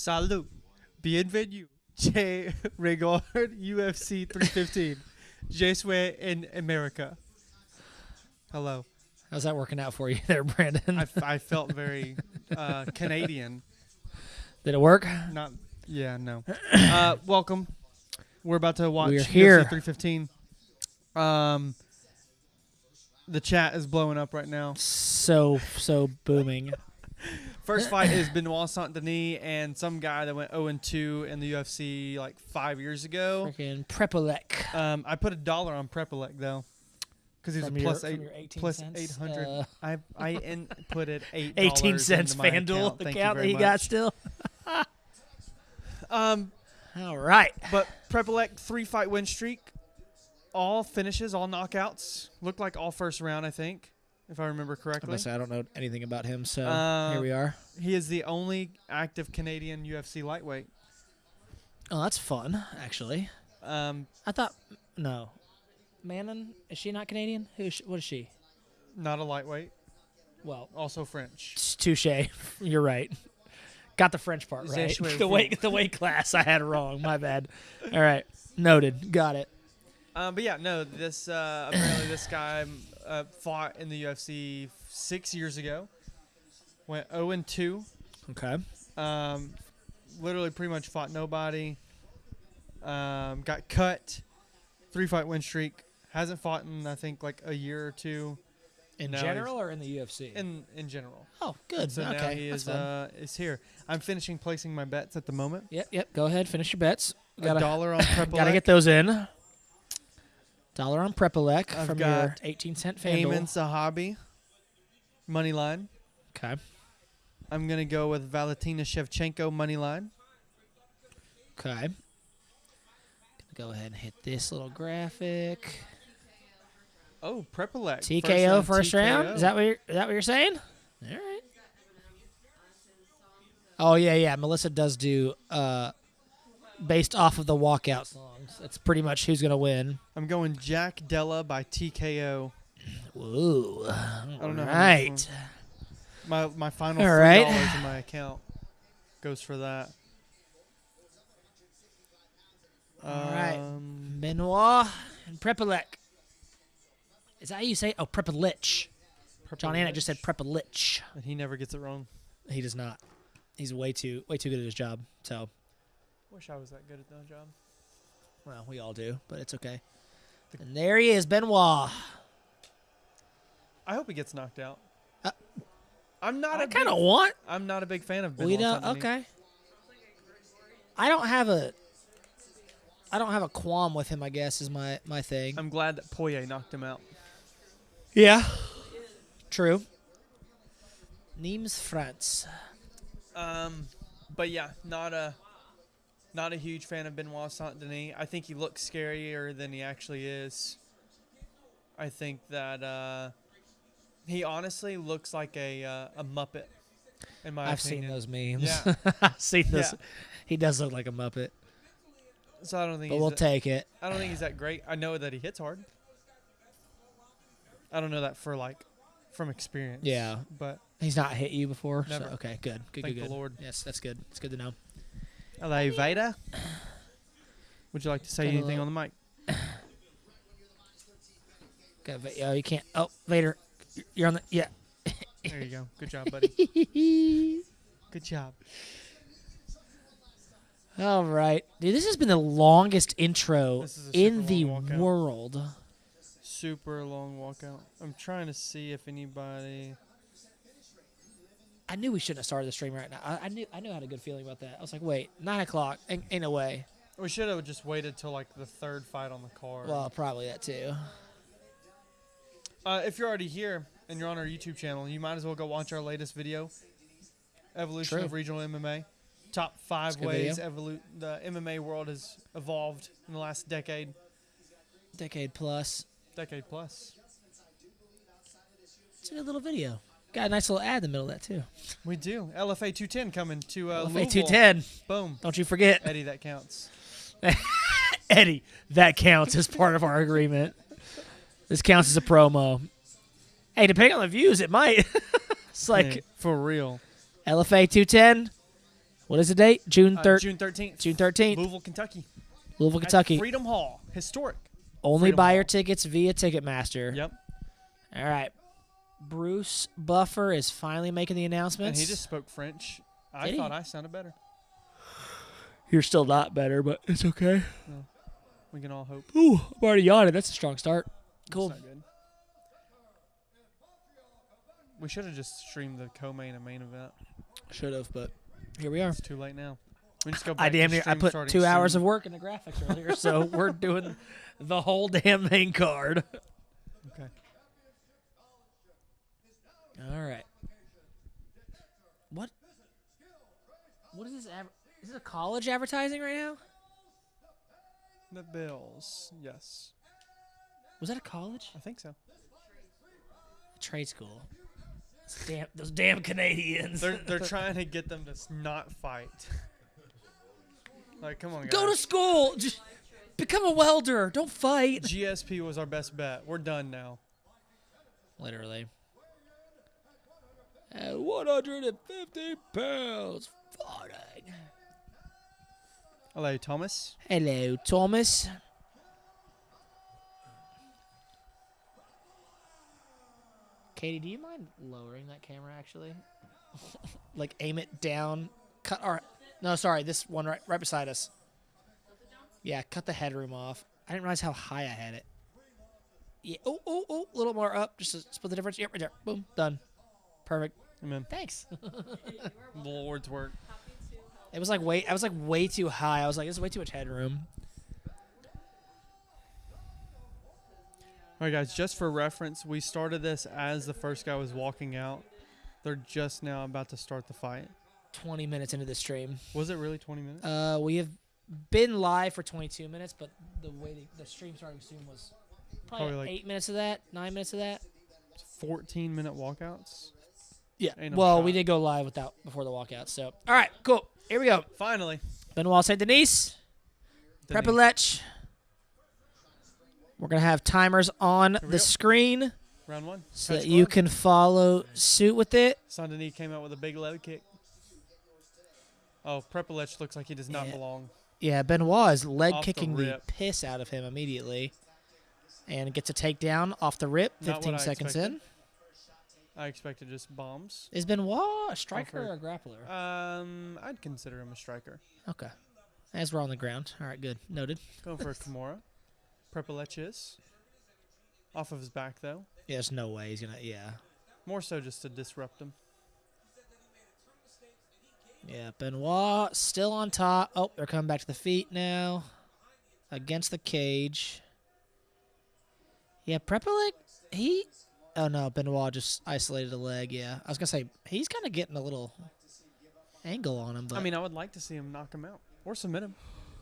Salud. Bienvenue. Je regarde UFC 315. Je suis in America. Hello. How's that working out for you there, Brandon? I felt very Canadian. Did it work? Not. Yeah, no. Welcome. We're about to watch We're UFC here. 315. The chat is blowing up right now. So booming. First fight is Benoit Saint-Denis and some guy that went 0-2 in the UFC like 5 years ago. Freaking Prepolek. I put $1 on Prepolek though, because he's From a your- plus from eight, your 18 plus cents, 800. I put it $8. 18 cents into my FanDuel account. Thank you account that very he got much. still. All right. But Prepolek 3-fight win streak, all finishes, all knockouts. Looked like all first round, I think, if I remember correctly. I don't know anything about him, so here we are. He is the only active Canadian UFC lightweight. Oh, that's fun, actually. I thought no. Manon, is she not Canadian? What is she? Not a lightweight. Well, Also French. touche. You're right. Got the French part right. The weight class I had wrong. My bad. All right, noted. Got it. But yeah, no. This apparently this guy fought in the UFC 6 years ago. Went 0-2. Okay. Literally, pretty much fought nobody. Got cut. 3-fight win streak. Hasn't fought in I think like a year or two. In Now general or in the UFC? In general. Oh, good. So okay. now he is here. I'm finishing placing my bets at the moment. Yep. Go ahead. Finish your bets. $1 on Prepolek. Gotta get those in. $1 on Prepolek I've from got your 18-cent Ayman FanDuel. Sahabi. Money line. Okay. I'm going to go with Valentina Shevchenko money line. Okay. Gonna go ahead and hit this little graphic. Oh, Prepolek. TKO first round. TKO. Is that what you're saying? All right. Oh yeah. Melissa does do based off of the walkout songs. That's pretty much who's gonna win. I'm going Jack Della by TKO. Whoa. I don't know. Right. My final All $3 right. in my account goes for that. All right. Benoit and Prepolek. Is that how you say it? Oh, Prepolich. John Anik just said Prepolich. And he never gets it wrong. He does not. He's way too good at his job. So, Wish I was that good at that job. well, we all do, but it's okay. And there he is, Benoit. I hope he gets knocked out. I'm not. I kind of want. I'm not a big fan of Benoit. We don't. Saint-Denis. Okay. I don't have a qualm with him, I guess, is my thing. I'm glad that Poirier knocked him out. Yeah. True. Nimes, France. But yeah, not a huge fan of Benoit Saint-Denis. I think he looks scarier than he actually is. I think that he honestly looks like a Muppet, in my I've opinion. seen those memes. Yeah. I've seen those. Yeah. He does look like a Muppet, So I don't think. but we'll take it. I don't think he's that great. I know that he hits hard. I don't know that from experience. Yeah. But He's not hit you before? Never. So, okay, good. Thank the Lord. Yes, that's good. It's good to know. hello, Vader. Would you like to say Got a anything little- on the mic? Okay, you can't. Oh, Vader, you're on the. Yeah. There you go. Good job, buddy. Good job. All right. Dude, this has been the longest intro This is a in super the long walkout. world. Super long walkout. I'm trying to see if anybody. I knew we shouldn't have started the stream right now. I knew I had a good feeling about that. I was like, wait, 9 o'clock. Ain't no way. We should have just waited till like the third fight on the card. Well, probably that too. If you're already here and you're on our YouTube channel, you might as well go watch our latest video, Evolution True. of Regional MMA. Top 5 It's a good ways video. the MMA world has evolved in the last decade. Decade plus. Decade plus. It's a good little video. Got a nice little ad in the middle of that too. We do. LFA 210 coming to LFA Louisville. 210. Boom. Don't you forget. Eddie, that counts. Eddie, that counts as part of our agreement. This counts as a promo. Hey, depending on the views, it might. It's like Hey, for real. LFA 210. What is the date? June 13th. June 13th. June 13th. Louisville, Kentucky. Louisville, At Kentucky. Freedom Hall. Historic. Only Freedom buy Hall. your tickets via Ticketmaster. Yep. All right. Bruce Buffer is finally making the announcements. And he just spoke French. I thought I sounded better. You're still not better, but it's okay. No. We can all hope. Ooh, I'm already yawning. That's a strong start. Cool. That's not good. We should have just streamed the co-main and main event. Should have, but here we are. It's too late now. We just go back I damn to near. I stream put starting 2 hours soon. of work in the graphics earlier, so we're doing the whole damn main card. Okay. All right. What is this? Is this a college advertising right now? The Bills. Yes. Was that a college? I think so. A trade school. Those damn Canadians. They're trying to get them to not fight. Like, come on, guys. Go to school. Just become a welder. Don't fight. GSP was our best bet. We're done now. Literally. At 150 pounds. Fighting. Hello, Thomas. Hello, Thomas. Katie, do you mind lowering that camera, actually? Like, aim it down. Cut our... No, sorry, this one right beside us. Yeah, cut the headroom off. I didn't realize how high I had it. Yeah. Oh, a little more up. Just to split the difference. Yep, right there. Boom, done. Perfect. Amen. Thanks. The Lord's work. It was like I was like way too high. I was like, this is way too much headroom. All right, guys, just for reference, we started this as the first guy was walking out. They're just now about to start the fight. 20 minutes into the stream. Was it really 20 minutes? We have been live for 22 minutes, but the way the stream starting soon was probably like 8 minutes of that, 9 minutes of that. 14-minute walkouts. Yeah. Ain't no Well, shot. we did go live before the walkout. So, all right, cool. Here we go. Finally. Benoit Saint Denis, Prepelech. We're gonna have timers on the screen Round one. so Touch that you glove. can follow suit with it. Saint-Denis came out with a big low kick. Oh, Prepelech looks like he does not belong. Yeah, Benoit is leg Off the kicking the rip. piss out of him immediately, and gets a takedown off the rip. Not what 15 I seconds expected. in. I expected just bombs. Is Benoit a striker Offer. or a grappler? I'd consider him a striker. Okay. As we're on the ground. All right, good. Noted. Going for a Kimura. Prepelech is. Off of his back, though. Yeah, there's no way he's going to, yeah. More so just to disrupt him. Yeah, Benoit still on top. Oh, they're coming back to the feet now. Against the cage. Yeah, Prepelech, oh, no, Benoit just isolated a leg, yeah. I was going to say, he's kind of getting a little angle on him. But I mean, I would like to see him knock him out. Or submit him.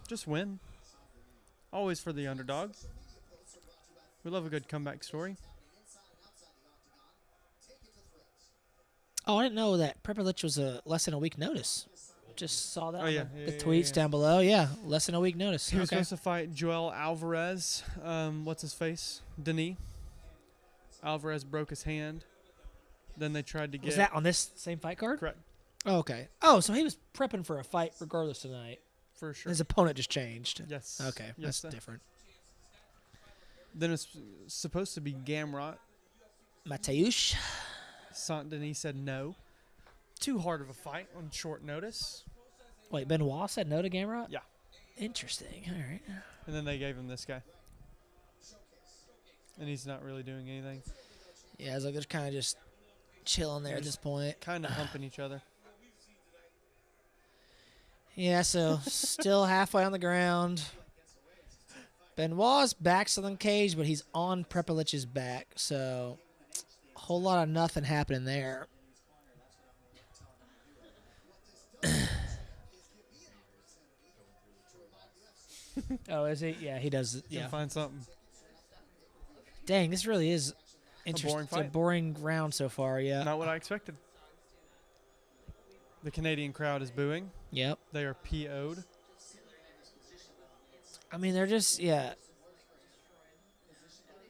Just win. Always for the underdog. We love a good comeback story. Oh, I didn't know that Prepelech was less than a week notice. Just saw that Oh, on yeah. the Yeah, tweets yeah. down below. Yeah, less than a week notice. He was Okay. supposed to fight Joel Alvarez. What's his face? Denis. Alvarez broke his hand. Then they tried to get... Was that on this same fight card? Correct. Oh, okay. Oh, so he was prepping for a fight regardless tonight. For sure. His opponent just changed. Yes. Okay, Yes, that's sir. different. Then it's supposed to be Gamrot. Mateusz. Saint-Denis said no. Too hard of a fight on short notice. Wait, Benoit said no to Gamrot? Yeah. Interesting. All right. And then they gave him this guy. And he's not really doing anything. Yeah, it's like they're kind of just chilling there at this point. Kind of humping each other. Yeah, so still halfway on the ground. Benoit's back's on the cage, but he's on Prepelich's back, so a whole lot of nothing happening there. Oh, is he? Yeah, he does. Yeah. Yeah. Find something. Dang, this really is interesting. boring It's a fight. boring round so far, yeah. Not what I expected. The Canadian crowd is booing. Yep. They are PO'd. I mean, they're just, yeah.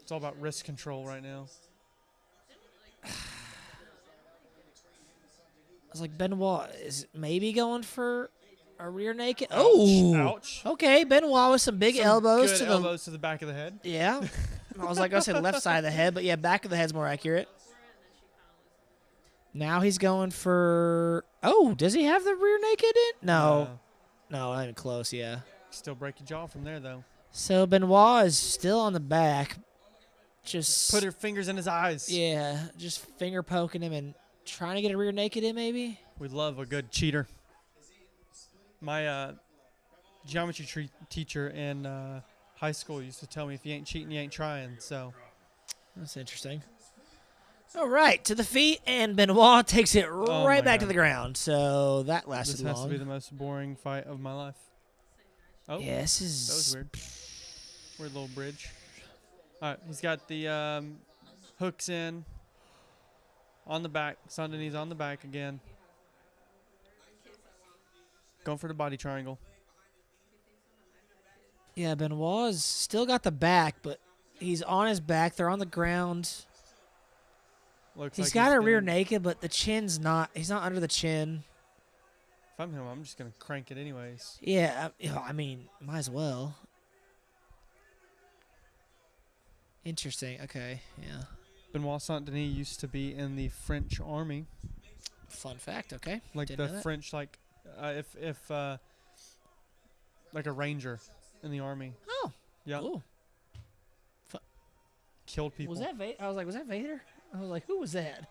It's all about wrist control right now. It's like, Benoit is maybe going for a rear naked. Ouch. Oh, Ouch. okay. Benoit with some big Some elbows good to the elbows to the back of the head. yeah. I was like, I said left side of the head, but yeah, back of the head's more accurate. Now he's going for. Oh, does he have the rear naked in? No, not even close. Yeah. Still break your jaw from there, though. So Benoit is still on the back. Just Put her fingers in his eyes. yeah, just finger poking him and trying to get a rear naked in, maybe. We love a good cheater. My geometry teacher in high school used to tell me, if you ain't cheating, you ain't trying. So That's interesting. All right, to the feet, and Benoit takes it right back to the ground. So that lasted this long. has to be the most boring fight of my life. Oh, Yeah, this is that was weird. Weird little bridge. All right, he's got the hooks in on the back. Saint-Denis on the back again. Going for the body triangle. Yeah, Benoit's still got the back, but he's on his back. They're on the ground. Looks He's like got a rear getting- naked, but the chin's not. He's not under the chin. If I'm him, I'm just gonna crank it anyways. Yeah, I mean, might as well. Interesting. Okay, yeah. Benoit Saint-Denis used to be in the French army, Fun fact. Okay, like Didn't know the that. French, like if like a ranger in the army. Oh, Yeah, cool. killed people. Was that Vader? I was like, was that Vader? I was like, who was that?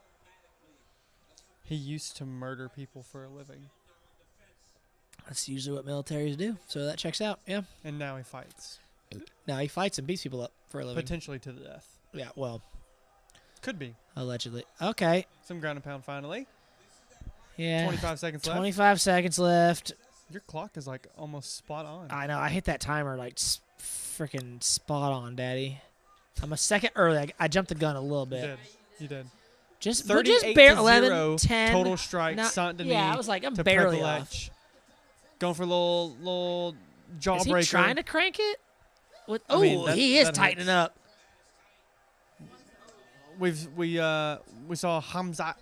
He used to murder people for a living, That's usually what militaries do. So that checks out. Yeah. and now he fights, Now he fights and beats people up for a living. potentially to the death. Yeah. Well, Could be allegedly. Okay. some ground and pound. Finally, Yeah. 25 seconds left. 25 seconds left. Your clock is like almost spot on. I know. I hit that timer like freaking spot on, Daddy. I'm a second early. I jumped the gun a little You bit. did. You did. Just 38 bare to 11, 0 10. total strike. Not- Saint-Denis. yeah, I was like, I'm to barely Prepelec. off. Going for a little jawbreaker. Is he trying to crank it? What? I mean, that- he is that tightening hurts. up. We saw Hamzat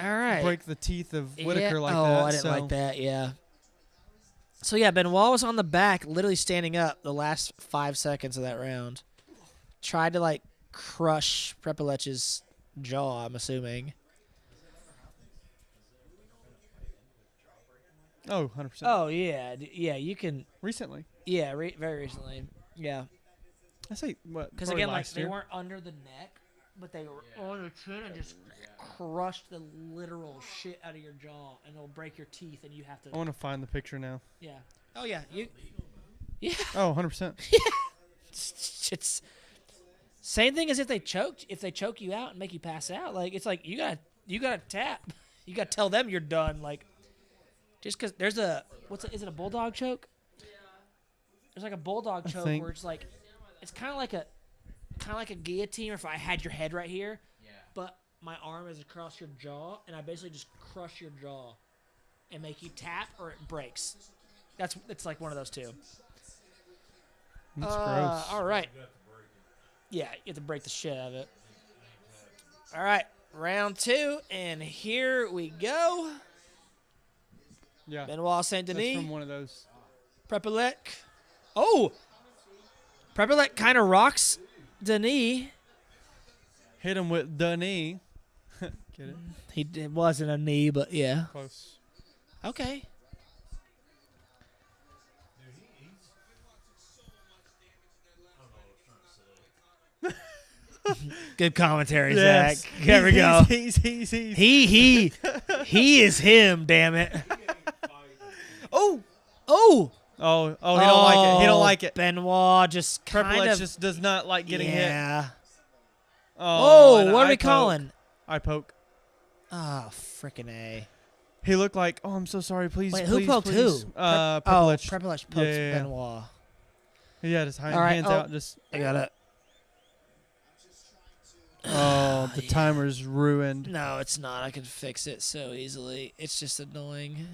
All right. break the teeth of Whitaker Yeah. like oh, that. I didn't so like that. Yeah. So yeah, Benoit was on the back, literally standing up the last 5 seconds of that round. Tried to like crush Prepelec's jaw. I'm assuming. Oh, 100%. Oh yeah, yeah. You can. Recently. Yeah, very recently. Yeah. I say what? Because probably again, like last they year. weren't under the neck, but they were on the chin and just crushed the literal shit out of your jaw, and it'll break your teeth, and you have to. I want to find the picture now. Yeah. Oh yeah. Yeah. Oh, 100%. It's same thing as if they choked. If they choke you out and make you pass out, like it's like you gotta tap. You gotta tell them you're done. Like just because there's is it a bulldog choke? There's like a bulldog choke think. where it's like it's kind of like a guillotine. Or if I had your head right here, but my arm is across your jaw, and I basically just crush your jaw and make you tap, or it breaks. It's like one of those two. That's gross. All right. Yeah, you have to break the shit out of it. All right, round 2, and here we go. Yeah. Benoit That's Saint-Denis, from one of those. Prepelec. Oh! Prepelec kind of rocks Denis. Hit him with the knee. Get it? It wasn't a knee, but yeah. Close. Okay. Good commentary, Yes. Zach. There we go. He's. He is him, damn it. Oh. Oh! Oh, he don't like it. He don't like it. Benoit just kind Prepelec of just does not like getting hit. yeah. Oh, Oh, and what are eye we poke. calling? Eye poke. Oh, freaking A. He looked like, oh, I'm so sorry. Please, Wait, please, who poked please. who? Prepelec. Prepelec pokes Yeah. Benoit. He had his All right, hands oh. out. Just. I got it. Oh, the timer's ruined. No, it's not. I can fix it so easily. It's just annoying.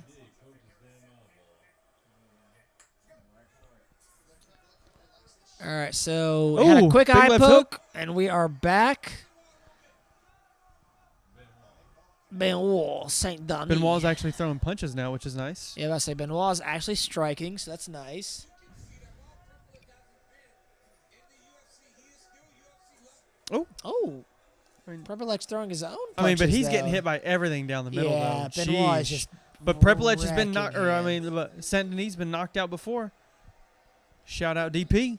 All right, so we had a Ooh, quick big eye left poke, and we are back. Benoit Saint Denis. Benoit's actually throwing punches now, which is nice. Yeah, I say Benoit's actually striking, so that's nice. Oh. I mean, Prepelec's throwing his own punches, I mean, but he's though. getting hit by everything down the middle, Yeah, though. Benoit is Sheesh. just But Prepelec has been wrecking but Saint Denis been knocked out before. Shout out DP.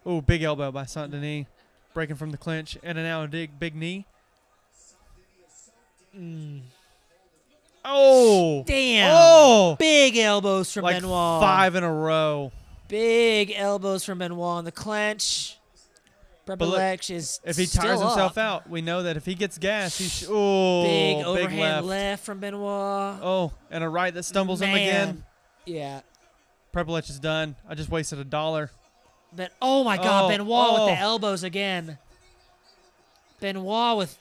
Oh, big elbow by Saint Denis. Breaking from the clinch. And now a big knee. Oh. Damn. Oh. Big elbows from Like Benoit. 5 in a row. Big elbows from Benoit on the clench. Prepelec is If he still tires himself up. out, we know that if he gets gas, he's Big big overhand left. left from Benoit. Oh, and a right that stumbles him again. Yeah. Prepelec is done. I just wasted $1. Oh my God, Oh, Benoit with oh. the elbows again. Benoit with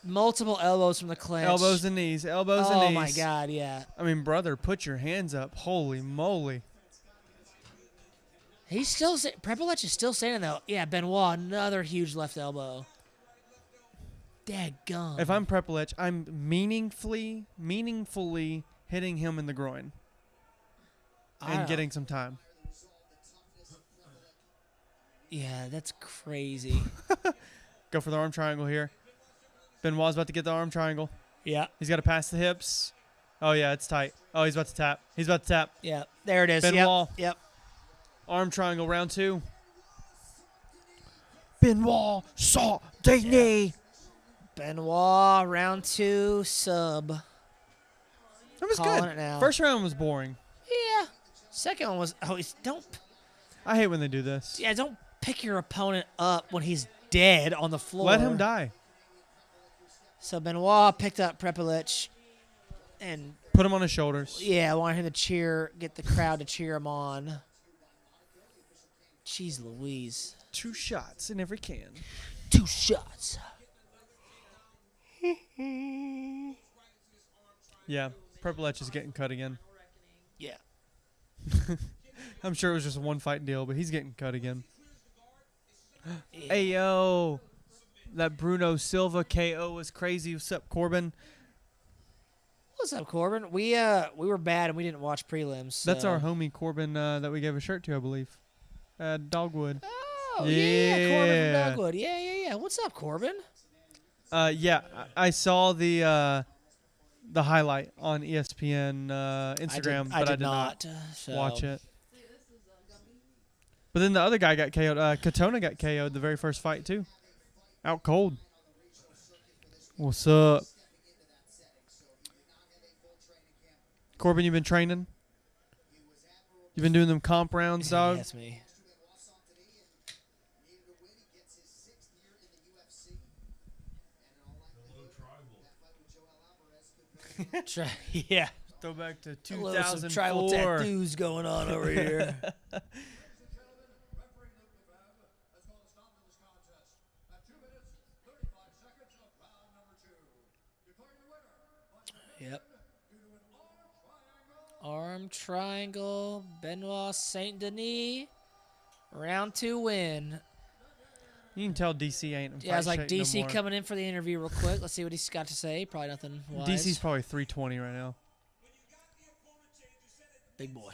multiple elbows from the clinch. Elbows and knees. Elbows and knees. Oh my God, yeah. I mean, brother, put your hands up. Holy moly. He's still Prepelec is still standing though. Yeah, Benoit another huge left elbow. Daggum. If I'm Prepelec, I'm meaningfully hitting him in the groin and getting some time. Yeah, that's crazy. Go for the arm triangle here. Benoit's about to get the arm triangle. Yeah. He's got to pass the hips. Oh, yeah, it's tight. Oh, he's about to tap. He's about to tap. Yeah, there it is. Benoit. Yep. Arm triangle, round 2. Benoit Saint Denis. Benoit, round 2, sub. That was Calling good. it now. First round was boring. Yeah. Second one was don't I hate when they do this. don't pick your opponent up when he's dead on the floor. Let him die. So Benoit picked up Prepelec and Put him on his shoulders. yeah, I wanted him to get the crowd to cheer him on. Jeez Louise. 2 shots in every can. 2 shots. Yeah, Prepelec is getting cut again. Yeah. I'm sure it was just a one-fight deal, but he's getting cut again. Yeah. Hey, yo. That Bruno Silva KO was crazy. What's up, Corbin? What's up, Corbin? We were bad and we didn't watch prelims. So. That's our homie Corbin that we gave a shirt to, I believe. Dogwood. Oh, yeah, Corbin from Dogwood. Yeah. What's up, Corbin? Yeah, I saw the highlight on ESPN Instagram, but I did not so. watch it. But then the other guy got KO'd. Katona got KO'd the very first fight, too. Out cold. What's up? Corbin, you been training? You been doing them comp rounds, dog? That's me. Yeah. Throw back to A little some tribal 2004. tattoos going on over here. Yep. Arm triangle, Benoit Saint Denis, round 2 win. You can tell DC ain't in Yeah, I was fight like, shape no DC more. coming in for the interview real quick. Let's see what he's got to say. Probably nothing wise. DC's probably 320 right now. Big boy.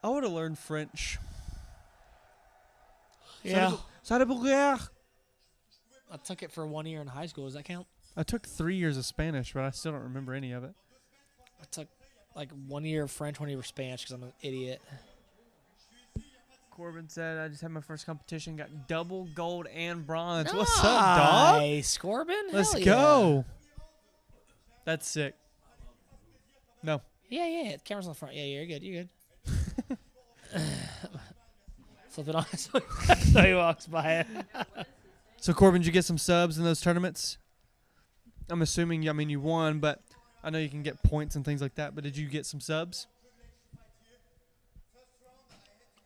I would have learned French. Yeah. Ça de bouger. I took it for 1 year in high school. Does that count? I took 3 years of Spanish, but I still don't remember any of it. I took like 1 year of French, 1 year of Spanish because I'm an idiot. Corbin said, I just had my first competition, got double gold and bronze. What's up, dog? Nice, Corbin. Let's Hell go. That's sick. No. Yeah. The camera's on the front. Yeah, you're good. You're good. Flip it on so he walks by it. So, Corbin, did you get some subs in those tournaments? I'm assuming, I mean, you won, but I know you can get points and things like that, but did you get some subs?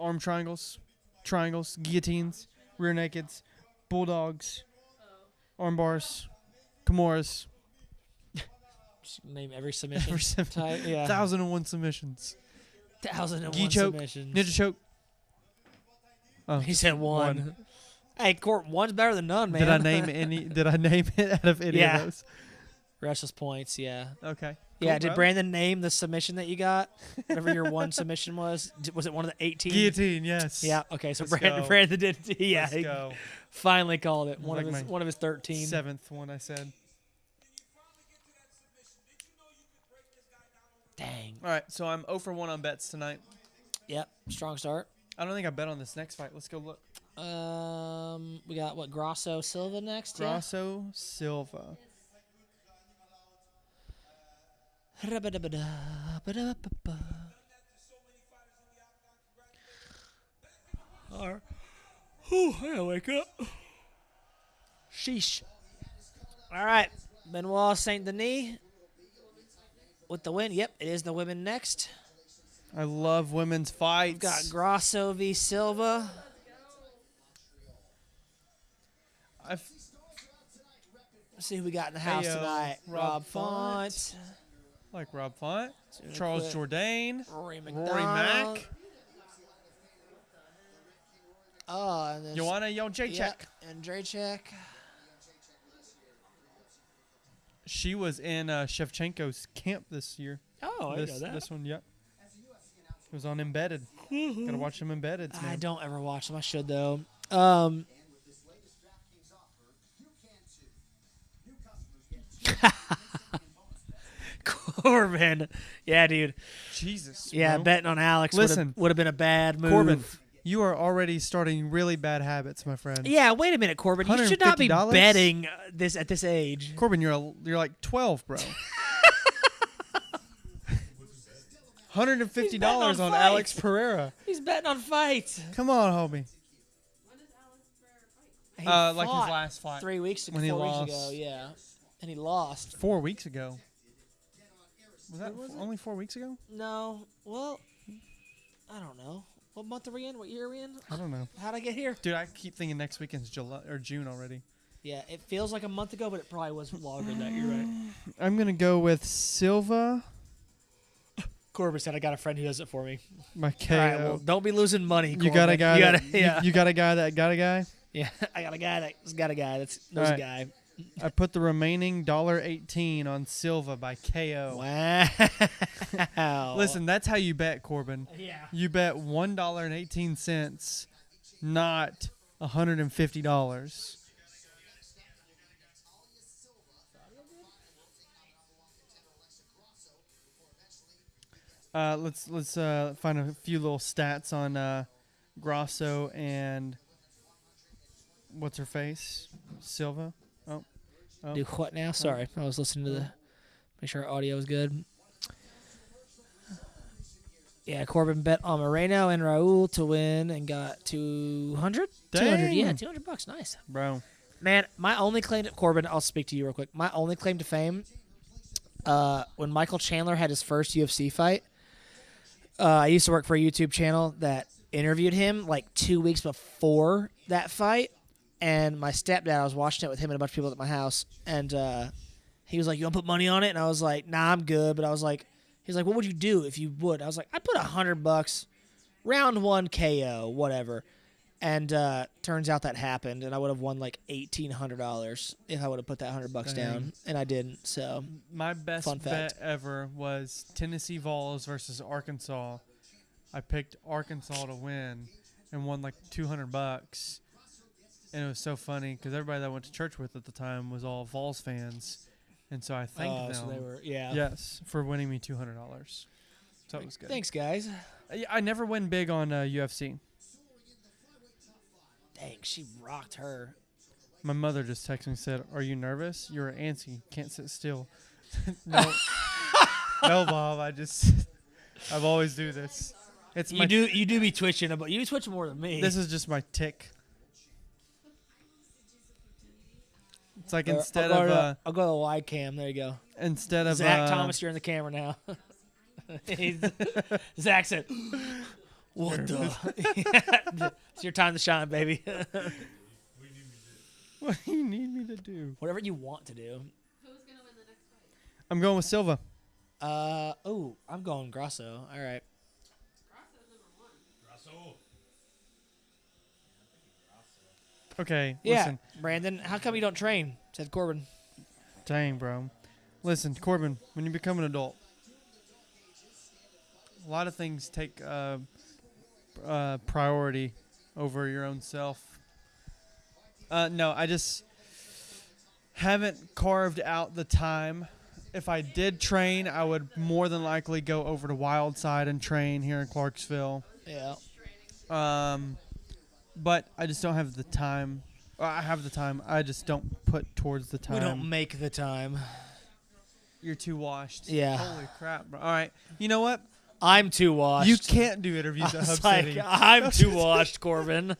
Arm triangles, guillotines, rear nakeds, bulldogs, arm bars, Kimuras. Just name every submission. Every type. Yeah. 1,001 submissions. 1,001 Gi choke. submissions. Ninja choke. Oh, He said one. Hey, Court, one's better than none, man. Did I name it out of any of those? Restless points, yeah. Okay. Yeah, Cool, did bro. Brandon name the submission that you got? Whatever your one submission was? Was it one of the 18? Guillotine, yes. Yeah, okay, so Let's go. Brandon did. Yeah, Let's he go. finally called it. Like One of his 13. 7th one I said. Dang. All right, so I'm 0 for 1 on bets tonight. Yep, strong start. I don't think I bet on this next fight. Let's go look. We got what, Grasso Silva next? Grasso Silva. Yeah? I gotta wake up. Sheesh. All right, Benoit Saint Denis with the win. Yep, it is the women next. I love women's fights. We've got Grasso v. Silva. I've, Let's see who we got in the house Heyo, tonight. Rob Rob Font. like Rob Font. Super Charles quick. Jourdain. Rory Rory Mack. Oh, and then Joanna Jacek. Yep, and Dracek. She was in Shevchenko's camp this year. Oh, I this, know that. This one, yep. It was on Embedded. Gotta watch them Embedded, man. I don't ever watch them. I should, though. Corbin. Yeah, dude. Jesus, Yeah, bro. betting on Alex Listen, would have been a bad move. Corbin, you are already starting really bad habits, my friend. Yeah, wait a minute, Corbin. You should not be $150? betting this at this age. Corbin, you're like 12, bro. $150 on fights. Alex Pereira. He's betting on fights. Come on, homie. He Like his fought last fight 3 weeks ago, when he 4 lost. weeks ago, yeah. And he lost. 4 weeks ago. Was that only 4 weeks ago? No, well, I don't know. What month are we in? What year are we in? I don't know. How'd I get here? Dude, I keep thinking next weekend's July or June already. Yeah, it feels like a month ago, but it probably was longer than that. You're right. I'm going to go with Silva. Corbin said I got a friend who does it for me. My KO. All right, well, don't be losing money, Corbin. You got a guy. Yeah. You got a guy that got a guy. Yeah, I got a guy that's got a guy that's knows All a right. guy. I put the remaining $1.18 on Silva by KO. Wow. Listen, that's how you bet, Corbin. Yeah. You bet $1.18, not $150. Let's find a few little stats on Grasso and what's her face, Silva. Oh. Do what now? Sorry, I was listening to make sure our audio was good. Yeah, Corbin bet on Moreno and Raul to win and got 200. 200, yeah, Dang. $200. Nice. Bro. Man, my only claim to Corbin, I'll speak to you real quick. My only claim to fame, when Michael Chandler had his first UFC fight, I used to work for a YouTube channel that interviewed him like 2 weeks before that fight. And my stepdad, I was watching it with him and a bunch of people at my house. And he was like, you want to put money on it? And I was like, nah, I'm good. But I was like, he's like, what would you do if you would? I was like, I'd put $100, round one KO, whatever. And turns out that happened. And I would have won like $1,800 if I would have put that $100 down. And I didn't. So My best Fun bet fact. ever was Tennessee Vols versus Arkansas. I picked Arkansas to win and won like $200. And it was so funny because everybody that I went to church with at the time was all Vols fans. And so I thanked them. So they were, yeah. Yes, for winning me $200. So it was good. Thanks, guys. I never win big on UFC. Dang, she rocked her. My mother just texted me and said, are you nervous? You're antsy. Can't sit still. No. No, Bob. I've always do this. It's my You do be twitching, but you twitch more than me. This is just my tick. It's like I'll instead go of to the wide cam. There you go. instead of Zach Thomas, you're in the camera now. Zach said, "What the? It's your time to shine, baby. What do you need me to do? Whatever you want to do." Who's gonna win the next I'm going with Silva. I'm going Grasso. All right. Okay, Yeah, listen. Brandon, how come you don't train? Said Corbin. Dang, bro. Listen, Corbin, when you become an adult, a lot of things take priority over your own self. No, I just haven't carved out the time. If I did train, I would more than likely go over to Wildside and train here in Clarksville. Yeah. But I just don't have the time. I have the time. I just don't put towards the time. We don't make the time. You're too washed. Yeah. Holy crap, bro. All right. You know what? I'm too washed. You can't do interviews at Hub City. I'm too washed, Corbin.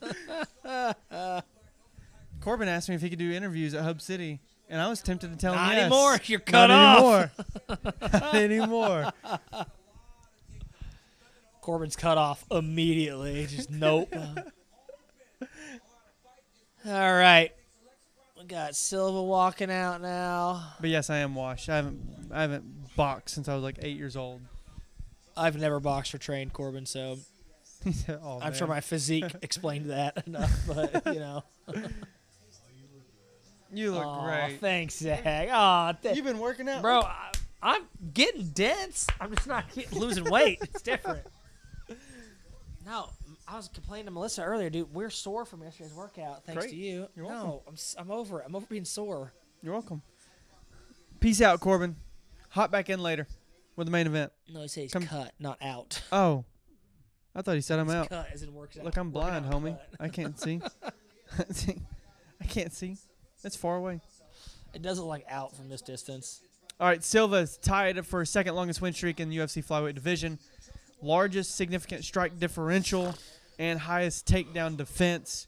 Corbin asked me if he could do interviews at Hub City, and I was tempted to tell him Not yes. anymore. You're cut Not off. anymore. Not anymore. Corbin's cut off immediately. Just nope. All right. We got Silva walking out now. But yes, I am washed. I haven't boxed since I was like 8 years old. I've never boxed or trained, Corbin, so Oh, I'm man. sure my physique explained that enough, but, you know. You look Aw, great. thanks, Zach. Aw, You've been working out, bro, I'm getting dense. I'm just not losing weight. It's different. No, I was complaining to Melissa earlier, dude. We're sore from yesterday's workout, thanks Great. to you. You're No, I'm over it. I'm over being sore. You're welcome. Peace out, Corbin. Hop back in later with the main event. No, he said he's Come- cut, not out. Oh, I thought he said I'm He's out. cut as in works out. Look, I'm Working blind, out homie. cut. I can't see. I can't see. It's far away. It doesn't look like out from this distance. All right, Silva's tied for second longest win streak in the UFC flyweight division, largest significant strike differential, and highest takedown defense.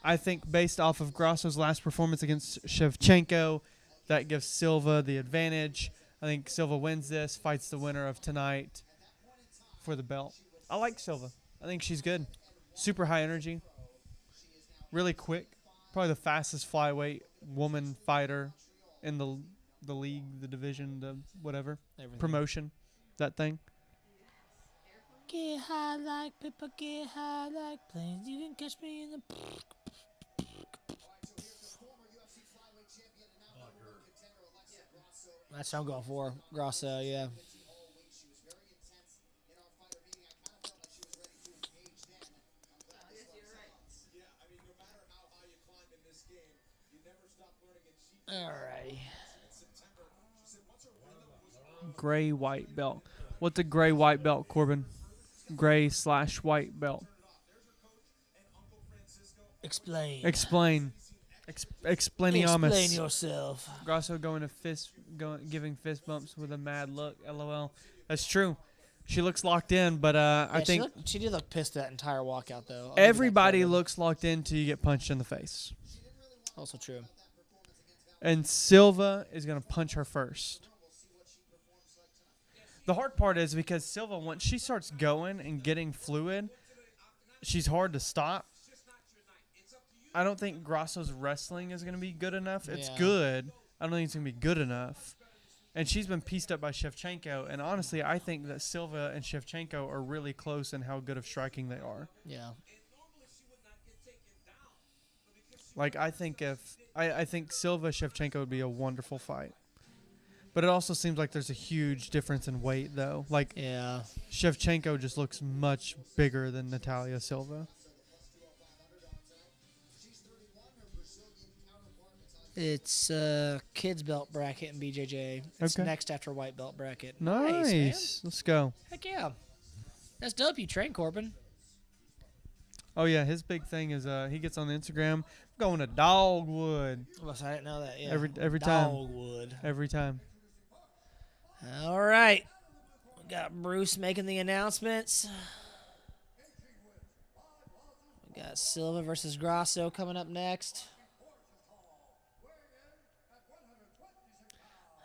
I think based off of Grasso's last performance against Shevchenko, that gives Silva the advantage. I think Silva wins this, fights the winner of tonight for the belt. I like Silva. I think she's good. Super high energy. Really quick. Probably the fastest flyweight woman fighter in the league, the division, the whatever. Everything. Promotion. That thing. Get high like pepper, get high like planes. You can catch me in the. That's what I'm going for. Grasso, yeah. Alrighty. Gray white belt. What's a gray white belt, Corbin? Gray/white belt. Explain. Explain. Explainiamus. Explain yourself. Grasso giving fist bumps with a mad look. LOL. That's true. She looks locked in, but I think she did look pissed that entire walkout, though. I'll give you that everybody credit. looks locked in till you get punched in the face. Also true. And Silva is going to punch her first. The hard part is because Silva, once she starts going and getting fluid, she's hard to stop. I don't think Grasso's wrestling is going to be good enough. It's Yeah. good. I don't think it's going to be good enough. And she's been pieced up by Shevchenko. And honestly, I think that Silva and Shevchenko are really close in how good of striking they are. Yeah. Like, I think I think Silva Shevchenko would be a wonderful fight. But it also seems like there's a huge difference in weight, though. Like, Yeah. Shevchenko just looks much bigger than Natalia Silva. It's kids belt bracket in BJJ. It's Okay. next after white belt bracket. Nice. Man. Let's go. Heck yeah. That's dope. You train, Corbin. Oh, yeah. His big thing is he gets on the Instagram, going to Dogwood Well, I didn't know that. Yeah. every time. Dogwood. Every time. All right. We got Bruce making the announcements. We got Silva versus Grasso coming up next.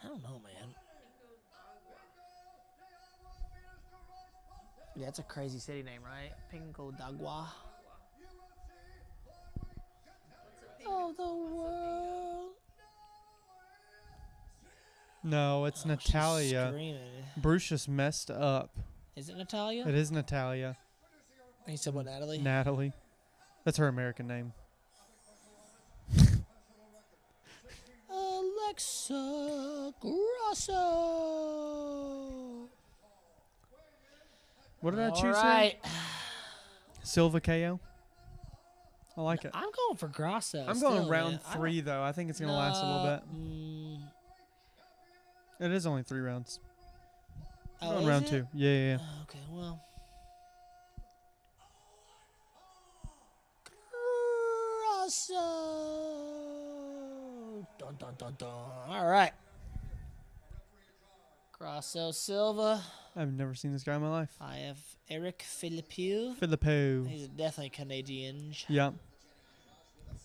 I don't know, man. Yeah, it's a crazy city name, right? Pingo d'Agua. Oh, the world. No, it's Oh, she's Natalia. screaming. Bruce just messed up. Is it Natalia? It is Natalia. He said what, Natalie? Natalie. That's her American name. Alexa Grasso. What did I choose All here? right. Silva KO. I like it. I'm going for Grasso. I'm still, going round man. 3, though. I think it's going to last a little bit. It is only 3 rounds. Oh, Going is round it? 2. Yeah. Okay, well. Grasso. Dun, dun, dun, dun. All right. Grasso Silva. I've never seen this guy in my life. I have Eric Philippou. Filippo. He's definitely Canadian. Yeah.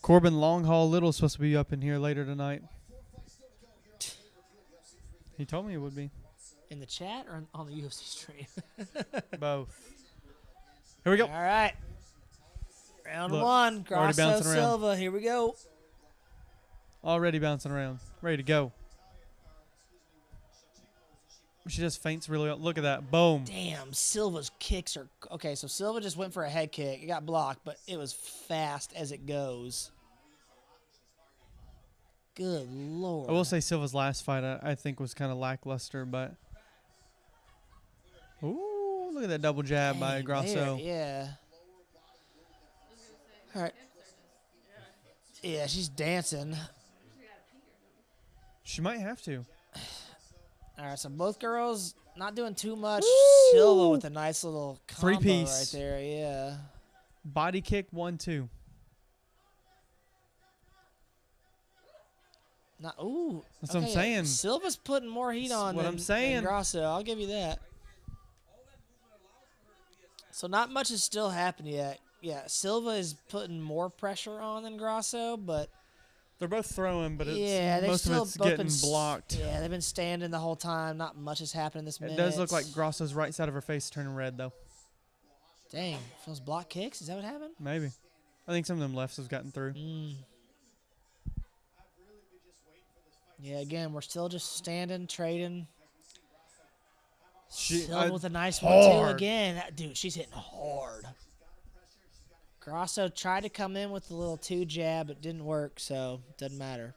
Corbin Longhaul Little supposed to be up in here later tonight. He told me it would be. In the chat or on the UFC stream? Both. Here we go. All right. Round Look, 1. already Grasso bouncing around. Silva. Here we go. Already bouncing around. Ready to go. She just feints really well. Look at that. Boom. Damn, Silva's kicks are... Okay, so Silva just went for a head kick. It got blocked, but it was fast as it goes. Good Lord. I will say Silva's last fight I think was kind of lackluster, but... Ooh, look at that double jab by Dang, Grasso. there, yeah. All right. Yeah, she's dancing. She might have to. All right, so both girls not doing too much. Woo! Silva with a nice little combo 3-piece. right there, yeah. Body kick, 1-2. Not, ooh. That's what I'm saying. Silva's putting more heat That's on what than, I'm saying. than Grasso. I'll give you that. So not much has still happened yet. Yeah, Silva is putting more pressure on than Grasso, but They're both throwing, but it's yeah, they've most still of it's both getting been blocked. Yeah, they've been standing the whole time. Not much has happened in this minute. It does look like Grasso's right side of her face turning red, though. Dang, those block kicks. Is that what happened? Maybe. I think some of them lefts have gotten through. Yeah, again, we're still just standing, trading. She- Silva with a nice hard. 1-2 again. Dude, she's hitting hard. Grasso tried to come in with the little 2 jab. It didn't work, so it doesn't matter.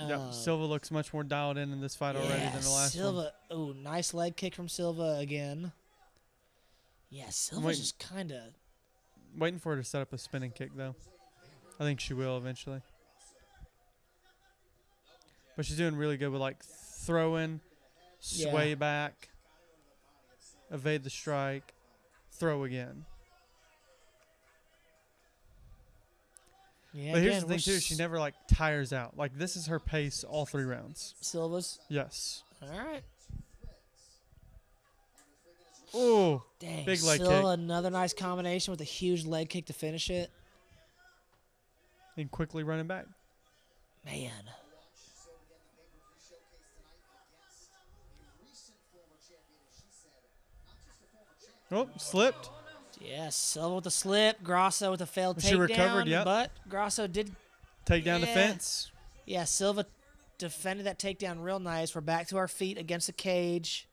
Yep, Silva looks much more dialed in this fight already than the last Silva. one. Ooh, nice leg kick from Silva again. Yeah, Silva's waiting. just kind of... Waiting for her to set up a spinning kick, though. I think she will eventually. But she's doing really good with, like, throwing, sway back, evade the strike, throw again. Yeah, But here's again, the thing, too. She never, like, tires out. Like, this is her pace all 3 rounds. Silva's. Yes. All right. Ooh. Dang, Big leg Silva, kick. another nice combination with a huge leg kick to finish it. And quickly running back. Man. Oh, slipped. Yeah, Silva with the slip, Grasso with a failed She takedown. recovered, yep. But Grasso did... Take down the Yeah. fence. Yeah, Silva defended that takedown real nice. We're back to our feet against the cage.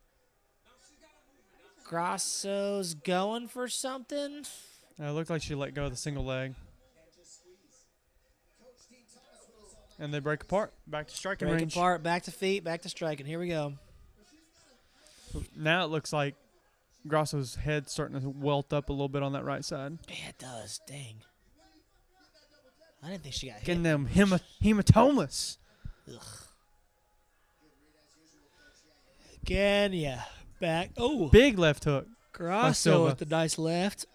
Grasso's going for something. It looked like she let go of the single leg. And they break apart. Back to striking Break range. apart, back to feet, back to striking. Here we go. Now it looks like Grasso's head's starting to welt up a little bit on that right side. Yeah, it does. Dang. I didn't think she got hit. Getting them hematomas. Ugh. Again, yeah. Back. Oh. Big left hook. Grasso Silva. with the nice left.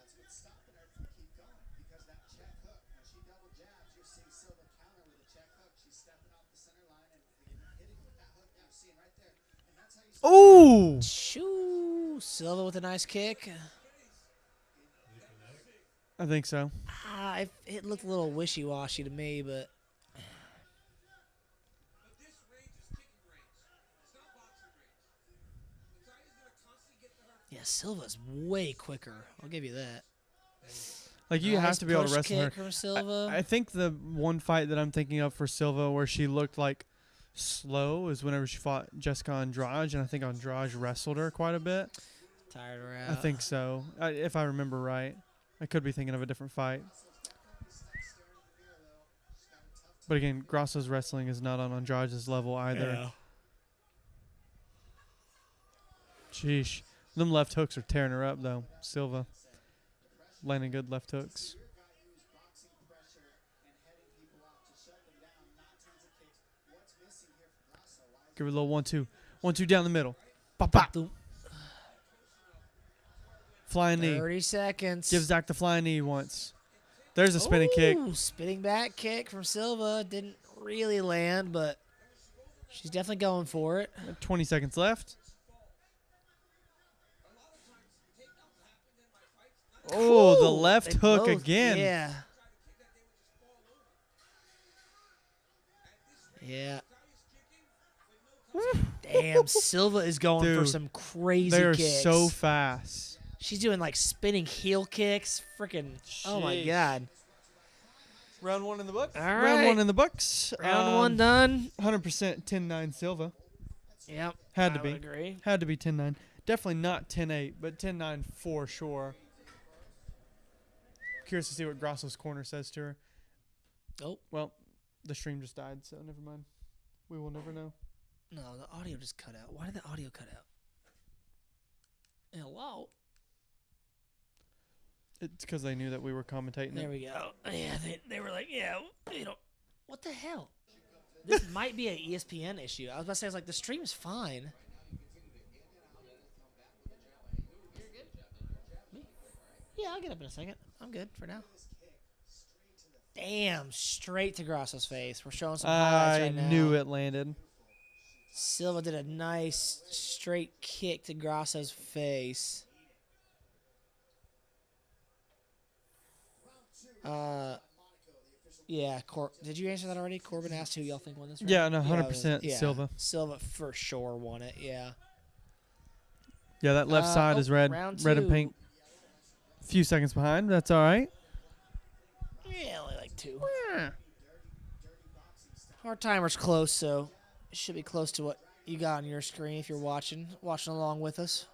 Ooh! Shoo. Silva with a nice kick. I think so. It looked a little wishy-washy to me, but... Yeah, Silva's way quicker. I'll give you that. Like, you Nice have to be able to push wrestle her. kick from Silva. I think the one fight that I'm thinking of for Silva where she looked like slow is whenever she fought Jessica Andrade, and I think Andrade wrestled her quite a bit. Tired her out. I think so, if I remember right. I could be thinking of a different fight. But again, Grasso's wrestling is not on Andrade's level either. Yeah. Sheesh. Them left hooks are tearing her up, though. Silva landing good left hooks. Give her a little 1-2. 1-2 down the middle. Pop, pop. Flying knee. 30 seconds. Give Zach the flying knee once. There's a spinning kick. Spinning back kick from Silva. Didn't really land, but she's definitely going for it. 20 seconds left. Oh, the left hook again. Yeah. Yeah. Damn, Silva is going for some crazy they're kicks. So fast. She's doing like spinning heel kicks. Freaking, oh my God. Round 1 in the books. All right. Round 1 in the books. Round 1 done. 100% 10-9 Silva. Yep. Had to I be. would agree. Had to be 10-9. Definitely not 10-8, but 10-9 for sure. Curious to see what Grasso's corner says to her. Oh. Well, the stream just died, so never mind. We will never know. No, the audio just cut out. Why did the audio cut out? Hello? It's because they knew that we were commentating. There we go. Yeah, they were like, yeah, you know, what the hell? This might be an ESPN issue. I was about to say, I was like, the stream's fine. Yeah, I'll get up in a second. I'm good for now. Damn, straight to Grasso's face. We're showing some highlights right now. I knew it landed. Silva did a nice straight kick to Grasso's face. Yeah. Did you answer that already? Corbin asked who y'all think won this round. Yeah, no, 100% yeah, Silva. Silva for sure won it. Yeah. Yeah, that left side is red, red and pink. A few seconds behind. That's all right. Yeah, only like 2. Our timer's close, so it should be close to what you got on your screen if you're watching along with us.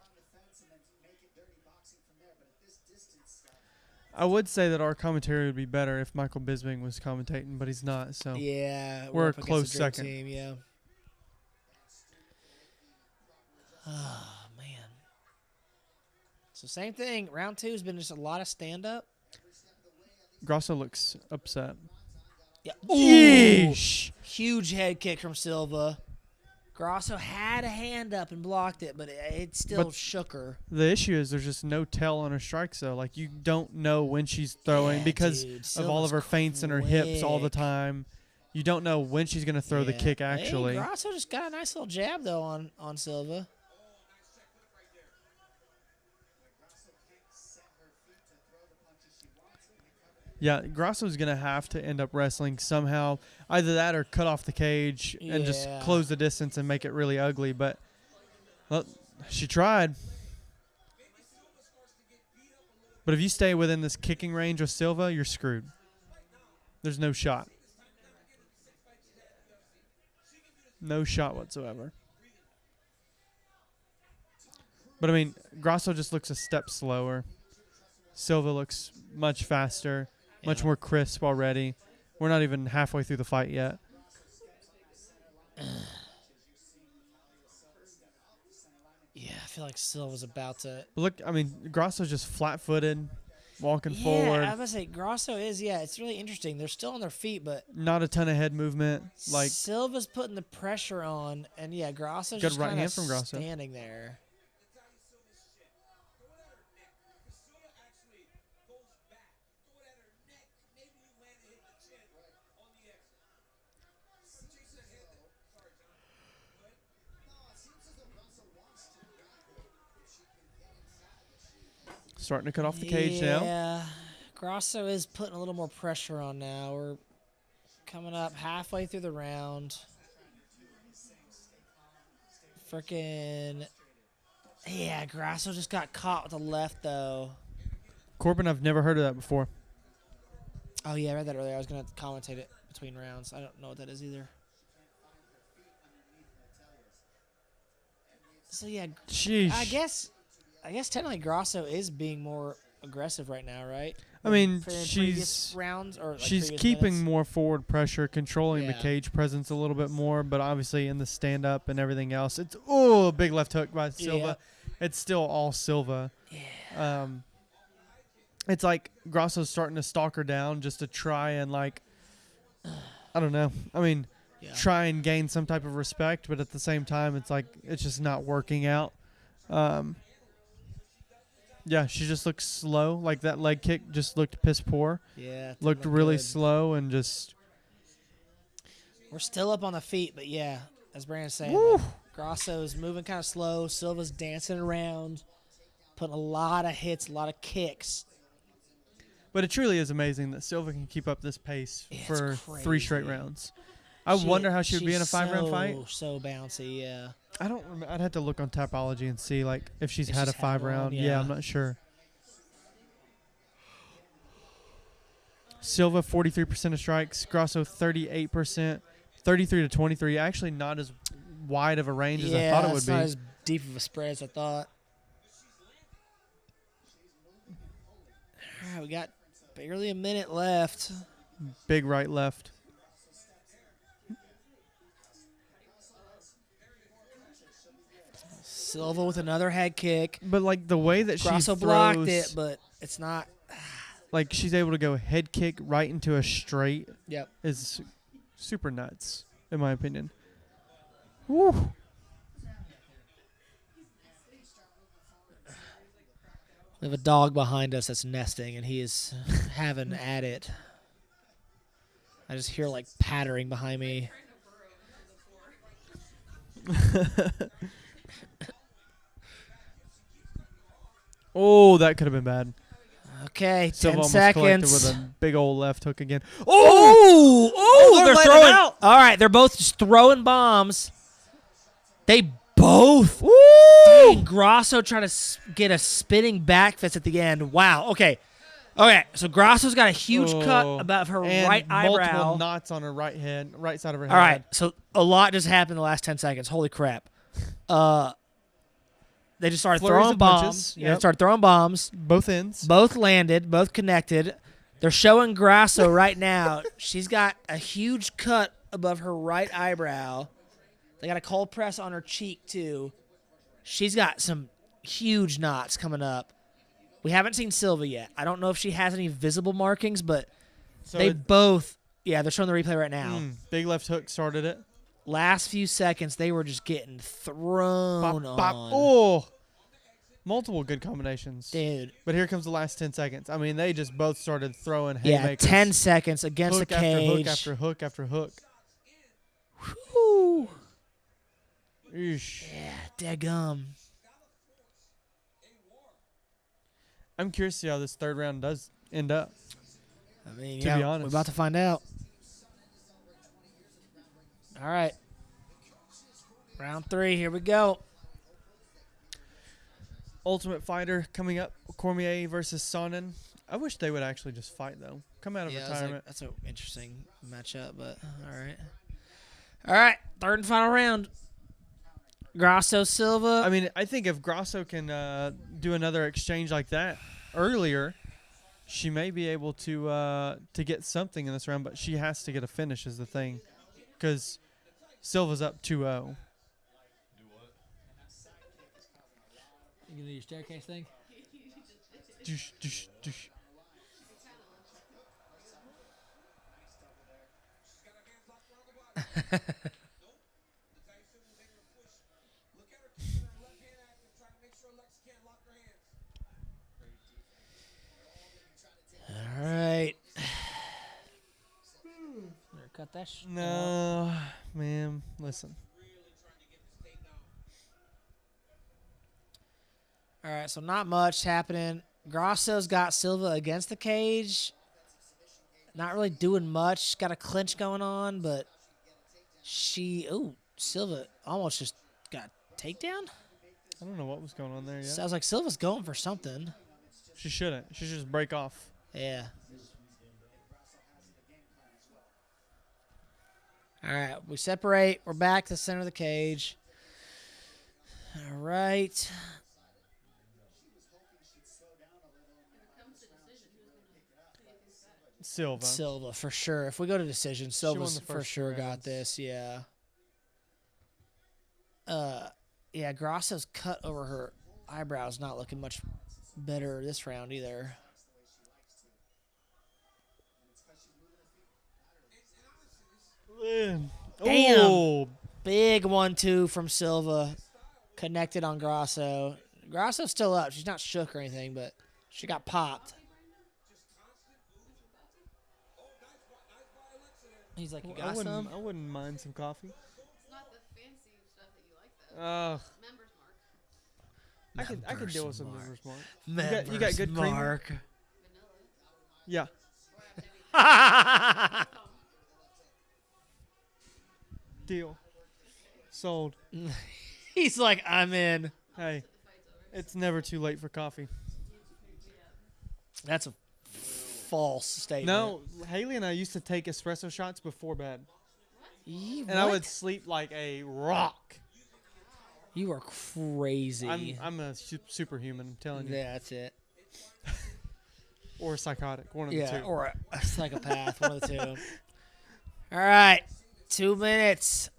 I would say that our commentary would be better if Michael Bisping was commentating, but he's not. So yeah, we're a up against close the dream second. team, yeah. Oh man. So same thing. Round 2 has been just a lot of stand up. Grasso looks upset. Yeah. Yeesh. Huge head kick from Silva. Grasso had a hand up and blocked it, but it still shook her. The issue is there's just no tell on her strikes, though. Like, you don't know when she's throwing because of all of her feints and her hips all the time. You don't know when she's going to throw the kick, actually. Hey, Grasso just got a nice little jab, though, on Silva. Yeah, Grasso's going to have to end up wrestling somehow. Either that or cut off the cage and just close the distance and make it really ugly. But well, she tried. But if you stay within this kicking range with Silva, you're screwed. There's no shot. No shot whatsoever. But, I mean, Grasso just looks a step slower. Silva looks much faster. Much more crisp already. We're not even halfway through the fight yet. Yeah, I feel like Silva's about to. But look, I mean, Grasso's just flat-footed, walking forward. Yeah, I was about to say Grasso is. Yeah, it's really interesting. They're still on their feet, but not a ton of head movement. Like Silva's putting the pressure on, and yeah, Grasso's good just right kind hand of from Grasso. standing there. Starting to cut off the cage now. Yeah, Grasso is putting a little more pressure on now. We're coming up halfway through the round. Freaking. Yeah, Grasso just got caught with the left, though. Corbin, I've never heard of that before. Oh, yeah, I read that earlier. I was going to commentate it between rounds. I don't know what that is either. So yeah, Sheesh. I guess technically Grasso is being more aggressive right now, right? I mean, For in previous she's rounds or like she's previous keeping minutes? more forward pressure, controlling the Yeah. cage presence a little bit more, but obviously in the stand up and everything else, it's a big left hook by Silva. It's still all Silva. Yeah. It's like Grasso's starting to stalk her down just to try and like, I don't know. I mean, Yeah. try and gain some type of respect, but at the same time, it's like it's just not working out. Yeah, she just looks slow. Like that leg kick just looked piss poor. Yeah. it didn't Looked look really good. slow and just. We're still up on the feet, but yeah, as Brandon's saying, Woo. like, Grasso's moving kind of slow. Silva's dancing around, putting a lot of hits, a lot of kicks. But it truly is amazing that Silva can keep up this pace Yeah, it's for 3 straight crazy. rounds. I wonder how she would be in a 5-round fight. So bouncy, yeah. I don't remember. I'd have to look on Tapology and see like if she's If had she's a had 5-round. one, Yeah, yeah. I'm not sure. Silva 43% of strikes, Grasso 38%, 33 to 23. Actually, not as wide of a range as I thought it would it's be. not as deep of a spread as I thought. All right, we got barely a minute left. Big right left. Silva with another head kick. But like the way that she Grasso throws, blocked it, but it's not. like she's able to go head kick right into a straight Yep. is super nuts, in my opinion. Woo. We have a dog behind us that's nesting, and he is having at it. I just hear like pattering behind me. Oh, that could have been bad. Okay, Silva 10 almost collected seconds. with a big old left hook again. Oh, they're they're letting throwing. it out. All right, they're both just throwing bombs. They both. Woo! Dang, Grasso trying to get a spinning back fist at the end. Wow. Okay. So Grasso's got a huge cut above her And right multiple eyebrow. knots on her right side of her head. All right, so a lot just happened in the last 10 seconds. Holy crap. They just started Flurries throwing of bombs. punches. Yeah, Yep. they started throwing bombs. Both ends. Both landed, both connected. They're showing Grasso right now. She's got a huge cut above her right eyebrow. They got a cold press on her cheek, too. She's got some huge knots coming up. We haven't seen Silva yet. I don't know if she has any visible markings, but So they both, they're showing the replay right now. big left hook started it. Last few seconds, they were just getting thrown Bop, bop. on. Oh, multiple good combinations. Dude. But here comes the last 10 seconds. I mean, they just both started throwing Yeah, haymakers. 10 seconds against hook the cage. after hook after hook after hook. Whew. Eesh. Yeah, daggum. I'm curious to see how this third round does end up. I mean, To be honest. we're about to find out. All right. Round 3, here we go. Ultimate Fighter coming up. Cormier versus Sonnen. I wish they would actually just fight, though. Come out of retirement. That's an interesting matchup, but all right. All right, third and final round. Grasso Silva. I mean, I think if Grasso can do another exchange like that earlier, she may be able to get something in this round, but she has to get a finish is the thing, because Silva's up 2-0. You gonna do your staircase thing? Doosh, doosh, doosh. All right. Better cut that shit out. No, man, listen. All right, so not much happening. Grasso's got Silva against the cage. Not really doing much. Got a clinch going on, but Silva almost just got a takedown? I don't know what was going on there yet. Sounds like Silva's going for something. She shouldn't. She should just break off. Yeah. All right, we separate. We're back to the center of the cage. All right. Silva. Silva, for sure. If we go to decision, Silva's won the for first sure two got rounds. this, yeah. Yeah, Grasso's cut over her eyebrows not looking much better this round either. Damn. Damn. Big 1-2 from Silva. Connected on Grasso. Grasso's still up. She's not shook or anything, but she got popped. He's like, you got some? I wouldn't mind some coffee. It's not the fancy stuff that you like, though. Members Mark. I could deal with some members mark. Members You got good cream? Mark. Vanilla. Yeah. Or have to Deal. Sold. He's like, I'm in. Hey, it's never too late for coffee. That's a false statement. No, Haley and I used to take espresso shots before bed, And and I would sleep like a rock. You are crazy. I'm a superhuman. I'm telling you, Yeah, that's it. or psychotic. One of the Yeah, two. or a psychopath. One of the two. All right, 2 minutes.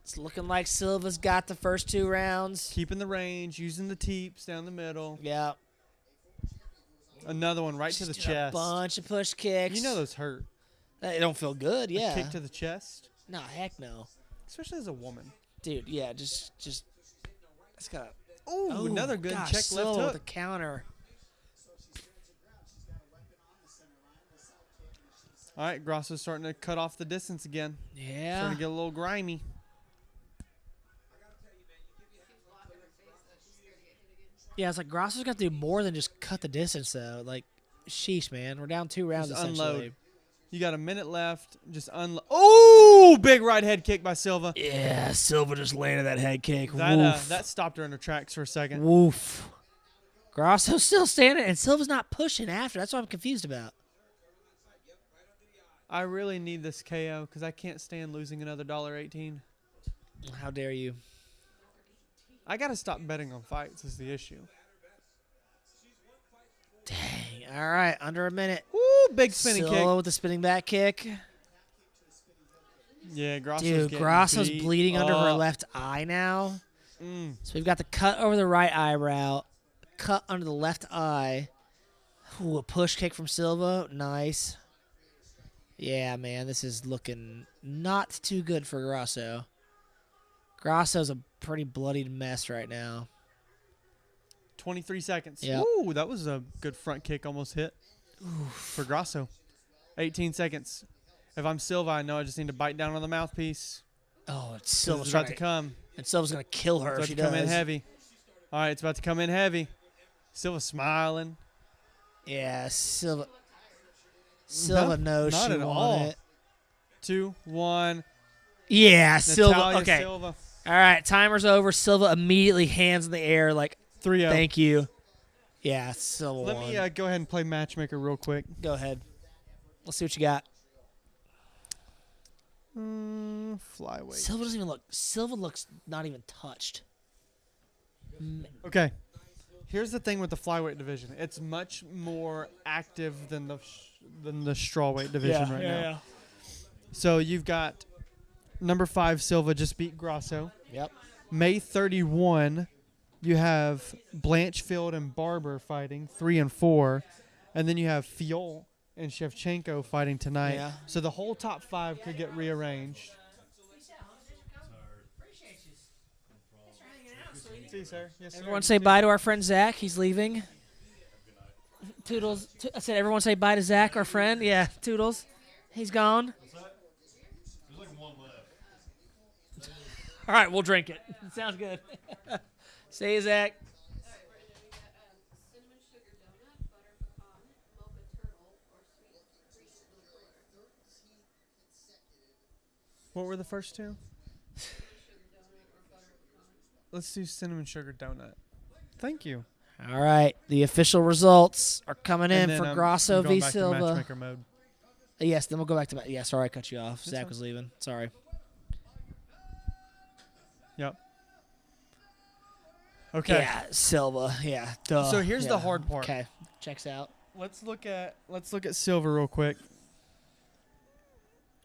It's looking like Silva's got the first 2 rounds. Keeping the range, using the teeps down the middle. Yeah. Another one right to the Just did a chest. bunch of push kicks. You know those hurt. They don't feel good. A Yeah. kick to the chest, No, heck no, especially as a woman. dude. Yeah, just. It's got. Ooh, another good check Silva left with hook. the counter. All right, Grasso's starting to cut off the distance again. Yeah. Starting to get a little grimy. Yeah, it's like Grasso's got to do more than just cut the distance, though. Like, sheesh, man. We're down 2 rounds, Just essentially. unload. You got a minute left. Just unload. Oh, big right head kick by Silva. Yeah, Silva just landed that head kick. That stopped her in her tracks for a second. Woof. Grasso's still standing, and Silva's not pushing after. That's what I'm confused about. I really need this KO because I can't stand losing another $1.18. How dare you? I got to stop betting on fights is the issue. Dang. All right, under a minute. Woo, big spinning Silva kick. with the spinning back kick. Yeah, Grasso's Dude, getting Grasso's beat bleeding under her up. left eye now. Mm. So we've got the cut over the right eyebrow, cut under the left eye. Ooh, a push kick from Silva. Nice. Yeah, man, this is looking not too good for Grasso. Grasso's a pretty bloodied mess right now. 23 seconds. Yep. Ooh, that was a good front kick, almost hit for Grasso. 18 seconds. If I'm Silva, I know I just need to bite down on the mouthpiece. Oh, it's 'Cause Silva's it's about trying to come. and Silva's gonna kill her. It's If about she to come in does. heavy. All right, it's about to come in heavy. Silva smiling. Yeah, Silva. Silva knows not she at won all. it. 2, 1. Yeah, Silva. Natalia Okay. Silva. All right, timer's over. Silva immediately hands in the air like, 3-0. thank you. Yeah, Silva Let won. me go ahead and play matchmaker real quick. Go ahead. Let's see what you got. Flyweight. Silva doesn't even look. Silva looks not even touched. Okay. Here's the thing with the flyweight division. It's much more active than the strawweight division right now. So you've got number 5 Silva just beat Grasso. Yep. May 31, you have Blanchfield and Barber fighting 3 and 4, and then you have Fiol and Shevchenko fighting tonight. Yeah. So the whole top 5 could get rearranged. See, sir. Yes, sir. Everyone say bye to our friend Zach. He's leaving. Toodles. I said everyone say bye to Zach, our friend. Yeah, Toodles. He's gone. There's like one left. All right, we'll drink it. Sounds good. See you, Zach. cinnamon sugar donut, butter pecan, mocha turtle, or sweet cream liqueur. What were the first two? Let's do cinnamon sugar donut. Thank you. All right, the official results are coming in And then for I'm Grasso going v. back to Silva. matchmaker mode. Yes, then we'll go back to yeah. Sorry, I cut you off. That's Zach fine. was leaving. Sorry. Yep. Okay. Yeah, Silva. Yeah. Duh. So here's the Yeah. hard part. Okay. Checks out. Let's look at Silva real quick.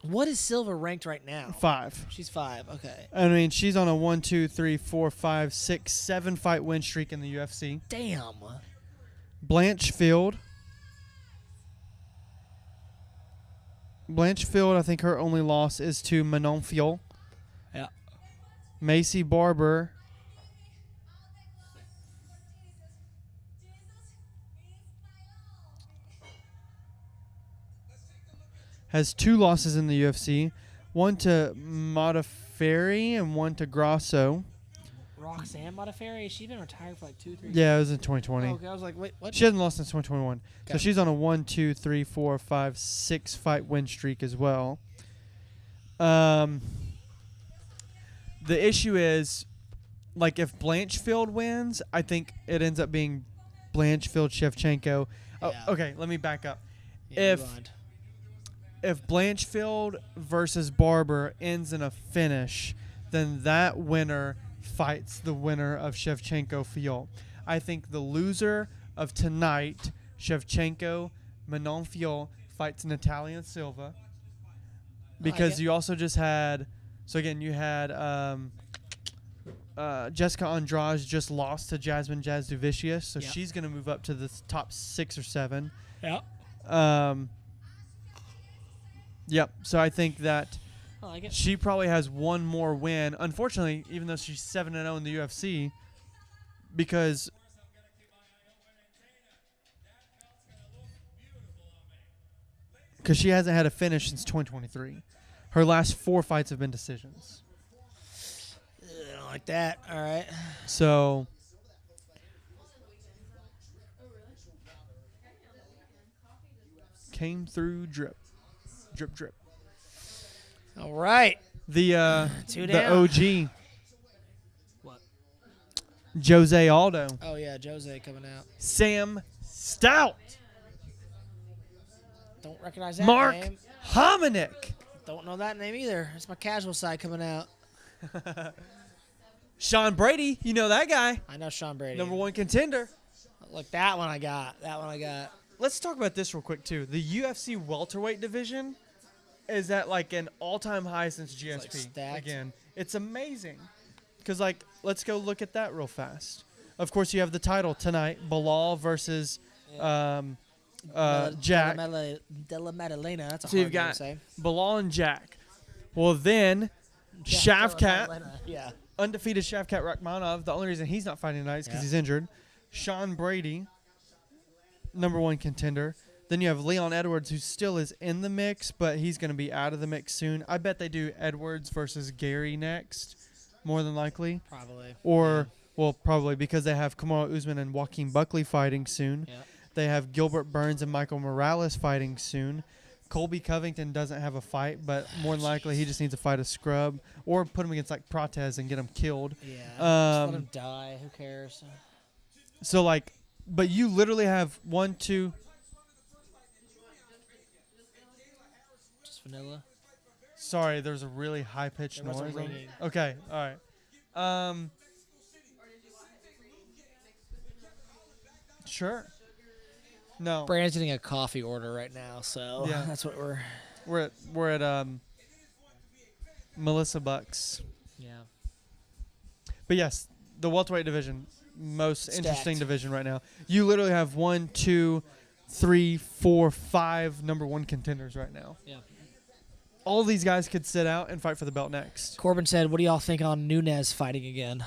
What is Silva ranked right now? 5. She's 5. Okay. I mean, she's on a 1, 2, 3, 4, 5, 6, 7 fight win streak in the UFC. Damn. Blanchfield, I think her only loss is to Manon Fiol. Yeah. Macy Barber. Has 2 losses in the UFC. One to Modafferi and one to Grasso. Roxanne Modafferi, she's been retired for like 2, 3 Yeah, it was in 2020. Oh, okay, I was like, wait, what? She hasn't lost since 2021. So Okay. she's on a 1, 2, 3, 4, 5, 6 fight win streak as well. The issue is, like, if Blanchfield wins, I think it ends up being Blanchfield Shevchenko. Oh, Yeah. okay, let me back up. Yeah, if- rewind. If Blanchfield versus Barber ends in a finish, then that winner fights the winner of Shevchenko Fiol. I think the loser of tonight, Shevchenko Manon Fiol, fights Natalia Silva. Because you also just had, so again, you had Jessica Andrade just lost to Jasmine Jazduvicius, so Yep. she's going to move up to the top 6 or 7. Yeah. Yep. So I think that I like it. she probably has one more win. Unfortunately, even though she's 7-0 in the UFC, because she hasn't had a finish since 2023. Her last 4 fights have been decisions. I don't like that. All right. So came through drip. All right. The 2 the down. OG What? Jose Aldo. Oh, yeah, Jose coming out. Sam Stout. Don't recognize that Mark name. Hominick. Don't know that name either. It's my casual side coming out. Sean Brady, you know that guy. I know Sean Brady. Number 1 contender. Look, that one I got. Let's talk about this real quick, too. The UFC welterweight division is at, like, an all-time high since GSP. like, stacked. Again, it's amazing. Because, like, let's go look at that real fast. Of course, you have the title tonight, Bilal versus Jack. Della Maddalena. That's a So hard you've name to got say. Bilal and Jack. Well, then, Shavkat, Maddalena. Yeah. undefeated Shavkat Rakhmonov. The only reason he's not fighting tonight is because Yeah. he's injured. Sean Brady, number 1 contender. Then you have Leon Edwards, who still is in the mix, but he's going to be out of the mix soon. I bet they do Edwards versus Gary next, more than likely. Probably. Or, well, probably because they have Kamaru Usman and Joaquin Buckley fighting soon. Yeah. They have Gilbert Burns and Michael Morales fighting soon. Colby Covington doesn't have a fight, but more than likely he just needs to fight a scrub or put him against like Protez and get him killed. Yeah. Just let Um, him die. Who cares? So like, but you literally have 1, 2. Just vanilla. Sorry, there's a really high pitched There was a noise. ringing. Okay, all right. Sure. No, Brand's getting a coffee order right now, so Yeah. that's what we're. we're at Melissa Bucks. Yeah. But yes, the welterweight division, most interesting Stacked. division right now. You literally have 1, 2, 3, 4, 5 number 1 contenders right now. Yeah. All these guys could sit out and fight for the belt next. Corbin said, "What do y'all think on Nunes fighting again?"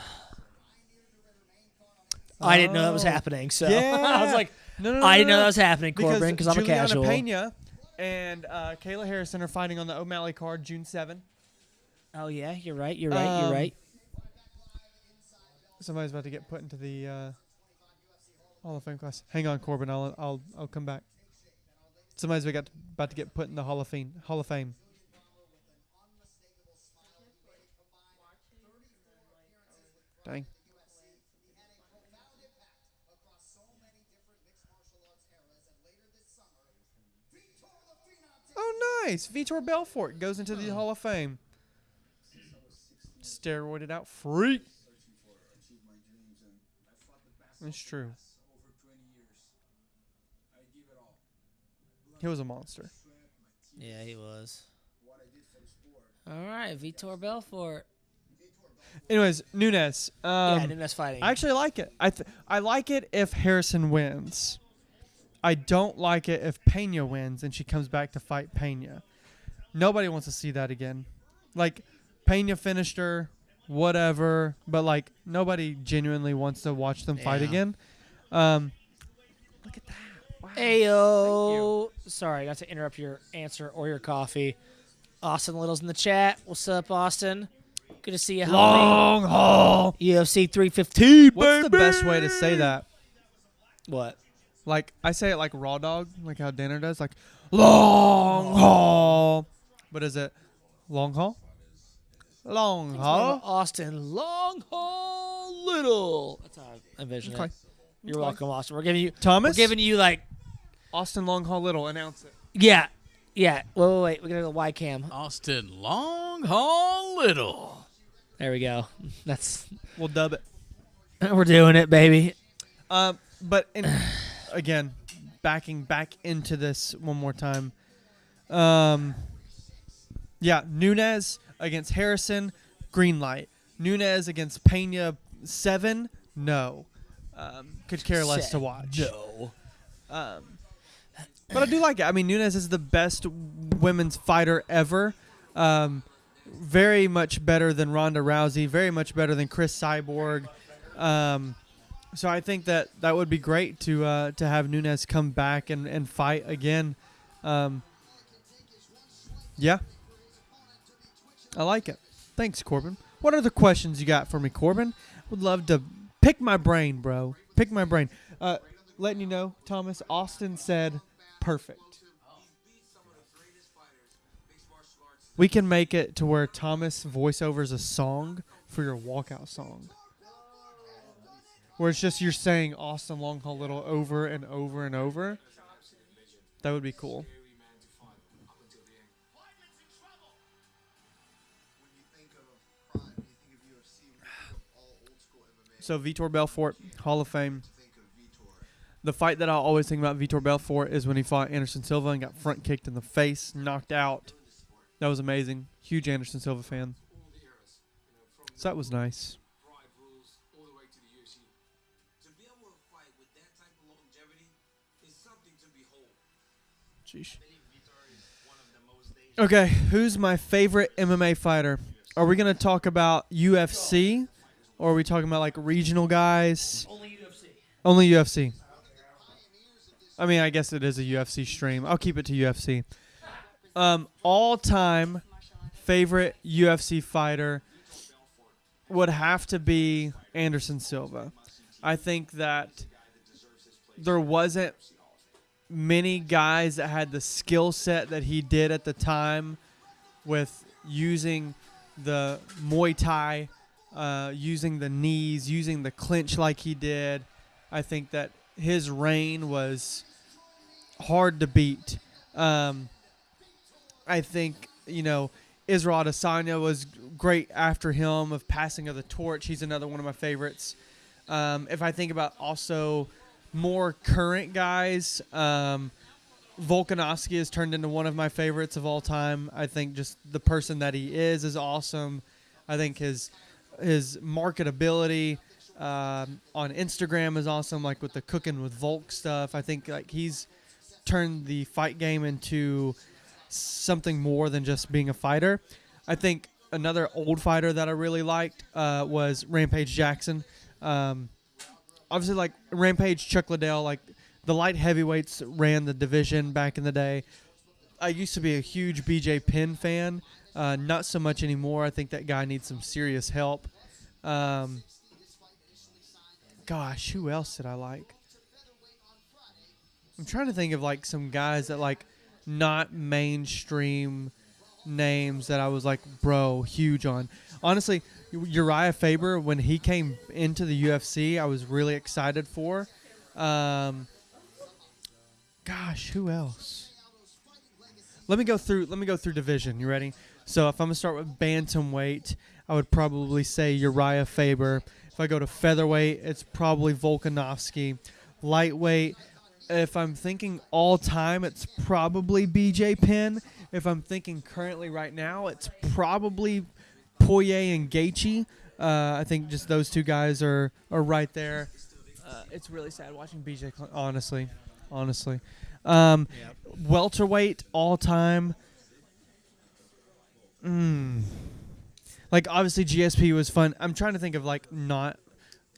I didn't know that was Oh. happening, so Yeah. I was like, No, I didn't know that was happening, Corbin, because I'm a Juliana casual. Pena and Kayla Harrison are fighting on the O'Malley card June 7. Oh yeah, you're right. You're Um, right. Somebody's about to get put into the Hall of Fame class. Hang on, Corbin. I'll come back. Somebody's about to get put in the Hall of Fame. Dang. Oh, nice. Vitor Belfort goes into the Hall of Fame. Steroided out freak. It's true. over 20 years. I give it all. He was a monster. Yeah, he was. What I did for the sport. All right, Vitor Belfort. Anyways, Nunes. Yeah, Nunes fighting. I actually like it. I like it if Harrison wins. I don't like it if Pena wins and she comes back to fight Pena. Nobody wants to see that again. Like, Pena finished her, whatever, but like nobody genuinely wants to watch them fight Yeah. again. Look at that. Wow. Ayo. Sorry, I got to interrupt your answer or your coffee. Austin Little's in the chat. What's up, Austin? Good to see you, homie. Long haul. UFC 315, What's the baby. best way to say that? What? Like, I say it like raw dog, like how Danner does, like long haul. But is it long haul? Long haul. Austin Long Haul Little. That's how I envision Okay. it. You're welcome, Austin. We're giving you Thomas? We're giving you like Austin Long Haul Little. Announce it. yeah. Wait. We're gonna go Y cam. Austin Long Haul Little. There we go. That's We'll dub it. we're doing it, baby. But again, backing back into this one more time. Yeah, Nunes against Harrison, green light. Nunes against Pena, 7, no. Could care less to watch. No. But I do like it. I mean, Nunes is the best women's fighter ever. Very much better than Ronda Rousey. Very much better than Chris Cyborg. So I think that would be great to have Nunes come back and fight again. Yeah. I like it. Thanks, Corbin. What other questions you got for me, Corbin? Would love to pick my brain, bro. Pick my brain. Letting you know, Thomas, Austin said perfect. We can make it to where Thomas voiceovers a song for your walkout song. Where it's just you're saying Austin Long Haul Little over and over and over. That would be cool. So Vitor Belfort, Hall of Fame. The fight that I always think about Vitor Belfort is when he fought Anderson Silva and got front kicked in the face, knocked out. That was amazing. Huge Anderson Silva fan. So that was nice. Sheesh. Okay, who's my favorite MMA fighter? Are we going to talk about UFC? Or are we talking about like regional guys? Only UFC. Only UFC. I mean, I guess it is a UFC stream. I'll keep it to UFC. All-time favorite UFC fighter would have to be Anderson Silva. I think that there wasn't many guys that had the skill set that he did at the time with using the Muay Thai, using the knees, using the clinch like he did. I think that his reign was hard to beat. I think, Israel Adesanya was great after him of passing of the torch. He's another one of my favorites. If I think about also more current guys, Volkanovski has turned into one of my favorites of all time. I think just the person that he is awesome. I think his marketability on Instagram is awesome, like with the cooking with Volk stuff. I think like he's turned the fight game into something more than just being a fighter. I think another old fighter that I really liked was Rampage Jackson. Obviously, like Rampage, Chuck Liddell, like the light heavyweights ran the division back in the day. I used to be a huge BJ Penn fan. Not so much anymore. I think that guy needs some serious help. Gosh, who else did I like? I'm trying to think of like some guys that like not mainstream names that I was like, bro, huge on. Honestly, Uriah Faber, when he came into the UFC, I was really excited for. Gosh, who else? Let me go through division. You ready? So if I'm gonna start with bantamweight, I would probably say Uriah Faber. If I go to featherweight, it's probably Volkanovski. Lightweight, if I'm thinking all time, it's probably BJ Penn. If I'm thinking currently right now, it's probably Poirier and Gaethje. I think just those two guys are right there. It's really sad watching BJ, honestly. Welterweight all time. Like, obviously, GSP was fun. I'm trying to think of, like, not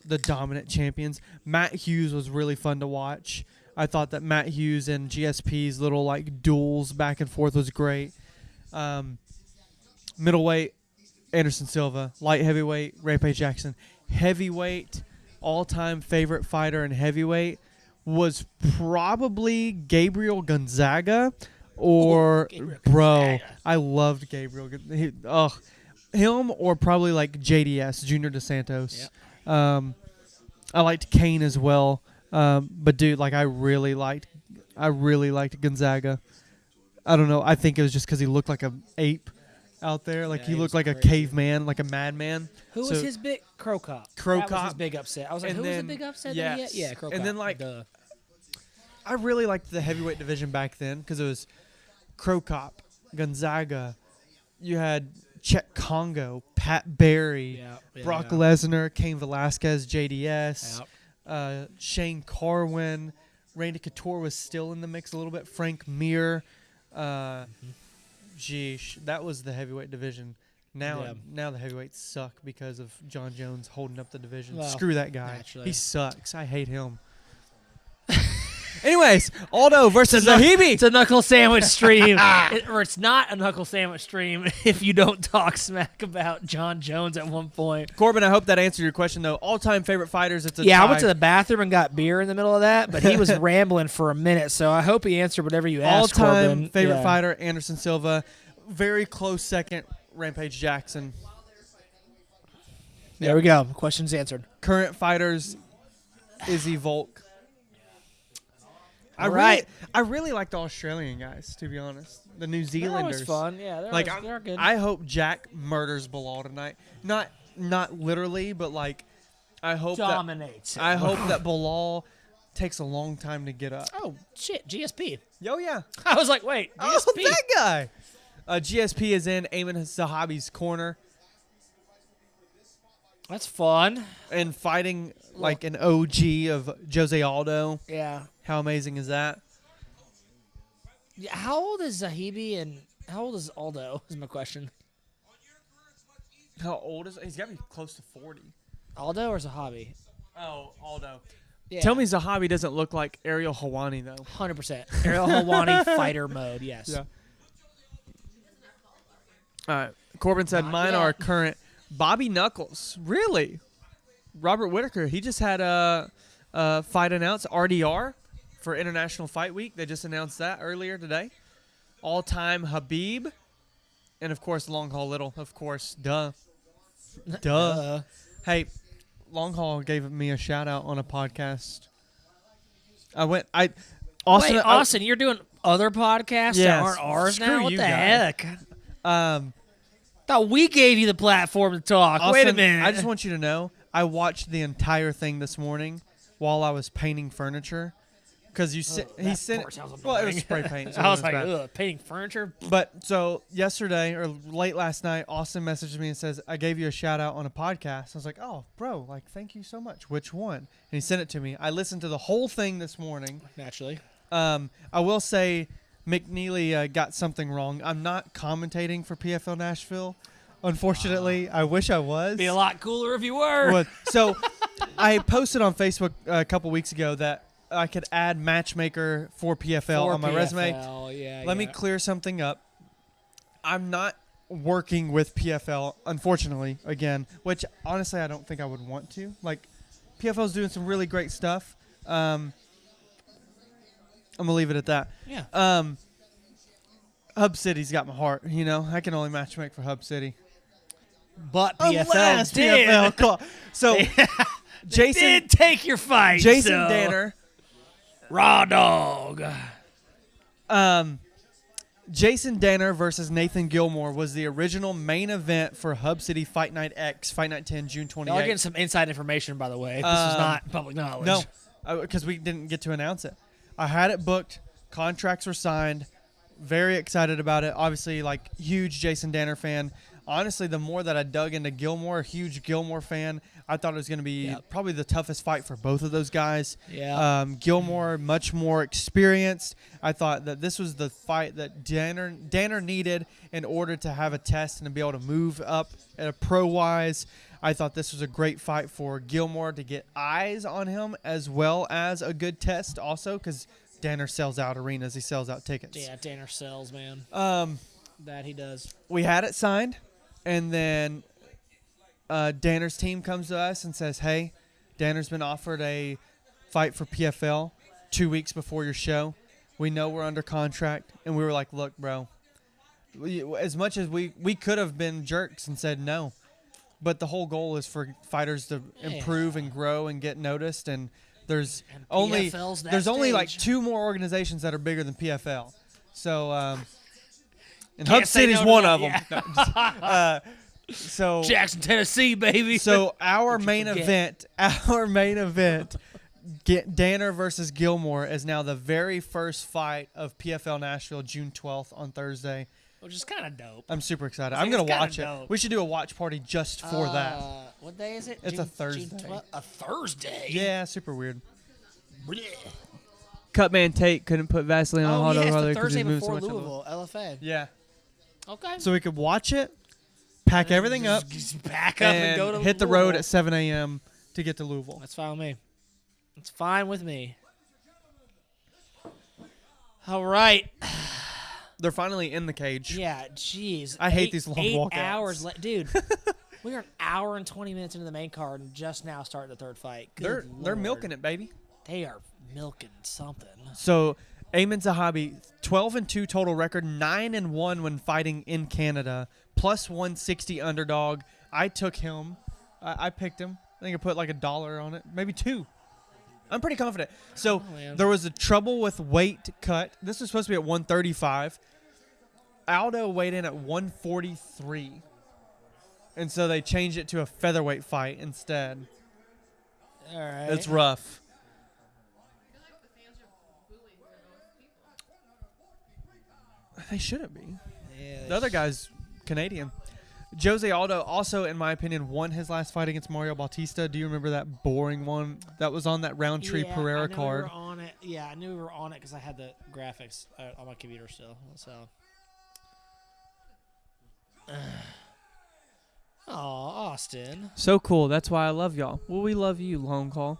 the dominant champions. Matt Hughes was really fun to watch. I thought that Matt Hughes and GSP's little, like, duels back and forth was great. Middleweight, Anderson Silva. Light heavyweight, Rampage Jackson. Heavyweight, all-time favorite fighter in heavyweight was probably Gabriel Gonzaga. Or, bro, I loved Gabriel. Him or probably like JDS, Junior DeSantos. Yep. I liked Kane as well. But dude, like I really liked Gonzaga. I don't know. I think it was just because he looked like an ape out there. Like he looked like crazy. A caveman, like a madman. Who was his big Crow Cop? That was his big upset. I was like, who was the big upset? Yes. Yeah, Crow Cop. And then like, I really liked the heavyweight division back then because it was Crow Cop, Gonzaga. You had Chet Congo, Pat Barry, Brock Lesnar, Cain Velasquez, JDS, Shane Carwin, Randy Couture was still in the mix a little bit. Frank Mir, Geesh, that was the heavyweight division. Now the heavyweights suck because of John Jones holding up the division. Well, screw that guy. Naturally. He sucks. I hate him. Anyways, Aldo versus Zahibi. It's a knuckle sandwich stream. Or it's not a knuckle sandwich stream if you don't talk smack about John Jones at one point. Corbin, I hope that answered your question, though. All-time favorite fighters, it's a tie. I went to the bathroom and got beer in the middle of that, but he was rambling for a minute, so I hope he answered whatever you asked, All-time Corbin. favorite fighter, Anderson Silva. Very close second, Rampage Jackson. There we go. Questions answered. Current fighters, Izzy Volk. I really like the Australian guys, to be honest. The New Zealanders. That was fun. Yeah, they're good. I hope Jack murders Bilal tonight. Not literally, but like I hope dominates. I hope that Bilal takes a long time to get up. Oh shit, GSP. Oh yeah. I was like, wait, GSP. Oh, that guy. GSP is in Ayman Zahabi's corner. That's fun. And fighting like an OG of Jose Aldo. Yeah. How amazing is that? Yeah, how old is Zahibi and how old is Aldo is my question. How old is he? He's got to be close to 40. Aldo or Zahabi? Oh, Aldo. Yeah. Tell me Zahabi doesn't look like Ariel Helwani, though. 100%. Ariel Helwani fighter mode, yes. Yeah. All right. Corbin said, mine are current. Bobby Knuckles. Really? Robert Whitaker. He just had a fight announced, RDR, for International Fight Week. They just announced that earlier today. All-time Habib. And, of course, Long Haul Little. Of course. Duh. Hey, Long Haul gave me a shout-out on a podcast. Austin, you're doing other podcasts that aren't ours now? What the heck? Thought we gave you the platform to talk. Austin, Wait a minute. I just want you to know, I watched the entire thing this morning while I was painting furniture. Because he sent well, it was spray paint. So I was like, ugh, painting furniture? But so yesterday or late last night, Austin messaged me and says, I gave you a shout out on a podcast. I was like, oh, bro, like, thank you so much. Which one? And he sent it to me. I listened to the whole thing this morning. Naturally. I will say McNeely got something wrong. I'm not commentating for PFL Nashville. Unfortunately, I wish I was. Be a lot cooler if you were. So I posted on Facebook a couple weeks ago that I could add matchmaker for PFL on my resume. Let me clear something up. I'm not working with PFL, unfortunately, again, which honestly I don't think I would want to. Like, PFL's doing some really great stuff. I'm going to leave it at that. Yeah. Hub City's got my heart, you know. I can only matchmake for Hub City. But PFL did. PFL call. So Jason did take your fight. Jason Danner. Raw dog. Jason Danner versus Nathan Gilmore was the original main event for Hub City Fight Night X, Fight Night 10, June 28th. Y'all are getting some inside information, by the way. This is not public knowledge. No, because we didn't get to announce it. I had it booked. Contracts were signed. Very excited about it. Obviously, like, huge Jason Danner fan. Honestly, the more that I dug into Gilmore, huge Gilmore fan, I thought it was going to be probably the toughest fight for both of those guys. Yeah. Gilmore, much more experienced. I thought that this was the fight that Danner needed in order to have a test and to be able to move up at a pro-wise. I thought this was a great fight for Gilmore to get eyes on him as well as a good test also because Danner sells out arenas. He sells out tickets. Yeah, Danner sells, man. That he does. We had it signed, and then Danner's team comes to us and says, hey, Danner's been offered a fight for PFL 2 weeks before your show. We know we're under contract. And we were like, look, bro, as much as we could have been jerks and said no, but the whole goal is for fighters to improve and grow and get noticed. And there's only like 2 more organizations that are bigger than PFL. So, and Hub City's one of them. No, so Jackson, Tennessee, baby. So our main event, Danner versus Gilmore is now the very first fight of PFL Nashville, June 12th on Thursday. Which is kind of dope. I'm super excited. I'm going to watch it. We should do a watch party just for that. What day is it? It's a Thursday. A Thursday? Yeah, super weird. Cutman Tate couldn't put Vaseline on hot dog it's the because Thursday he's moving so before much. Louisville, LFA. Yeah. Okay. So we could watch it, pack everything up, Just back up and go to hit the Louisville. road at 7 a.m. to get to Louisville. That's fine with me. It's fine with me. All right. They're finally in the cage. Yeah, jeez. I hate these long 8 walkouts. hours. Dude, we are an hour and 20 minutes into the main card and just now starting the third fight. They're milking it, baby. They are milking something. So, Ayman Zahabi, 12-2 total record, 9-1 when fighting in Canada, plus 160 underdog. I took him. I picked him. I think I put like $1 on it, maybe 2. I'm pretty confident. So there was a trouble with weight cut. This was supposed to be at 135. Aldo weighed in at 143. And so they changed it to a featherweight fight instead. All right. It's rough. They shouldn't be. Yeah, The other guy's Canadian. Jose Aldo also, in my opinion, won his last fight against Mario Bautista. Do you remember that boring one that was on that Roundtree Pereira card? We were on it. Yeah, I knew we were on it because I had the graphics on my computer still. So. Oh, Austin. So cool. That's why I love y'all. Well, we love you, Long Call.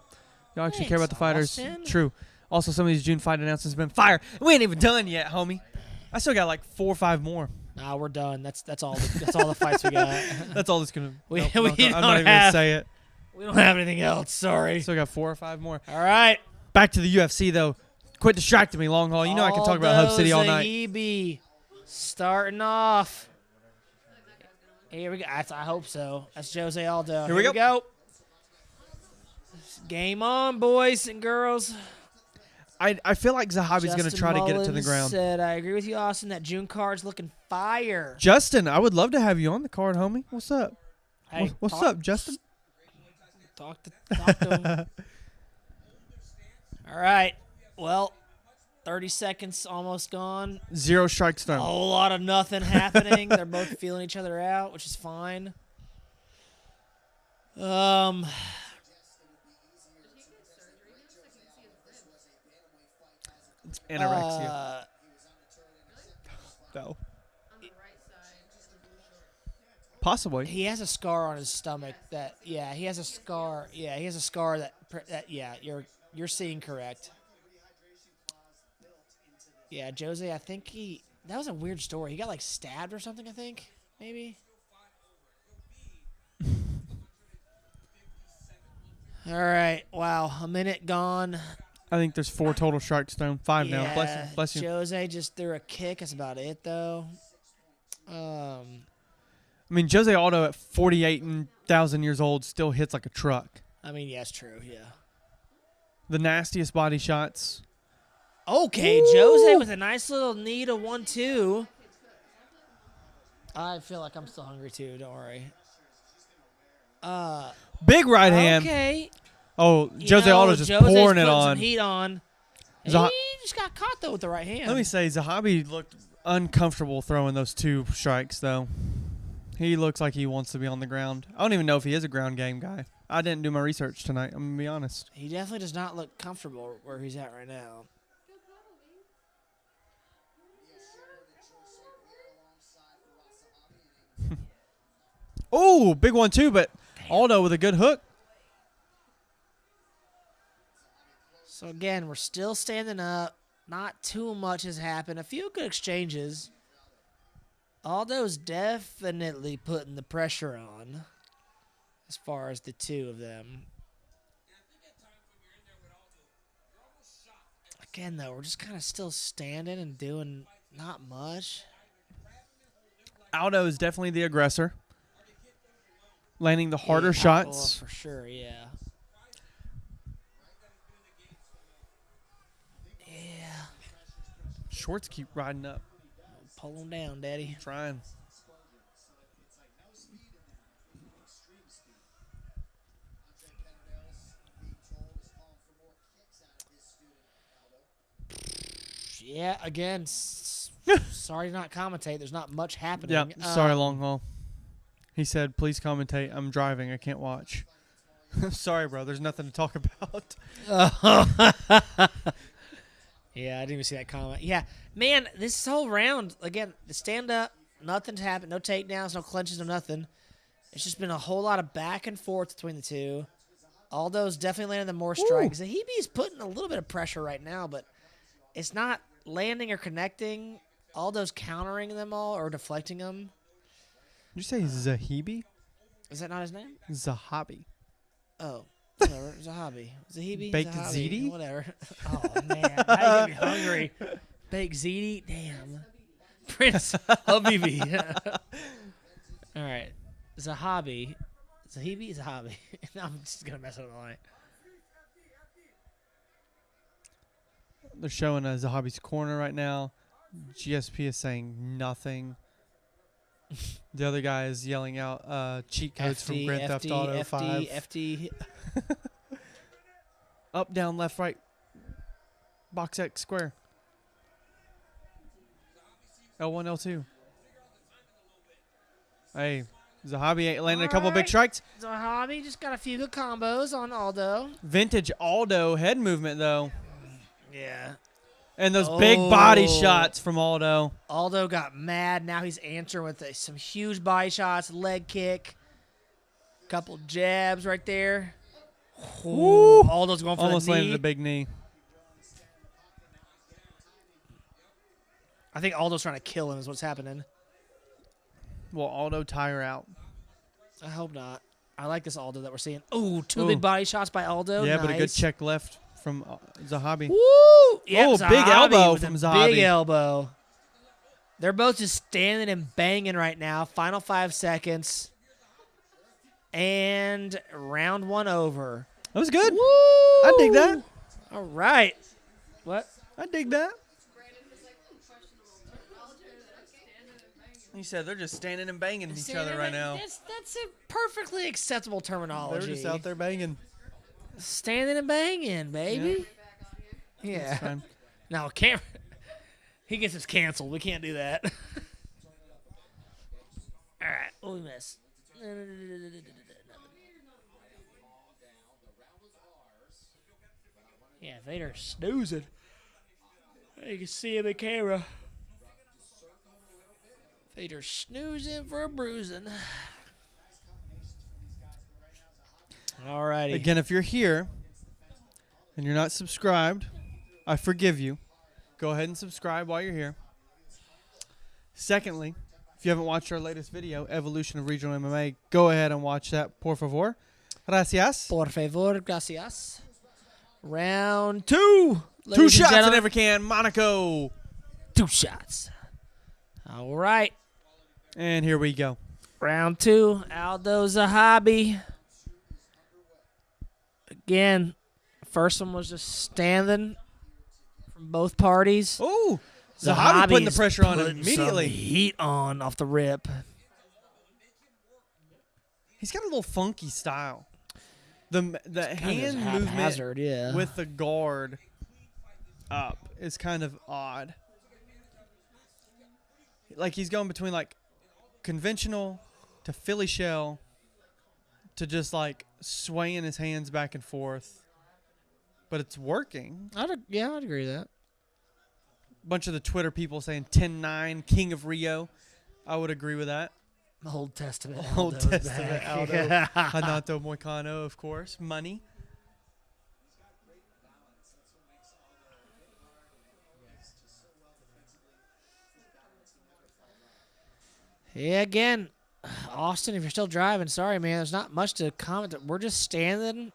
Y'all actually care about the fighters. Austin. True. Also, some of these June fight announcements have been fire. We ain't even done yet, homie. I still got like 4 or 5 more. Nah, we're done. That's all. That's all the fights we got. That's all that's gonna. We I'm don't not even have- gonna say it. We don't have anything else. Sorry. Still got 4 or 5 more. All right. Back to the UFC though. Quit distracting me, Long Haul. You know I can talk about Hub City all night. Zahabi starting off. Here we go. I hope so. That's Jose Aldo. Here we go. Game on, boys and girls. I feel like Zahabi's going to try to get it to the Mullins ground. said, I agree with you, Austin. That June card's looking fire. Justin, I would love to have you on the card, homie. What's up? Hey, What's talk- up, Justin? Talk to him. All right. Well, 30 seconds almost gone. 0 strikes A thrown. whole lot of nothing happening. They're both feeling each other out, which is fine. Anorexia. No. Possibly. He has a scar on his stomach that he has a scar. Yeah, he has a scar that you're seeing correct. Yeah, Jose, I think that was a weird story. He got like stabbed or something, I think. Maybe. All right. Wow, a minute gone. I think there's 4 total strikes thrown. 5 now. Yeah, Bless you. Bless you. Jose just threw a kick. That's about it, though. I mean, Jose Aldo at 48,000 years old still hits like a truck. I mean, yeah, it's true. Yeah. The nastiest body shots. Okay, Jose with a nice little knee to 1-2. I feel like I'm still hungry too. Don't worry. Big right hand. Okay. Oh, Jose Aldo's just Jose's pouring it putting on. some heat on. Zah- He just got caught though with the right hand. Let me say, Zahabi looked uncomfortable throwing those 2 strikes, though. He looks like he wants to be on the ground. I don't even know if he is a ground game guy. I didn't do my research tonight. I'm going to be honest. He definitely does not look comfortable where he's at right now. Oh, big one, too, but Aldo with a good hook. So again, we're still standing up. Not too much has happened. A few good exchanges. Aldo's definitely putting the pressure on as far as the 2 of them. Again, though, we're just kind of still standing and doing not much. Aldo is definitely the aggressor. Landing the harder Yeah, shots. for sure, yeah. Yeah. Shorts keep riding up. Pull him down, Daddy. Trying. Yeah, again, sorry to not commentate. There's not much happening. Yeah, sorry, long haul. He said, please commentate. I'm driving. I can't watch. Sorry, bro. There's nothing to talk about. Yeah, I didn't even see that comment. Yeah, man, this whole round, again, the stand-up, nothing's happened. No takedowns, no clinches, no nothing. It's just been a whole lot of back and forth between the 2. Aldo's definitely landing the more strikes. Zahibi's putting a little bit of pressure right now, but it's not landing or connecting. Aldo's countering them all or deflecting them. Did you say Zahibi? Is that not his name? Zahabi. Oh, whatever. Zahabi. Zahibi? Baked Zahabi, ziti? Whatever. Oh, man. Now you get me hungry. Baked ziti? Damn. Prince Habibi. All right. Zahabi. Zahibi? Zahabi. I'm just going to mess up the line. They're showing Zahabi's corner right now. GSP is saying nothing. The other guy is yelling out cheat codes from Grand Theft Auto 5. FD. Up, down, left, right. Box X, square. L1, L2. Hey, Zahabi landed a couple of big strikes. Zahabi just got a few good combos on Aldo. Vintage Aldo head movement, though. Yeah. And those big body shots from Aldo. Aldo got mad. Now he's answering with some huge body shots, leg kick, couple jabs right there. Woo! Aldo's going for Almost the knee. landed a big knee. I think Aldo's trying to kill him is what's happening. Will Aldo tire out? I hope not. I like this Aldo that we're seeing. Ooh, two big body shots by Aldo. Yeah, nice. but a good check left from Zahabi. Woo! Yep, Oh, big Zahabi elbow with from a Zahabi. Big elbow. They're both just standing and banging right now. Final 5 seconds. And round 1 over. That was good. Woo! I dig that. All right. What? I dig that. He said they're just standing and banging each other right now. That's a perfectly acceptable terminology. They're just out there banging. Standing and banging, baby. Yeah. Fine. No, can't. He gets us canceled. We can't do that. All right. What we miss? Yeah, Vader snoozing. You can see him in camera. Vader snoozing for a bruising. All righty. Again, if you're here and you're not subscribed, I forgive you. Go ahead and subscribe while you're here. Secondly, if you haven't watched our latest video, Evolution of Regional MMA, go ahead and watch that, por favor. Gracias. Por favor, gracias. Round 2. Two shots in every can, Monaco. 2 shots. All right. And here we go. Round 2. Aldo Zahabi. Again, first one was just standing from both parties. Oh, Zahabi putting the pressure on him putting some immediately. heat on off the rip. He's got a little funky style. The hand haphazard, movement yeah. with the guard up is kind of odd. Like he's going between like conventional to Philly shell to just like swaying his hands back and forth. But it's working. I'd agree with that. Bunch of the Twitter people saying 10-9, King of Rio. I would agree with that. Old Testament. Old Aldo's Testament back. Aldo. Hanato Moicano, of course. Money. Yeah, again, Austin, if you're still driving, sorry, man. There's not much to comment. We're just standing.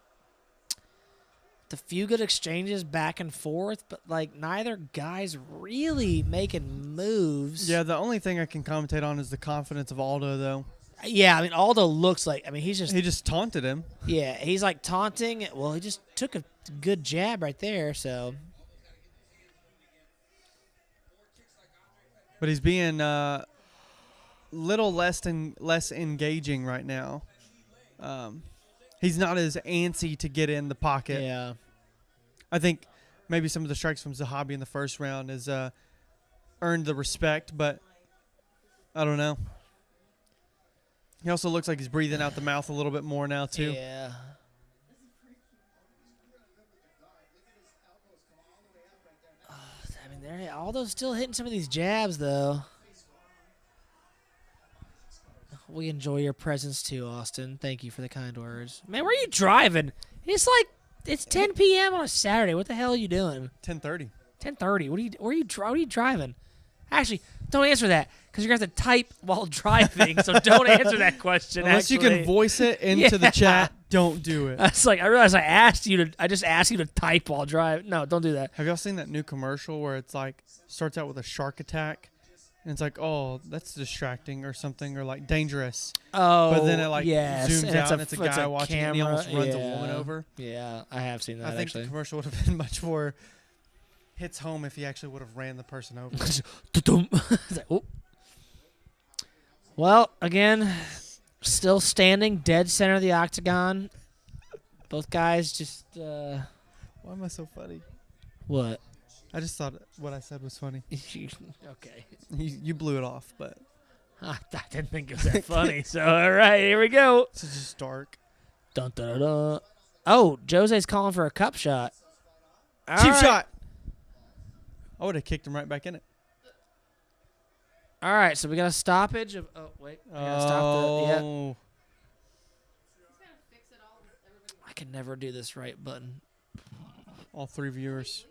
The few good exchanges back and forth, but like neither guy's really making moves. Yeah, the only thing I can commentate on is the confidence of Aldo, though. Yeah, I mean, Aldo looks like, He just taunted him. yeah, he's like taunting. Well, he just took a good jab right there, so. But he's being little less engaging right now. He's not as antsy to get in the pocket. Yeah. I think maybe some of the strikes from Zahabi in the first round has earned the respect, but I don't know. He also looks like he's breathing out the mouth a little bit more now, too. Yeah. I mean, Aldo's still hitting some of these jabs, though. We enjoy your presence, too, Austin. Thank you for the kind words. Man, where are you driving? It's like, it's 10 p.m. on a Saturday. What the hell are you doing? 10:30. 10:30. What are you driving? Actually, don't answer that because you're going to have to type while driving, so don't answer that question. Unless you can voice it into the chat, don't do it. It's like, I realized I just asked you to type while driving. No, don't do that. Have y'all seen that new commercial where it's like starts out with a shark attack and it's like, oh, that's distracting or something, or like dangerous. Oh, But then it like yes. zooms and out and it's a guy watching and he camera. almost runs a woman over. Yeah, I have seen that I think actually. the commercial would have been much more hits home if he actually would have ran the person over. It's like, oh. Well, again, still standing dead center of the octagon. Both guys just Why am I so funny? what? I just thought what I said was funny. Okay. You blew it off, but I didn't think it was that funny. So, all right, here we go. it's just dark. Dun, dun, dun, dun. Oh, Jose's calling for a cup shot. All Cheap right. shot. I would have kicked him right back in it. All right, so we got a stoppage of. Oh wait, I gotta stop the. Yeah, Oh, I can never do this right button. all three viewers.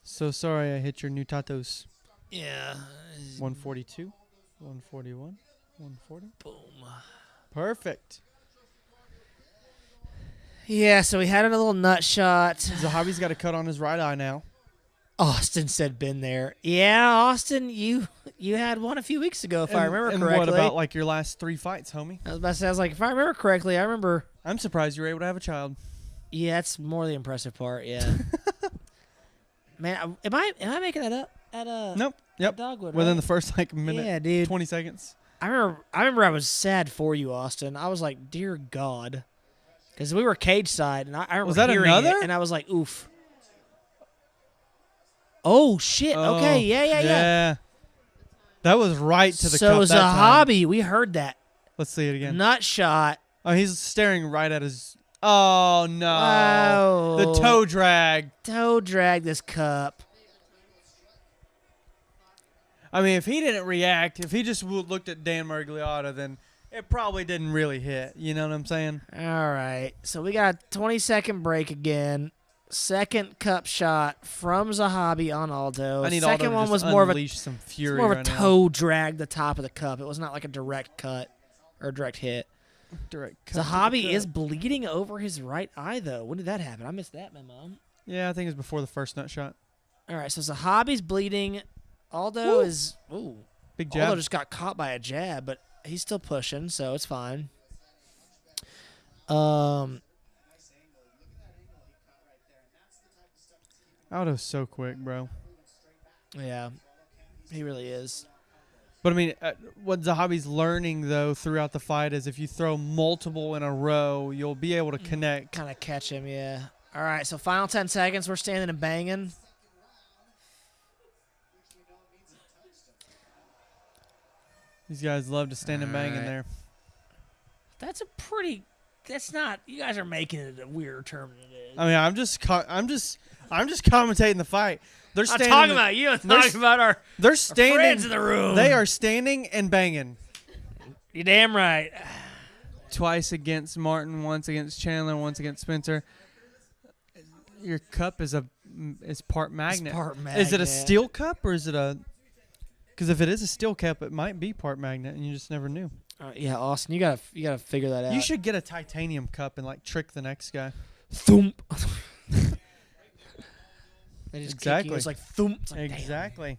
So sorry I hit your new tatos. Yeah. 142, 141, 140. Boom. Perfect. Yeah, so we had a little nut shot. Zahabi's got a cut on his right eye now. Austin said, "Been there." Yeah, Austin, you had one a few weeks ago, if I remember and correctly. what about like your last 3 fights, homie? I was about to say, I was like, if I remember correctly, I remember. I'm surprised you were able to have a child. Yeah, that's more the impressive part. Yeah. Man, am I making that up at Nope. Yep. Dogwood? Within right? the first like minute, Yeah, dude. 20 seconds. I remember I was sad for you, Austin. I was like, dear God, because we were cage side, and I remember Was that hearing another? it, and I was like, oof. Oh shit! Okay, yeah. That was right to the So cup as that a time. hobby, we heard that Let's see it again. nut shot. Oh, he's staring right at his. Oh no! Wow. The toe drag. Toe drag this cup. I mean, if he didn't react, if he just looked at Dan Murgliata, then it probably didn't really hit. You know what I'm saying? All right, so we got a 20-second break again. Second cup shot from Zahabi on Aldo. I need Second Aldo to one just was more of a unleash some fury more of a right now. toe drag the top of the cup. It was not like a direct cut or a direct hit. Direct cut to the Zahabi cup. is bleeding over his right eye, though. When did that happen? I missed that memo. Yeah, I think it was before the first nut shot. All right, so Zahabi's bleeding. Aldo is. Ooh. Big jab. Aldo just got caught by a jab, but he's still pushing, so it's fine. Aldo's so quick, bro. Yeah, he really is. But I mean, what Zahabi's learning though throughout the fight is if you throw multiple in a row, you'll be able to connect. Kind of catch him, yeah. All right, so final 10 seconds. We're standing and banging. These guys love to stand and bang in Alright. there. That's a pretty. That's not. You guys are making it a weirder term than it is. I mean, I'm just commentating the fight. They're I'm standing. talking about you. I'm talking about our They're standing. friends in the room. They are standing and banging. You're damn right. Twice against Martin, once against Chandler, once against Spencer. Your cup is part magnet. part Is it a magnet. steel cup or is it a? Because if it is a steel cup, it might be part magnet, and you just never knew. Yeah, Austin, you gotta figure that out. You should get a titanium cup and like trick the next guy. Thump. They just kick you. Exactly. It's like thump. It's like, Exactly.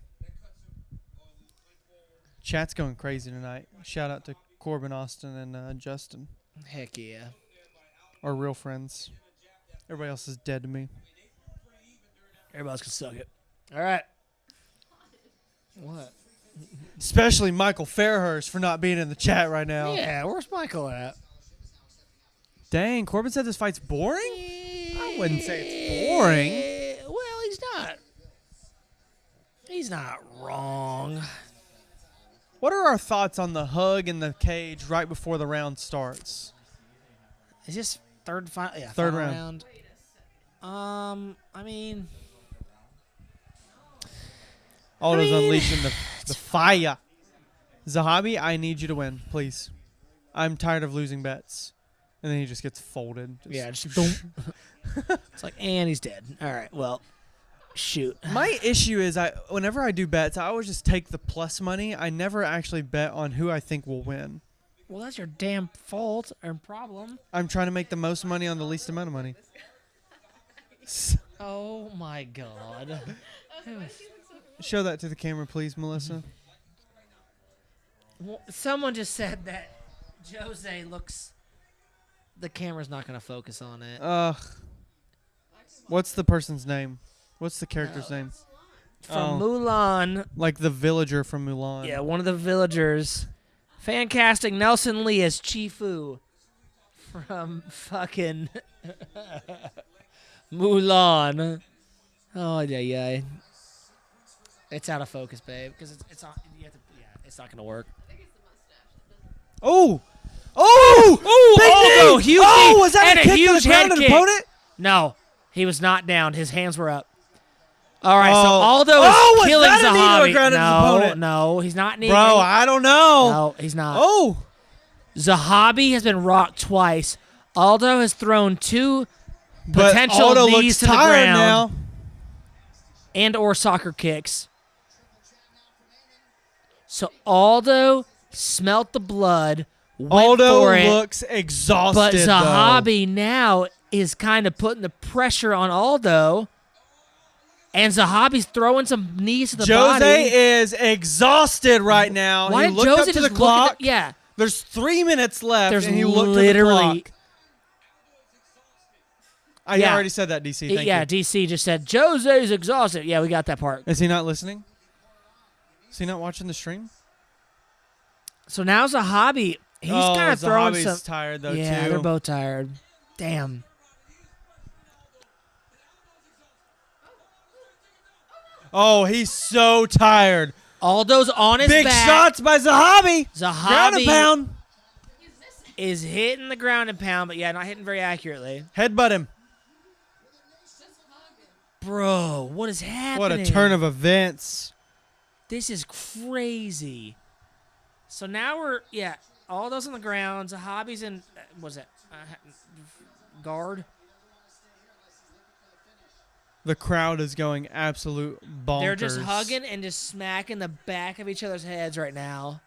Chat's going crazy tonight. Shout out to Corbin, Austin, and Justin. damn. Heck yeah. Our real friends. Everybody else is dead to me. Everybody else can suck it. All right. What? Especially Michael Fairhurst for not being in the chat right now. Yeah, where's Michael at? Dang, Corbin said this fight's boring? I wouldn't say it's boring. Well, he's not. He's not wrong. What are our thoughts on the hug in the cage right before the round starts? Is this third final? Yeah, Third final round. I mean, Aldo's mean, unleashing the fire. Zahabi, I need you to win, please. I'm tired of losing bets. And then he just gets folded. yeah, just boom. It's like, and he's dead. All right, well, shoot. My issue is whenever I do bets, I always just take the plus money. I never actually bet on who I think will win. Well, that's your damn fault or problem. I'm trying to make the most money on the least amount of money. Oh my God. Show that to the camera, please, Melissa. Well, someone just said that Jose looks. The camera's not going to focus on it. What's the person's name? What's the character's name? From Mulan. Like the villager from Mulan. Yeah, one of the villagers. Fan casting Nelson Lee as Chifu from fucking Mulan. Oh yeah. It's out of focus, babe, because it's not. You have to, yeah, it's not gonna work. Oh! Oh! Big Aldo, knee! huge Oh, knee, was that and a a kick to huge the ground head of the kick. opponent? No, he was not down. His hands were up. All right, so Oh. Aldo is Oh, was killing that a knee to the Zahabi. ground of his opponent? No, he's not kneeing. Bro, I don't know. No, he's not. Oh! Zahabi has been rocked twice. Aldo has thrown two But potential Aldo knees looks to the tired ground now. and or soccer kicks. So Aldo smelt the blood, went Aldo for it, looks exhausted, but though. Zahabi now is kind of putting the pressure on Aldo, and Zahabi's throwing some knees to the body. Jose is exhausted right now. Why he did looked Jose up to just the look clock. at the, yeah, There's 3 minutes left, there's and he looked literally. at the clock. I Yeah. already said that, DC. Thank yeah, you. DC just said Jose's exhausted. Yeah, we got that part. Is he not listening? Is he not watching the stream? So now Zahabi, he's kind of throwing Zahabi's some. tired, though, Yeah, too. they're both tired. Damn. Oh, he's so tired. Aldo's on his Big back. shots by Zahabi. Ground and Zahabi pound. is hitting the ground and pound, but yeah, not hitting very accurately. Headbutt him. Bro, what is happening? What a turn of events. This is crazy. So now Aldo's on the ground. Zahabi's in, guard? The crowd is going absolute bonkers. They're just hugging and just smacking the back of each other's heads right now.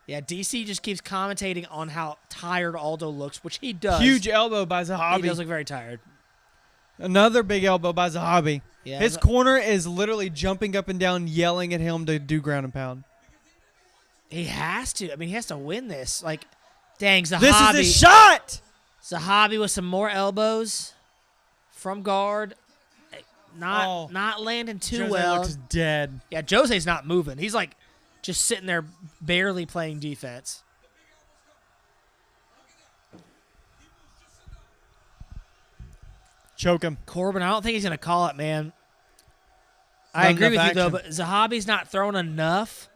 Yeah, DC just keeps commentating on how tired Aldo looks, which he does. Huge elbow by Zahabi. He does look very tired. Another big elbow by Zahabi. Yeah, His corner is literally jumping up and down, yelling at him to do ground and pound. He has to. I mean, he has to win this. Like, dang, Zahabi. This is his shot! Zahabi with some more elbows. from guard. Not landing too Jose well. looks dead. Yeah, Jose's not moving. He's like just sitting there barely playing defense. Choke him. Corbin, I don't think he's going to call it, man. I Not agree with enough you, though, action. but Zahabi's not throwing enough.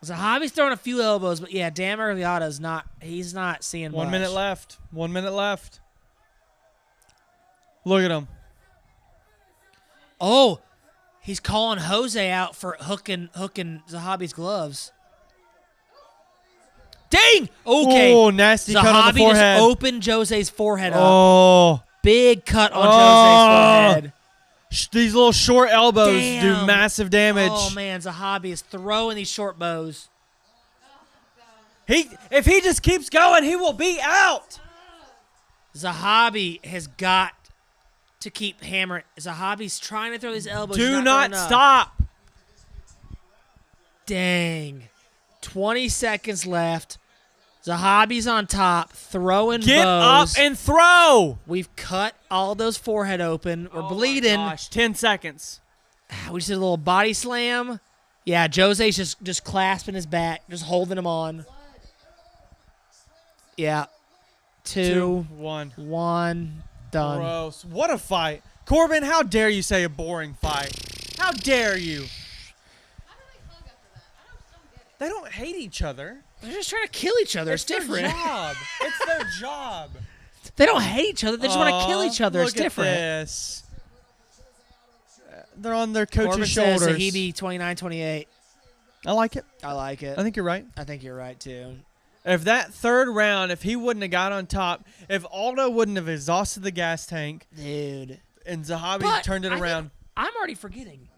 Zahabi's throwing a few elbows, but yeah, Dan Miragliotta's not. He's not seeing 1 much. minute left. 1 minute left. Look at him. Oh, he's calling Jose out for hooking Zahabi's gloves. Dang! Okay. Oh, nasty cut on the Zahabi forehead. just opened Jose's forehead up. Oh. Big cut on Oh. Jose's forehead. These little short elbows do Damn. massive damage. Oh, man, Zahabi is throwing these short bows. If he just keeps going, he will be out. Zahabi has got to keep hammering. Zahabi's trying to throw these elbows. He's Do not not throwing enough. stop. Dang. 20 seconds left. Zahabi's on top, throwing Get bows. up and throw. We've cut Aldo's forehead open. We're bleeding. Gosh, 10 seconds. We just did a little body slam. Yeah, Jose's just clasping his back, just holding him on. Yeah. 2, 1. 1, done. Gross. What a fight. Corbin, how dare you say a boring fight? How dare you? How do they hug after that? I don't get it. They don't hate each other. They're just trying to kill each other. It's different. Their job. It's their job. They don't hate each other. They just want to kill each other. It's Look different. At this. They're on their Corbin coach's says shoulders. Zahabi 29-28. I like it. I like it. I think you're right. I think you're right, too. If that third round, if he wouldn't have got on top, if Aldo wouldn't have exhausted the gas tank, Dude. and Zahabi But turned it I think- around. I'm already forgetting.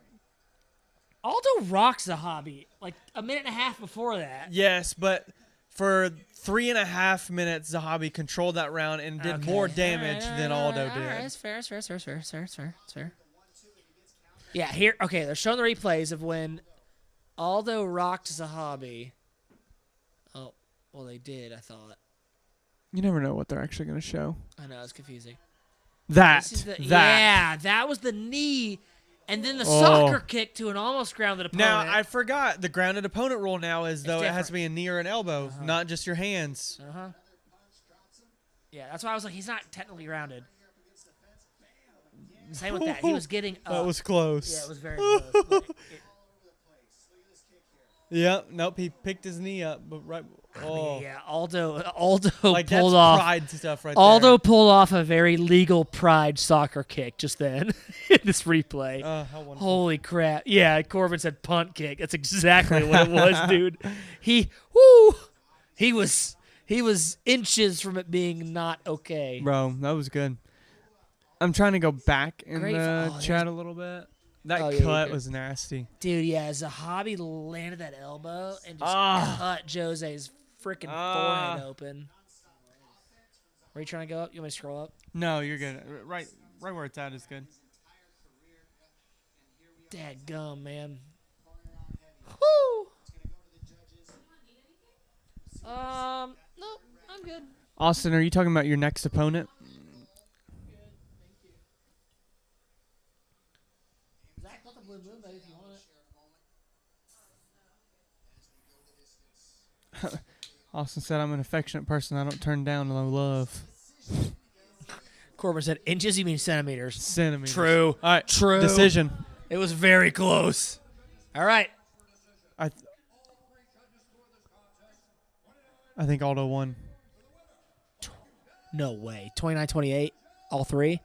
Aldo rocked Zahabi like a minute and a half before that. Yes, but for 3.5 minutes, Zahabi controlled that round and did Okay. more damage All right, than all Aldo right, did. all right, it's fair, it's fair, it's fair, it's fair, it's fair, it's fair, it's fair. Yeah, here. Okay, they're showing the replays of when Aldo rocked Zahabi. Oh, well, they did. I thought. You never know what they're actually going to show. I know it's confusing. That. This is the, that. Yeah, that was the knee, and then the Oh. soccer kick to an almost grounded opponent. Now, I forgot the grounded opponent rule now is though it has different. to be a knee or an elbow, not just your hands. Yeah, that's why I was like, he's not technically grounded. Same with that. He was getting up. That was close. Yeah, it was very close. but Yep. Nope. He picked his knee up, but right. I Oh. mean, yeah, Aldo Like that's pulled off. pride stuff right Aldo there. pulled off a very legal pride soccer kick just then in this replay. How wonderful. Holy crap. Yeah, Corbin said punt kick. That's exactly what it was, dude. He was inches from it being not okay. Bro, that was good. I'm trying to go back in Great. the Oh, chat a little bit. That Oh, yeah, you're cut good. was nasty. Dude, yeah, Zahabi landed that elbow and just Ah. cut Jose's freaking Ah. forehead open. Are you trying to go up? You want me to scroll up? No, you're good. Right where it's at is good. Dadgum, man. Woo! Nope, I'm good. Austin, are you talking about your next opponent? Zach, put the blue baby, if you want it. Austin said, I'm an affectionate person. I don't turn down no love. Corbin said, inches, you mean centimeters. Centimeters. True. All right. True. Decision. It was very close. All right. I think Aldo won. No way. 29-28, all three.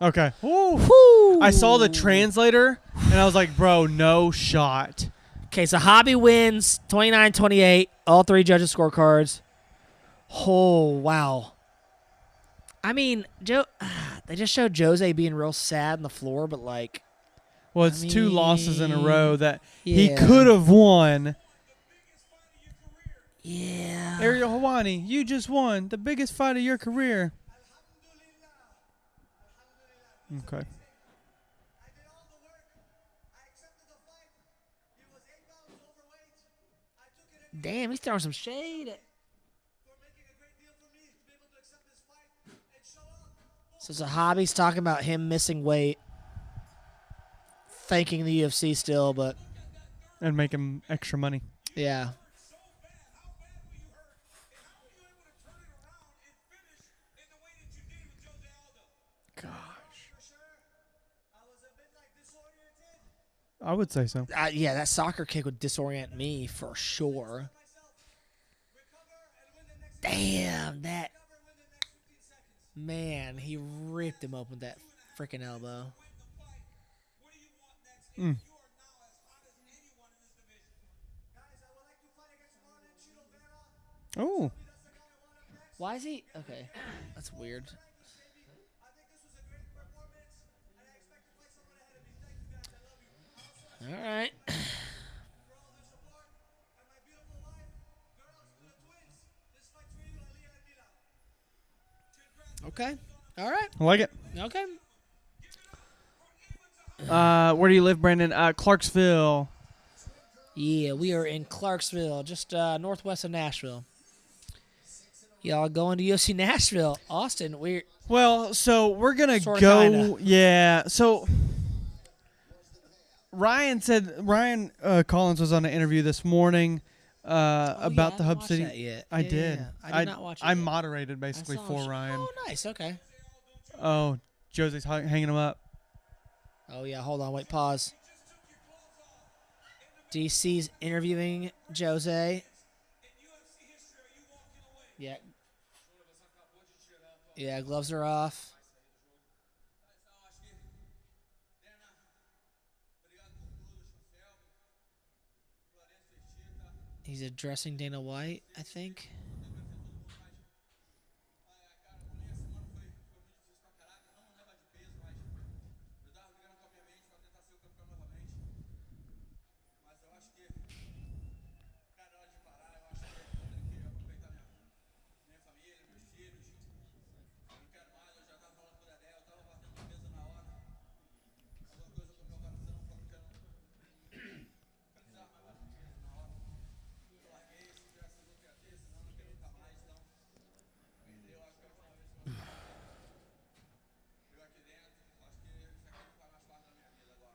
Okay. Woo! I saw the translator, and I was like, bro, no shot. Okay, so Hobby wins 29-28, all three judges' scorecards. Oh, wow. I mean, they just showed Jose being real sad on the floor, but like, Well, it's two losses in a mean, row that he yeah. could have won. yeah. Ariel Hawani, you just won the biggest fight of your career. Okay. Damn, he's throwing some shade. So Zahabi's talking about him missing weight, thanking the UFC still, but And make him extra money. yeah. Gosh. I would say so. Yeah, that soccer kick would disorient me for sure. Damn, that. Man, he ripped him open with that freaking elbow. Mm. Oh. Why is he? Okay, that's weird. All right. Okay. All right. I like it. Okay. Where do you live, Brandon? Clarksville. Yeah, we are in Clarksville, just northwest of Nashville. Y'all going to UFC Nashville, Austin? Well, so we're going to Sorta, go. kinda. Yeah. So Ryan Collins was on an interview this morning about the Hub City. That yet. I Yeah, did. yeah. I did not watch it. I yet. moderated basically I saw for him. Ryan. Oh, nice. Okay. Oh, Jose's hanging him up. Oh yeah. Hold on. Wait. Pause. DC's interviewing Jose. Yeah. Yeah. Gloves are off. He's addressing Dana White, I think.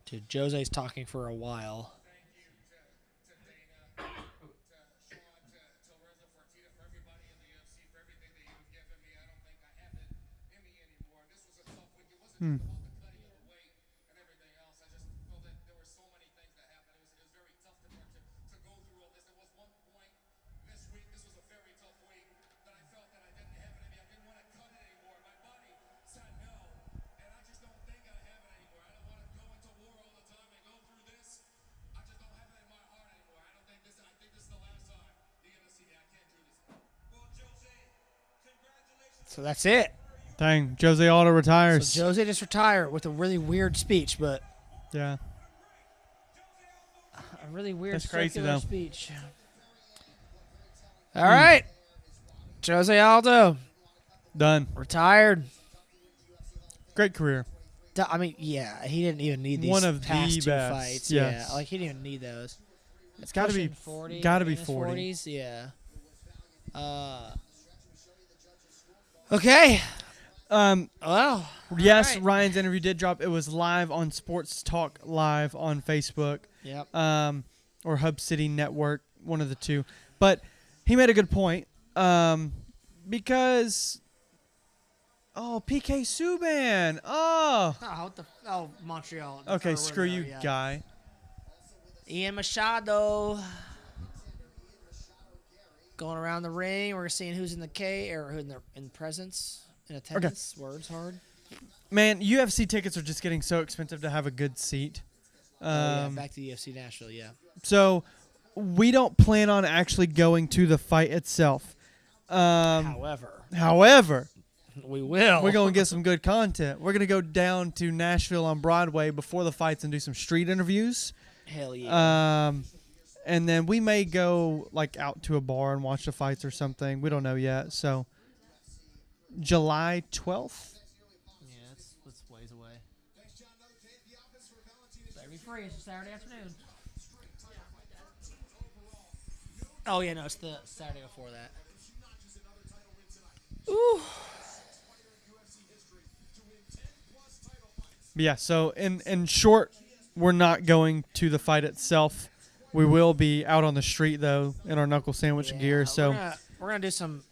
Dude, Jose's talking for a while. Hmm. So that's it. Dang, Jose Aldo retires. So Jose just retired with a really weird speech, but Yeah. a really weird That's crazy, circular though. speech. All right. Jose Aldo Done. retired. Great career. I mean, yeah, he didn't even need these One of past the two best, fights. yes. Yeah, like he didn't even need those. It's got to be Pushing 40. Got to be in his 40. 40s, yeah. Okay. Well, Yes, right. Ryan's interview did drop. It was live on Sports Talk Live on Facebook. Yep. Or Hub City Network, one of the two. But he made a good point because, PK Subban. Montreal. Okay, screw you, guy. Ian Machado going around the ring. We're seeing who's in the K or who in presence, in attendance. Words hard. Man, UFC tickets are just getting so expensive to have a good seat. Back to UFC Nashville, yeah. So we don't plan on actually going to the fight itself. However, we will. we're going to get some good content. We're going to go down to Nashville on Broadway before the fights and do some street interviews. Hell yeah. And then we may go like out to a bar and watch the fights or something. We don't know yet. So July 12th. Yeah, that's ways away. Better be free. It's a Saturday afternoon. Oh, yeah, no, it's the Saturday before that. Ooh. But yeah, so in short, we're not going to the fight itself. We will be out on the street though in our knuckle sandwich gear. So we're gonna do some.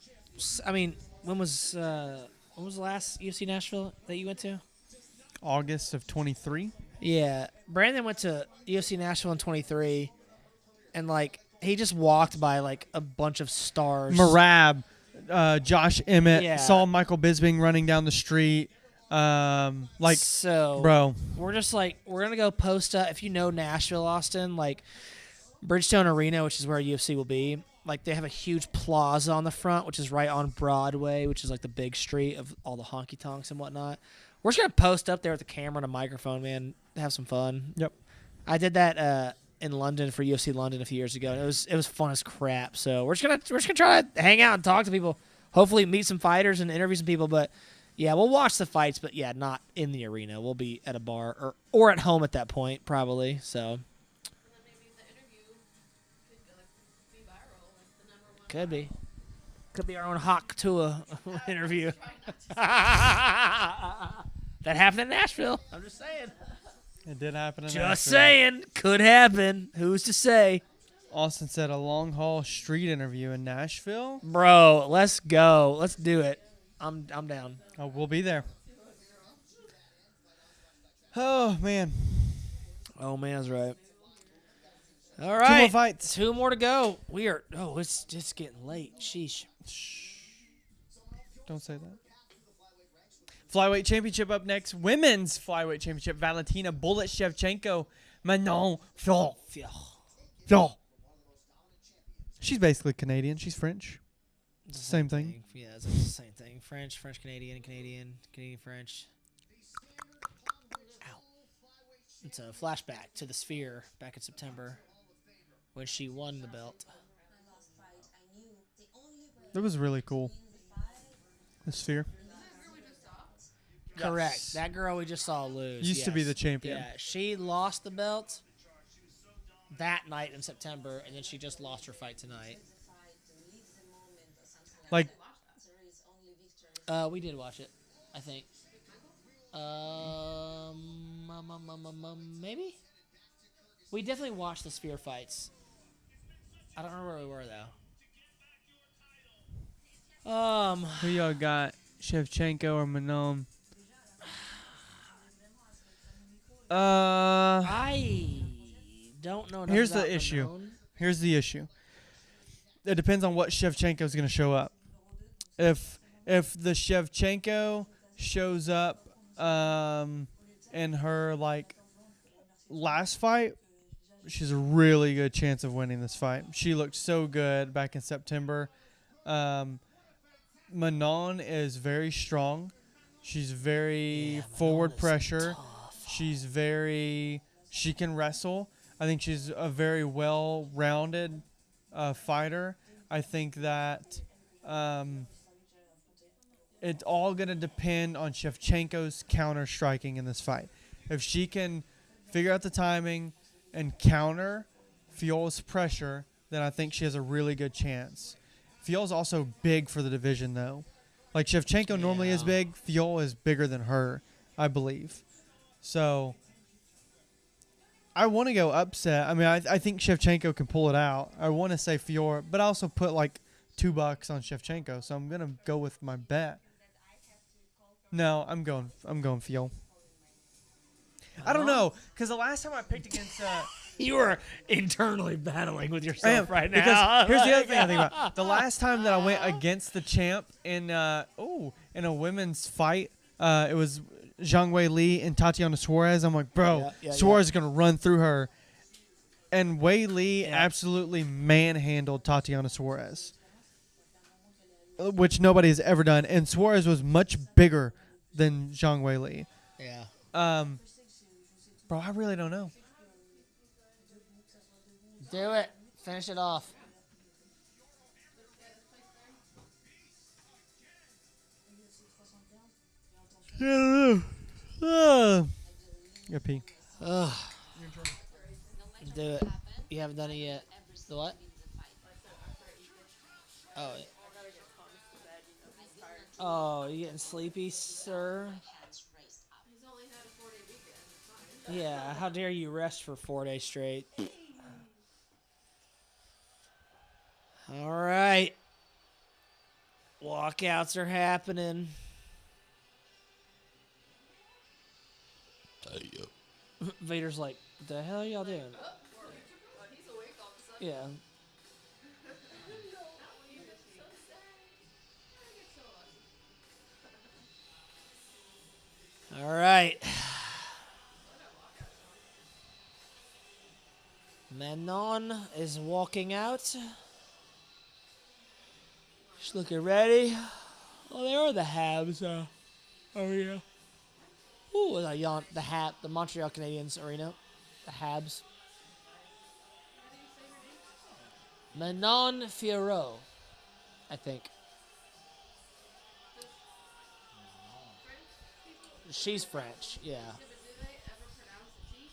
I mean, when was the last UFC Nashville that you went to? August of 23. Yeah, Brandon went to UFC Nashville in 23, and like he just walked by like a bunch of stars. Marab, Josh Emmett, Yeah. saw Michael Bisping running down the street. So, bro, we're just like we're gonna go post up. If you know Nashville, Austin, like Bridgestone Arena, which is where UFC will be. Like they have a huge plaza on the front, which is right on Broadway, which is like the big street of all the honky tonks and whatnot. We're just gonna post up there with a camera and a microphone, man. Have some fun. Yep. I did that in London for UFC London a few years ago, and it was fun as crap. So we're just gonna try to hang out and talk to people. Hopefully meet some fighters and interview some people. But yeah, we'll watch the fights, but yeah, not in the arena. We'll be at a bar or at home at that point, probably. So And then maybe the interview could like be viral, like the #1. could be our own Hawk Tua interview. That happened in Nashville. I'm just saying. it did happen. Just saying. Could happen. Who's to say? Austin said a long haul street interview in Nashville. Bro, let's go. Let's do it. I'm down. Oh, we'll be there. Oh man, Oh, man, that's right. All 2 right. more fights. 2 more to go. We are. Oh, it's just getting late. Sheesh. Don't say that. Flyweight championship up next. Women's flyweight championship. Valentina Bullet Shevchenko. Manon Fior. She's basically Canadian. She's French. It's the Same thing. Yeah, it's the same thing. French, Canadian, French. Ow. It's a flashback to the Sphere back in September when she won the belt. That was really cool. The Sphere. Correct. Yes. That girl we just saw lose. Used to be yes. the champion. Yeah, she lost the belt that night in September, and then she just lost her fight tonight. Like, We did watch it, I think. Maybe? We definitely watched the Sphere fights. I don't remember where we were, though. who y'all got? Shevchenko or Manon? I don't know. Here's the about issue. Manon. Here's the issue. It depends on what Shevchenko's going to show up. If the Shevchenko shows up in her like last fight, she's a really good chance of winning this fight. She looked so good back in September. Manon is very strong. She's very forward Manon is pressure. tough. She can wrestle. I think she's a very well-rounded fighter. I think that it's all going to depend on Shevchenko's counter striking in this fight. If she can figure out the timing and counter Fiol's pressure, then I think she has a really good chance. Fiol's also big for the division, though. Like Shevchenko normally is Yeah. big, Fiol is bigger than her, I believe. So I want to go upset. I mean, I think Shevchenko can pull it out. I want to say Fior, but I also put like $2 on Shevchenko, so I'm gonna go with my bet. No, I'm going Fiol. I don't know, because the last time I picked against You are internally battling with I yourself am, right because now. here's the other thing I think about. The last time that I went against the champ in a women's fight, it was Zhang Wei Li and Tatiana Suarez. I'm like, bro, Yeah, Suarez is gonna run through her, and Wei Li Yeah. absolutely manhandled Tatiana Suarez, which nobody has ever done. And Suarez was much bigger than Zhang Wei Li. Yeah. Bro, I really don't know. Do it. Finish it off. I don't know. Go pee. Ugh. Do it. You haven't done it yet. The what? Oh. Oh, you getting sleepy, sir? He's only had a 4-day weekend. Yeah, how dare you rest for 4 days straight? All right. Walkouts are happening. Vader's like, what the hell are y'all doing? He's awake all of a sudden. Yeah. All right. Manon is walking out. She's looking ready. Oh, there are the Habs. Arena. Ooh, the Montreal Canadiens arena. The Habs. Manon Fiorot, I think. She's French, yeah. Yeah, but do they ever pronounce the T?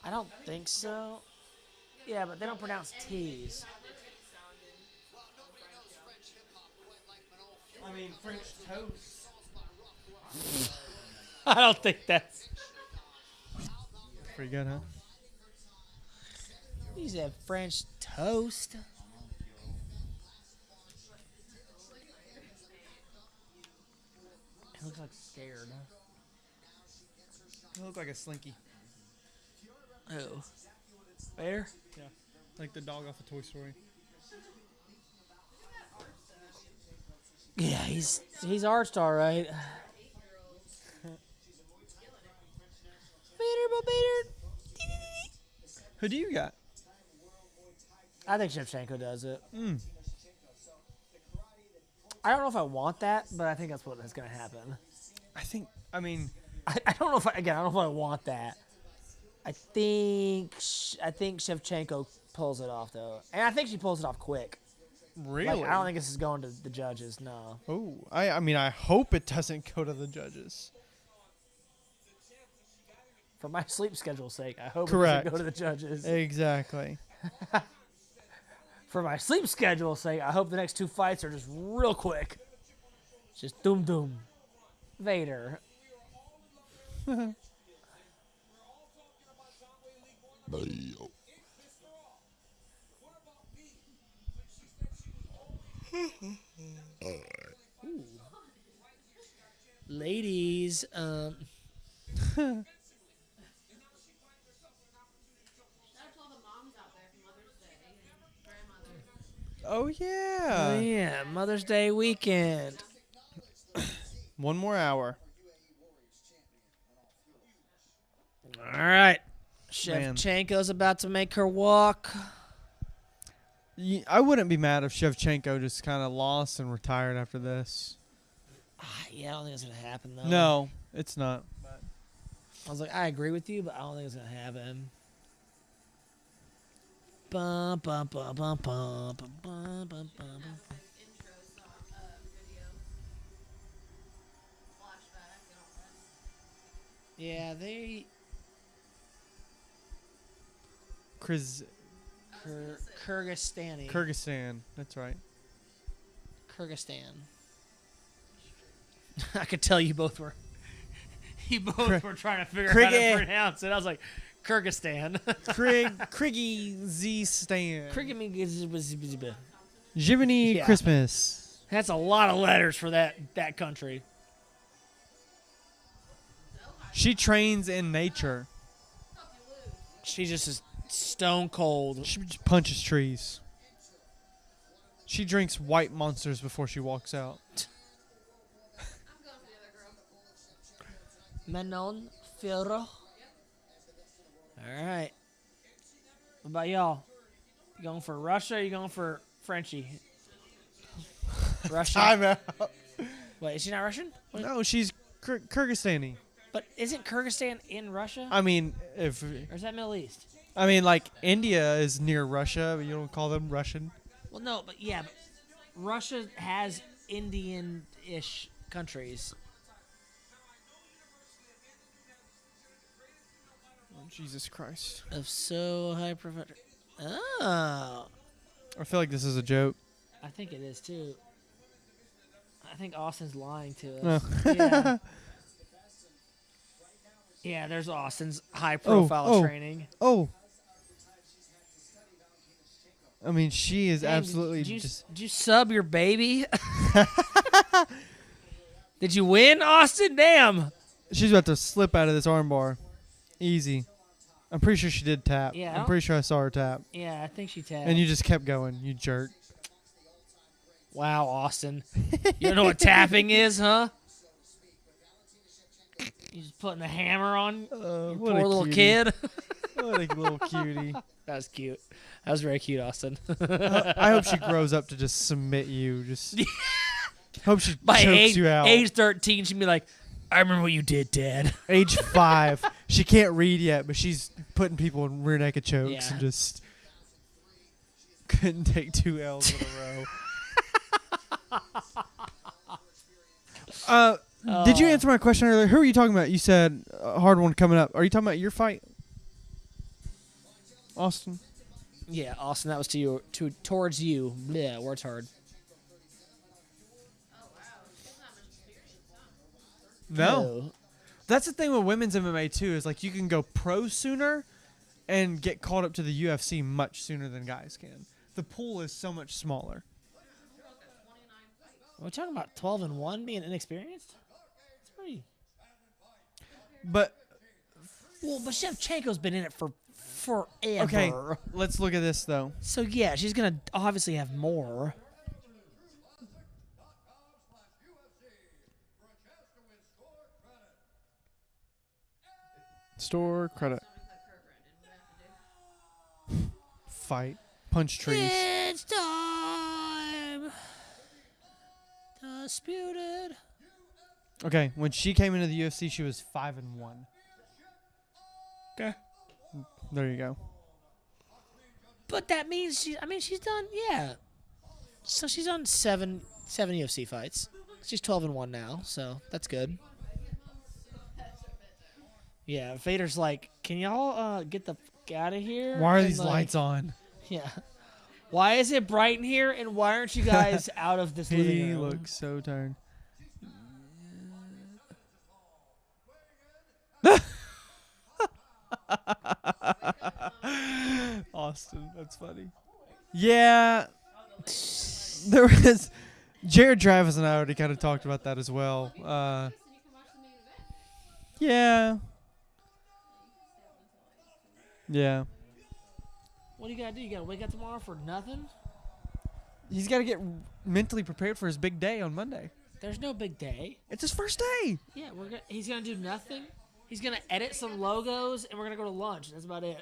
I don't think so. Yeah, but they don't pronounce T's. I mean, French toast. I don't think that's. Pretty good, huh? He said French toast. He looks like scared. You look like a slinky. Oh. Bear? Yeah. Like the dog off of Toy Story. Yeah, he's arched all right. Bader. Who do you got? I think Shevchenko does it. Mm. I don't know if I want that, but I think that's what is going to happen. I mean, I don't know if I don't know if I want that. I think Shevchenko pulls it off though, and I think she pulls it off quick. really? Like, I don't think this is going to the judges. No. Oh, I mean, I hope it doesn't go to the judges. For my sleep schedule's sake, I hope Correct. it doesn't go to the judges. Exactly. For my sleep schedule's sake, I hope the next 2 fights are just real quick. Just doom. Vader. Ladies, Shout out to all the moms out there for Mother's Day and grandmothers. Oh yeah. oh yeah, Mother's Day weekend. 1 more hour. All right. Man. Shevchenko's about to make her walk. I wouldn't be mad if Shevchenko just kind of lost and retired after this. Yeah, I don't think it's going to happen, though. No, it's not. I was like, I agree with you, but I don't think it's going to happen. Bum, bum, bum, bum, bum, bum, bum, bum, bum. Intro video. Flashback and all that. Yeah, they... Kyrgyzstani. Kyrgyzstan. That's right. Kyrgyzstan. I could tell you both were... You both were trying to figure out how to pronounce it. I was like, Kyrgyzstan. Kyrgyzstan. Kyrgyzstan. Jiminy Yeah. Christmas. That's a lot of letters for that country. She trains in nature. She just is stone cold. She just punches trees. She drinks white monsters before she walks out. I'm going for the other girl. Manon Fiorot. All right. What about y'all? You going for Russia or you going for Frenchie? Russia? I'm out. Wait, is she not Russian? What? No, she's Kyrgyzstani. But isn't Kyrgyzstan in Russia? I mean, Or is that Middle East? like India is near Russia, but you don't call them Russian. Well, no, but yeah. But Russia has Indian-ish countries. Oh, Jesus Christ. Of so high profession. Oh. I feel like this is a joke. I think it is, too. I think Austin's lying to No. us. Yeah. Yeah, there's Austin's high-profile training. Oh. I mean, she is Dang, absolutely did just. you sub your baby? Did you win, Austin? Damn. She's about to slip out of this armbar. Easy. I'm pretty sure she did tap. Yeah, I'm pretty sure I saw her tap. Yeah, I think she tapped. And you just kept going, you jerk. Wow, Austin. You don't know what tapping is, huh? You just putting the hammer on your What poor a little cutie. kid. What a little cutie. That was cute. That was very cute, Austin. I hope she grows up to just submit you. Just hope she By chokes you out. age 13, she'd be like, I remember what you did, Dad. Age 5. She can't read yet, but she's putting people in rear naked chokes Yeah. and just couldn't take 2 L's in a row. Did you answer my question earlier? Who are you talking about? You said a hard one coming up. Are you talking about your fight? Austin? Yeah, Austin, that was to you, towards you. Yeah, words hard. No. That's the thing with women's MMA too, is like you can go pro sooner and get called up to the UFC much sooner than guys can. The pool is so much smaller. We're talking about 12-1 being inexperienced? It's pretty... But Well, but Shevchenko's been in it for forever. okay, let's look at this though. So, yeah, she's going to obviously have more. Store credit. Fight. Punch trees. It's time. Disputed. Okay, when she came into the UFC, she was 5-1. Okay. There you go. But that means she's done, yeah. So she's done seven UFC fights. She's 12-1 now, so that's good. Yeah, Vader's like, can y'all get the fuck out of here? Why are And, these like, lights on? Yeah. Why is it bright in here, and why aren't you guys out of this living He room? looks so tired. Austin, that's funny. Yeah, there was Jared Travis and I already kind of talked about that as well. Yeah, yeah. What do you gotta do? You gotta wake up tomorrow for nothing? He's got to get mentally prepared for his big day on Monday. There's no big day. It's his first day. Yeah, he's gonna do nothing. He's gonna edit some logos, and we're gonna go to lunch. That's about it.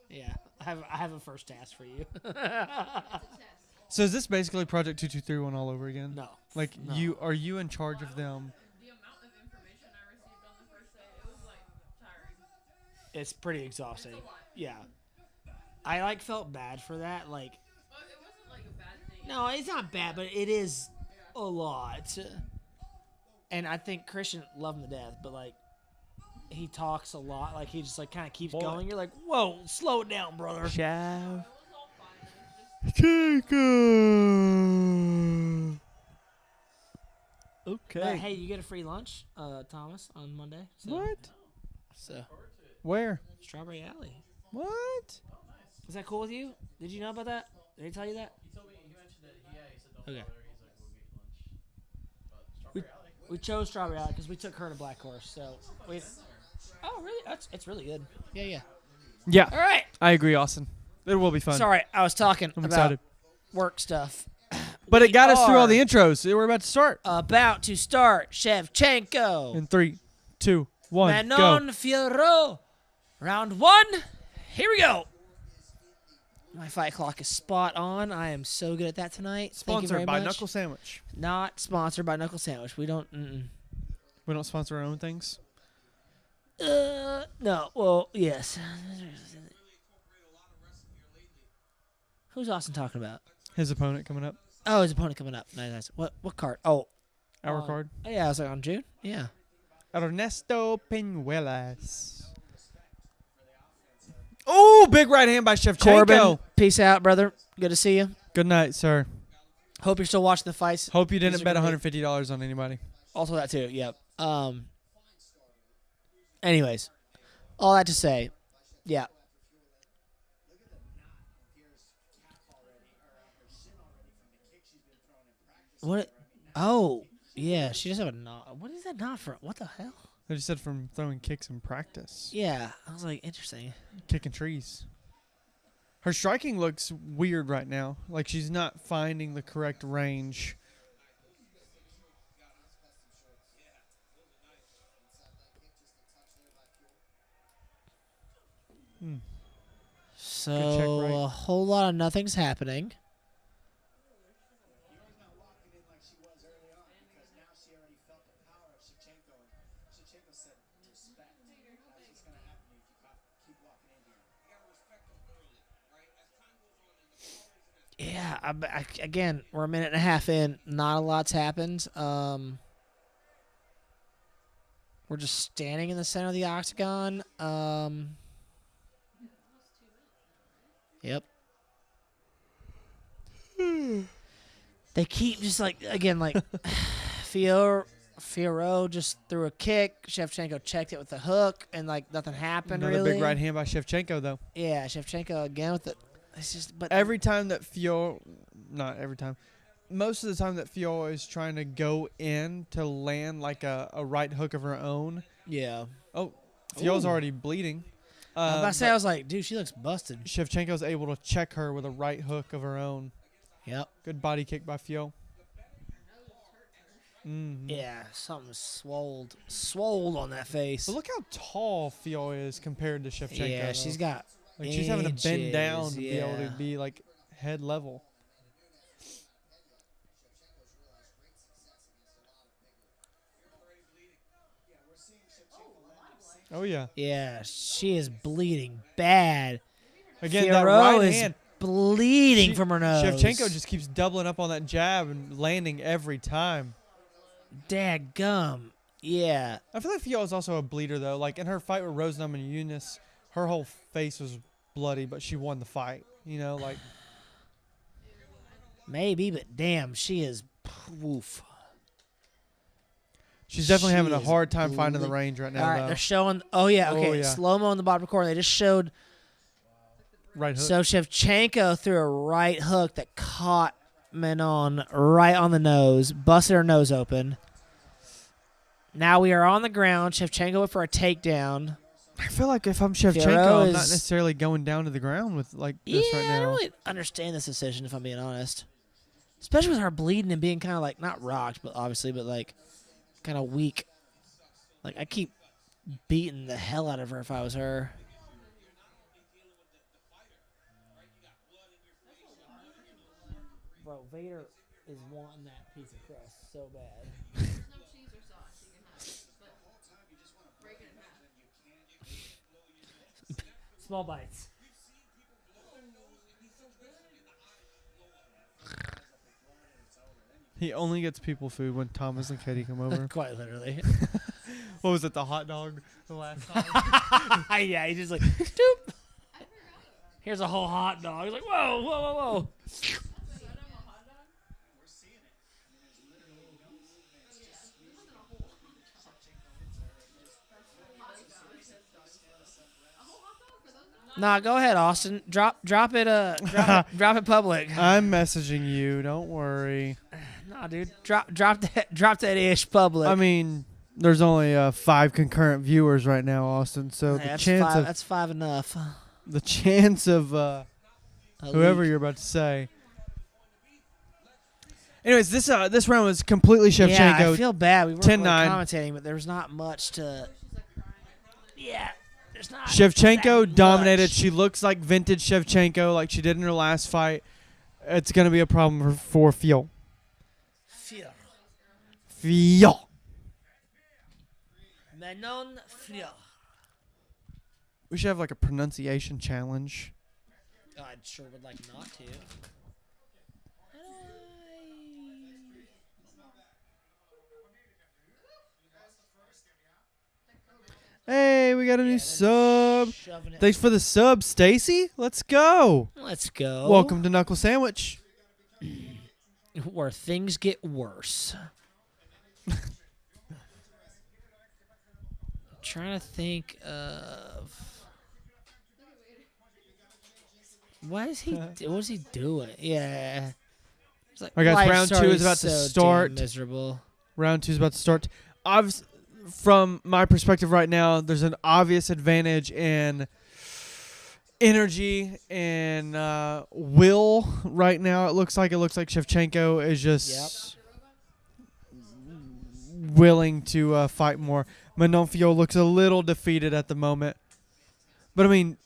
Yeah, I have a first task for you. So is this basically Project 2231 all over again? No. Like No. are you in charge of them? The amount of information I received on the first day, it was like tiring. It's pretty exhausting. Yeah. I felt bad for that. Like, But it wasn't like a bad thing. no, it's not bad, but it is a lot. And I think Christian loved him to death, but like, he talks a lot. Like, he just like kind of keeps going. You're like, whoa, slow it down, brother. Shav. Okay. But hey, you get a free lunch, Thomas, on Monday. So, What? So, Where? Strawberry Alley. What? Is that cool with you? Did you know about that? Did he tell you that? He told me, he mentioned it. Yeah, he said don't Okay. bother. He's like, we'll get you lunch. But Strawberry Alley. We chose Strawberry Alley because we took her to Black Horse. So we. Oh, really? It's really good. Yeah, yeah. Yeah, All right. I agree, Austin. It will be fun. Sorry, I was talking I'm about excited. work stuff. But it got us through all are the intros. So we're about to start. About to start Shevchenko. In 3, 2, 1, Manon go. Fiorot. Round 1. Here we go. My fight clock is spot on. I am so good at that tonight. Thank you very Sponsored by much. Knuckle Sandwich. Not sponsored by Knuckle Sandwich. We don't. We don't sponsor our own things. No. Well, yes. Who's Austin talking about? His opponent coming up. Oh, his opponent coming up. Nice. What card? Oh, Our card. Oh, yeah, I was like on June. Yeah. Ernesto Peñuelas. Oh, big right hand by Shevchenko. Corbin, peace out, brother. Good to see you. Good night, sir. Hope you're still watching the fights. Hope you These didn't are bet gonna be- $150 on anybody. Also that too. Yep. Anyways, all that to say, yeah. What? Oh, yeah. She does have a knot. What is that knot for? What the hell? I just said from throwing kicks in practice. Yeah, I was like, interesting. Kicking trees. Her striking looks weird right now. Like she's not finding the correct range. So check, right? a whole lot of nothing's happening. Yeah, again, we're a minute and a half in. Not a lot's happened. We're just standing in the center of the octagon. Yep. They keep just like Fiorot just threw a kick. Shevchenko checked it with a hook, and like nothing happened. Another really. big right hand by Shevchenko, though. Yeah, Shevchenko again with it. It's just, but Every time that not every time, most of the time that Fiorot is trying to go in to land like a right hook of her own. yeah. Oh, Fiorot's Ooh. already bleeding. I was about to say, but I was like, dude, she looks busted. Shevchenko's able to check her with a right hook of her own. Yep. Good body kick by Fiorot. Mm-hmm. Yeah, something swolled on that face. But look how tall Fiorot is compared to Shevchenko. Yeah, though. she's got. Like she's having to bend down inches, to be able to yeah. be like head level. Oh yeah. Yeah, she is bleeding bad. Again, that Fiorot right is hand. bleeding from her nose. Shevchenko just keeps doubling up on that jab and landing every time. Dadgum. Yeah. I feel like Fiorot's also a bleeder though. Like in her fight with Rosenum and Eunice, her whole face was bloody, but she won the fight. You know, like Maybe, but damn, she is. Woof. she's definitely She having a is hard time finding the ble- range right now. All right, though. they're showing. Oh yeah, okay. Oh, yeah. Slow mo in the bottom corner. They just showed. Right hook. So Shevchenko threw a right hook that caught Manon right on the nose, busted her nose open. Now we are on the ground. Shevchenko went for a takedown. I feel like if I'm Shevchenko, Fiorot I'm not is- necessarily going down to the ground with like this Yeah, right I now. don't really understand this decision if I'm being honest. Especially with her bleeding and being kind of like not rocked, but obviously, but like kind of weak. Like I keep beating the hell out of her if I was her. Bro, Vader is wanting that piece of crust so bad. There's no cheese or sauce you can have, but break it in half. Small bites. He only gets people food when Thomas and Katie come over. Quite literally. What was it, the hot dog the last time? Yeah, he's just like, stoop. Here's a whole hot dog. He's like, whoa, whoa, whoa, whoa. Nah, go ahead, Austin. Drop it. Drop it public. I'm messaging you. Don't worry. Nah, dude. Drop that ish public. I mean, there's only 5 concurrent viewers right now, Austin. So Hey, that's five enough. the chance of A whoever leak. you're about to say. Anyways, this round was completely Shevchenko. Yeah, I feel bad. We weren't really 10-9. commentating, but there's not much to. Yeah, there's not. Shevchenko that dominated. much. She looks like vintage Shevchenko, like she did in her last fight. It's gonna be a problem for Fiorot. Fiorot. Manon Fiorot. We should have like a pronunciation challenge. I sure would like not to. Hey, we got a new sub. Shoving it. Thanks for the sub, Stacy. Let's go. Let's go. Welcome to Knuckle Sandwich. Where things get worse. Trying to think of what is he? What is he doing? Yeah. It's like, All right, guys, life's round 2 already is about to so start. damn miserable. Round 2 is about to start. From my perspective right now, there's an obvious advantage in energy and will right now. It looks like Shevchenko is just willing to fight more. Manonfio looks a little defeated at the moment. But, I mean,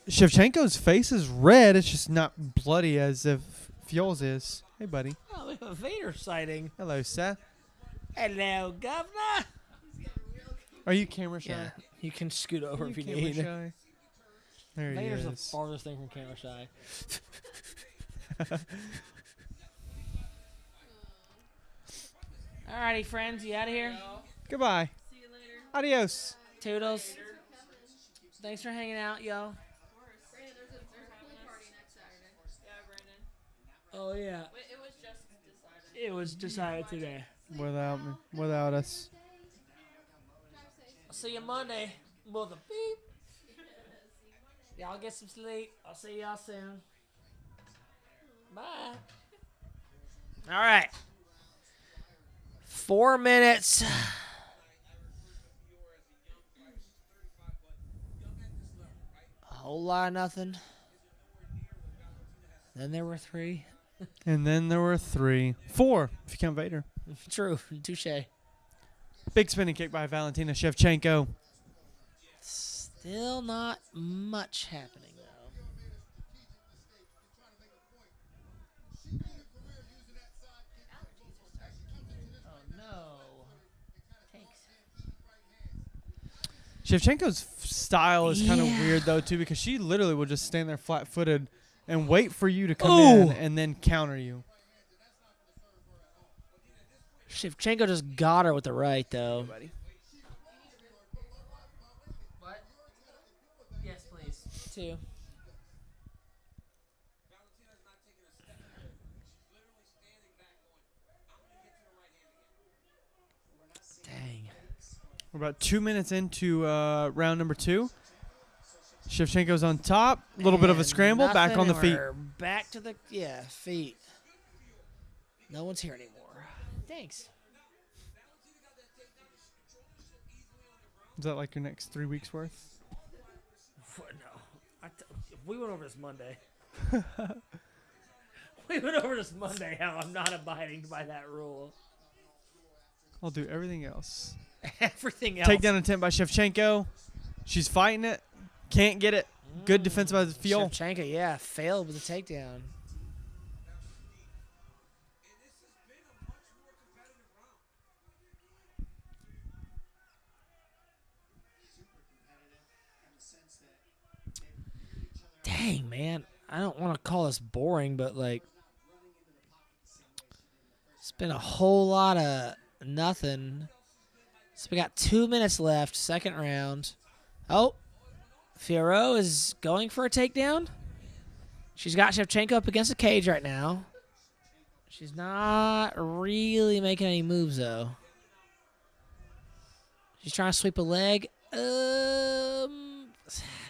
Shevchenko's face is red. It's just not bloody as if Fiole's is. Hey, buddy. Oh, we have a Vader sighting. Hello, Seth. Hello, Governor. Are you camera shy? Yeah, you can scoot over Are if you you camera need. shy? There he Vader's the is. farthest thing from camera shy. Alrighty, friends, you out of here? Goodbye. See you later. Adios. Toodles. Thanks for hanging out, y'all. Brandon, there's a pool party next Saturday. Yeah, Brandon. Oh, yeah. It was just decided. It was decided today. Without me. Without us. I'll see you Monday. Mother beep. Y'all get some sleep. I'll see y'all soon. Bye. All right. 4 minutes. A whole lot of nothing. Then there were 3. And then there were 3. 4, if you count Vader. True. Touche. Big spinning kick by Valentina Shevchenko. Still not much happening, though. Oh, no. Thanks. Shevchenko's style is kind of Yeah. weird, though, too, because she literally will just stand there flat-footed and wait for you to come Ooh. in and then counter you. Shevchenko just got her with the right, though. What? Yes, please. 2. Dang. We're about 2 minutes into round number 2. Shevchenko's on top. A little bit of a And scramble. Back nothing, on the and feet. we're back to the, feet. No one's here anymore. Thanks. Is that like your next 3 weeks worth? No. We went over this Monday. We went over this Monday how I'm not abiding by that rule. I'll do everything else. Everything else. Takedown attempt by Shevchenko. She's fighting it. Can't get it. Good defense by Fiol. Shevchenko, yeah, failed with the takedown. Dang, man. I don't want to call this boring, but, like, it's been a whole lot of nothing. So we got 2 minutes left, second round. Oh, Fiorot is going for a takedown. She's got Shevchenko up against the cage right now. She's not really making any moves, though. She's trying to sweep a leg.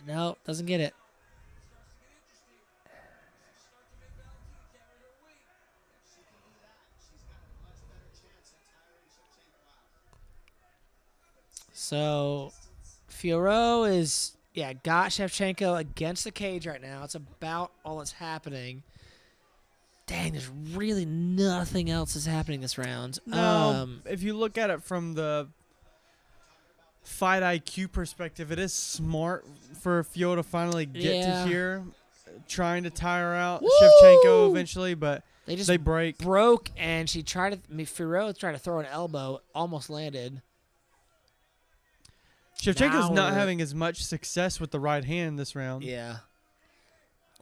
No, doesn't get it. So, Fiorot is, got Shevchenko against the cage right now. It's about all that's happening. Dang, there's really nothing else is happening this round. No, if you look at it from the fight IQ perspective, it is smart for Fiol to finally get to here, trying to tire out Shevchenko eventually, but they break. Broke, and she tried to, Fiorot tried to throw an elbow, almost landed. Shevchenko's not having as much success with the right hand this round. Yeah.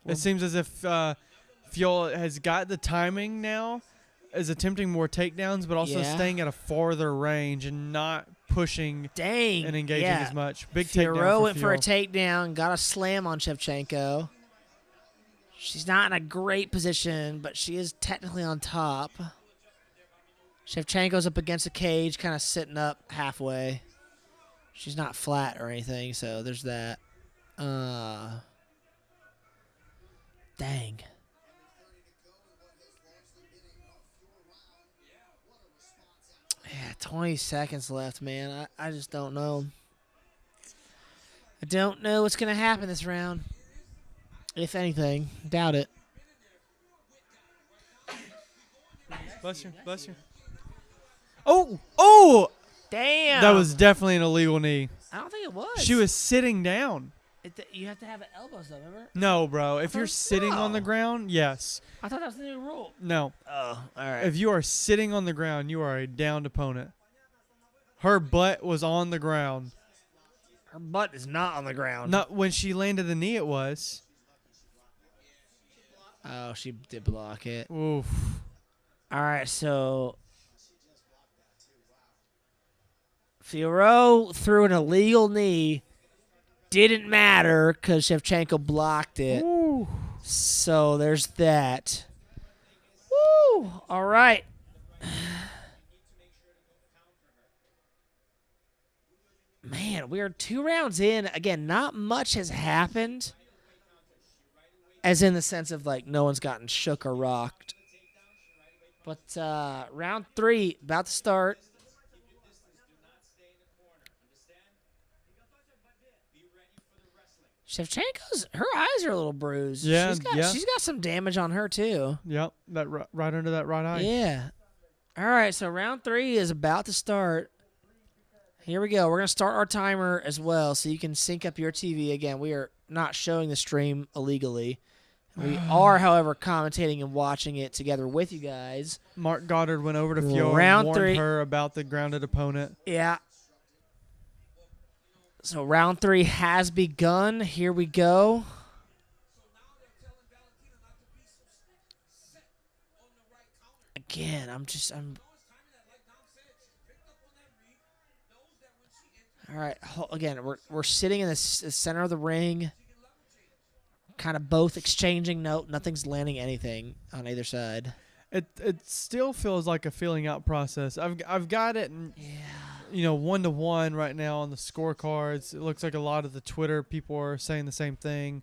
It seems as if Fiol has got the timing now, is attempting more takedowns, but also staying at a farther range and not pushing and engaging as much. Big takedown for Fiorot went for a Fiol. takedown, got a slam on Shevchenko. She's not in a great position, but she is technically on top. Shevchenko's up against the cage, kind of sitting up halfway. She's not flat or anything, so there's that. Dang. Yeah, 20 seconds left, man. I just don't know. I don't know what's going to happen this round. If anything. Doubt it. Bless you. Bless you. Oh! Oh! Damn. That was definitely an illegal knee. I don't think it was. She was sitting down. You have to have elbows, though, remember? No, bro. If thought- you're sitting on the no. ground, yes. I thought that was the new rule. No. Oh, all right. If you are sitting on the ground, you are a downed opponent. Her butt was on the ground. Her butt is not on the ground. Not when she landed the knee, it was. Oh, she did block it. Oof. All right, so Fiorot threw an illegal knee. Didn't matter because Shevchenko blocked it. Ooh. So there's that. Woo! All right. Man, we are 2 rounds in. Again, not much has happened. As in the sense of, like, no one's gotten shook or rocked. But round 3, about to start. Shevchenko's, her eyes are a little bruised. Yeah, she's got some damage on her, too. Yep. That right under that right eye. Yeah. All right, so round 3 is about to start. Here we go. We're going to start our timer as well so you can sync up your TV. Again, we are not showing the stream illegally. We are, however, commentating and watching it together with you guys. Mark Goddard went over to Fiora Round and warned 3. her about the grounded opponent. Yeah. So round 3 has begun. Here we go. Again, I'm all right. Again, we're sitting in the center of the ring, kind of both exchanging. Nothing's landing anything on either side. It still feels like a feeling out process. I've got it, Yeah. 1-1 right now on the scorecards. It looks like a lot of the Twitter people are saying the same thing.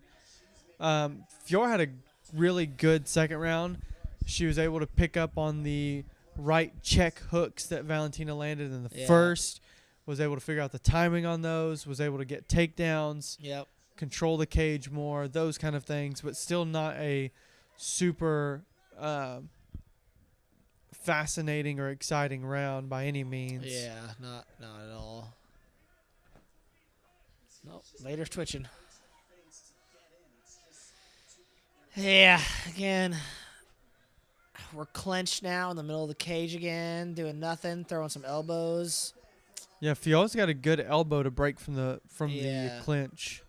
Fiora had a really good second round. She was able to pick up on the right check hooks that Valentina landed in the first. Was able to figure out the timing on those. Was able to get takedowns. Yep. Control the cage more. Those kind of things, but still not a super fascinating or exciting round by any means. Yeah, not at all. Nope. Vader's twitching. Yeah, again, we're clenched now in the middle of the cage again, doing nothing, throwing some elbows. Yeah, Fiora's got a good elbow to break from the Yeah. clinch.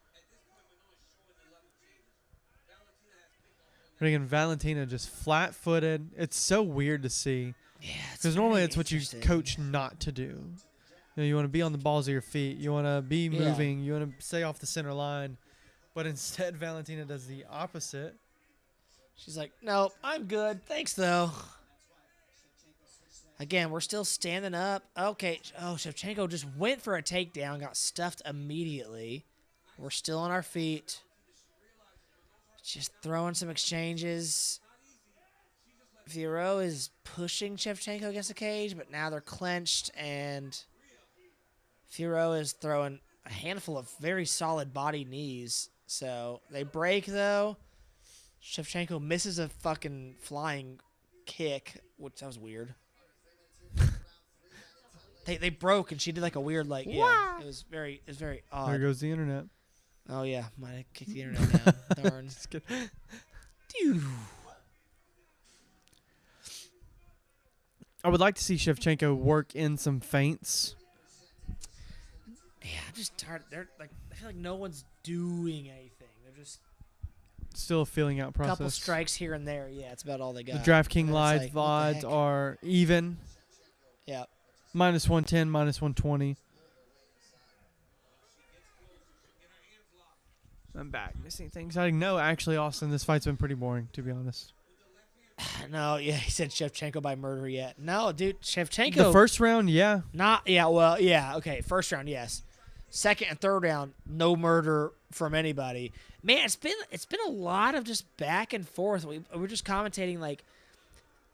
But again, Valentina just flat-footed. It's so weird to see. Yeah, Because normally it's what you interesting. coach not to do. You want to be on the balls of your feet. You want to be moving. You want to stay off the center line. But instead, Valentina does the opposite. She's like, nope, I'm good. Thanks, though. Again, we're still standing up. Okay. Oh, Shevchenko just went for a takedown, got stuffed immediately. We're still on our feet. Just throwing some exchanges. Fiorot is pushing Shevchenko against the cage, but now they're clenched, and Fiorot is throwing a handful of very solid body knees. So they break, though. Shevchenko misses a fucking flying kick, which that was weird. They broke, and she did like a weird it was very odd. There goes the internet. Oh yeah, might have kicked the internet down. Darn. Just kidding. Phew. I would like to see Shevchenko work in some feints. Yeah, I'm just tired. I feel like no one's doing anything. They're just Still a feeling out a process. couple strikes here and there. Yeah, it's about all they The got. DraftKings And it's live like, what the odds heck? are even. Yeah. -110, -120. I'm back. Missing things. I know, actually, Austin, this fight's been pretty boring, to be honest. No, yeah, he said Shevchenko by murder yet. No, dude, Shevchenko. The first round, yeah. Not, yeah, well, yeah, okay, first round, yes. Second and third round, no murder from anybody. Man, it's been a lot of just back and forth. We're just commentating like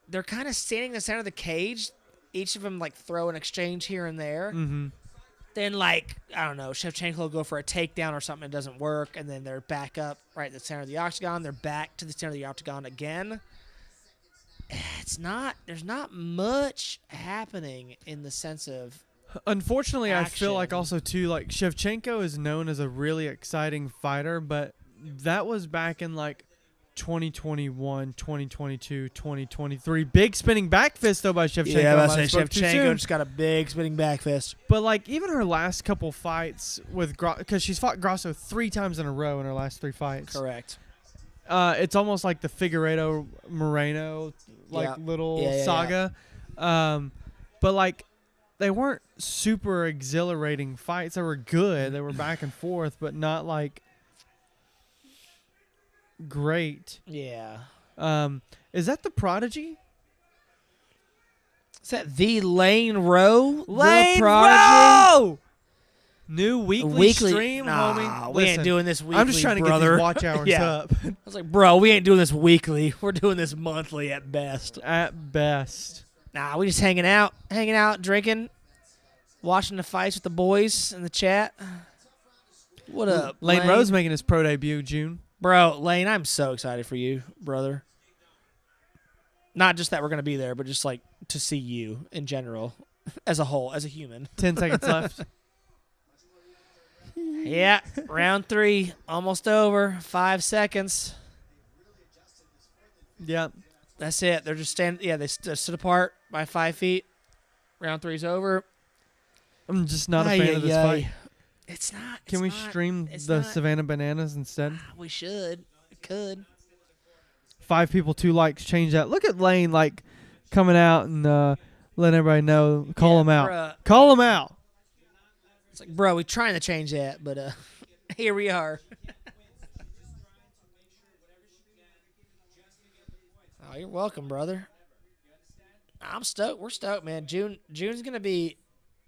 they're kind of standing in the center of the cage. Each of them like throw an exchange here and there. Mm-hmm. Then like I don't know, Shevchenko will go for a takedown or something that doesn't work, and then they're back up right at the center of the octagon. They're back to the center of the octagon again. There's not much happening in the sense of Unfortunately, I feel like action. also too like Shevchenko is known as a really exciting fighter, but that was back in like 2021, 2022, 2023. Big spinning back fist though by Shevchenko. yeah, I I might have say spoke too Shevchenko soon. just got a big spinning back fist. But like even her last couple fights with because she's fought Grasso 3 times in a row in her last 3 fights. Correct. It's almost like the Figueiredo Moreno Yeah. little Yeah. saga. But like they weren't super exhilarating fights. They were good. They were back and forth, but not like great. Yeah. Is that the Prodigy? Is that the Lane Rowe? Lane the Prodigy? Rowe! New weekly stream, nah, homie. we Listen, ain't doing this weekly, I'm just trying to brother. get these watch hours Yeah. up. I was like, bro, we ain't doing this weekly. We're doing this monthly at best. At best. Nah, we just hanging out, drinking, watching the fights with the boys in the chat. What up, Lane Rowe's making his pro debut June. Bro, Lane, I'm so excited for you, brother. Not just that we're going to be there, but just like to see you in general, as a whole, as a human. 10 seconds left. Yeah, round 3, almost over. 5 seconds. Yeah. That's it. They're just standing. Yeah, they stood apart by 5 feet. Round 3's over. I'm just not a fan of this fight. It's not. Can we it's not- stream it's the not- Savannah Bananas instead? We should. We could. 5 people, 2 likes. Change that. Look at Lane like coming out and letting everybody know. Call him out. Bruh. Call him out. It's like, bro, we're trying to change that, but here we are. Oh, you're welcome, brother. I'm stoked. We're stoked, man. June's gonna be.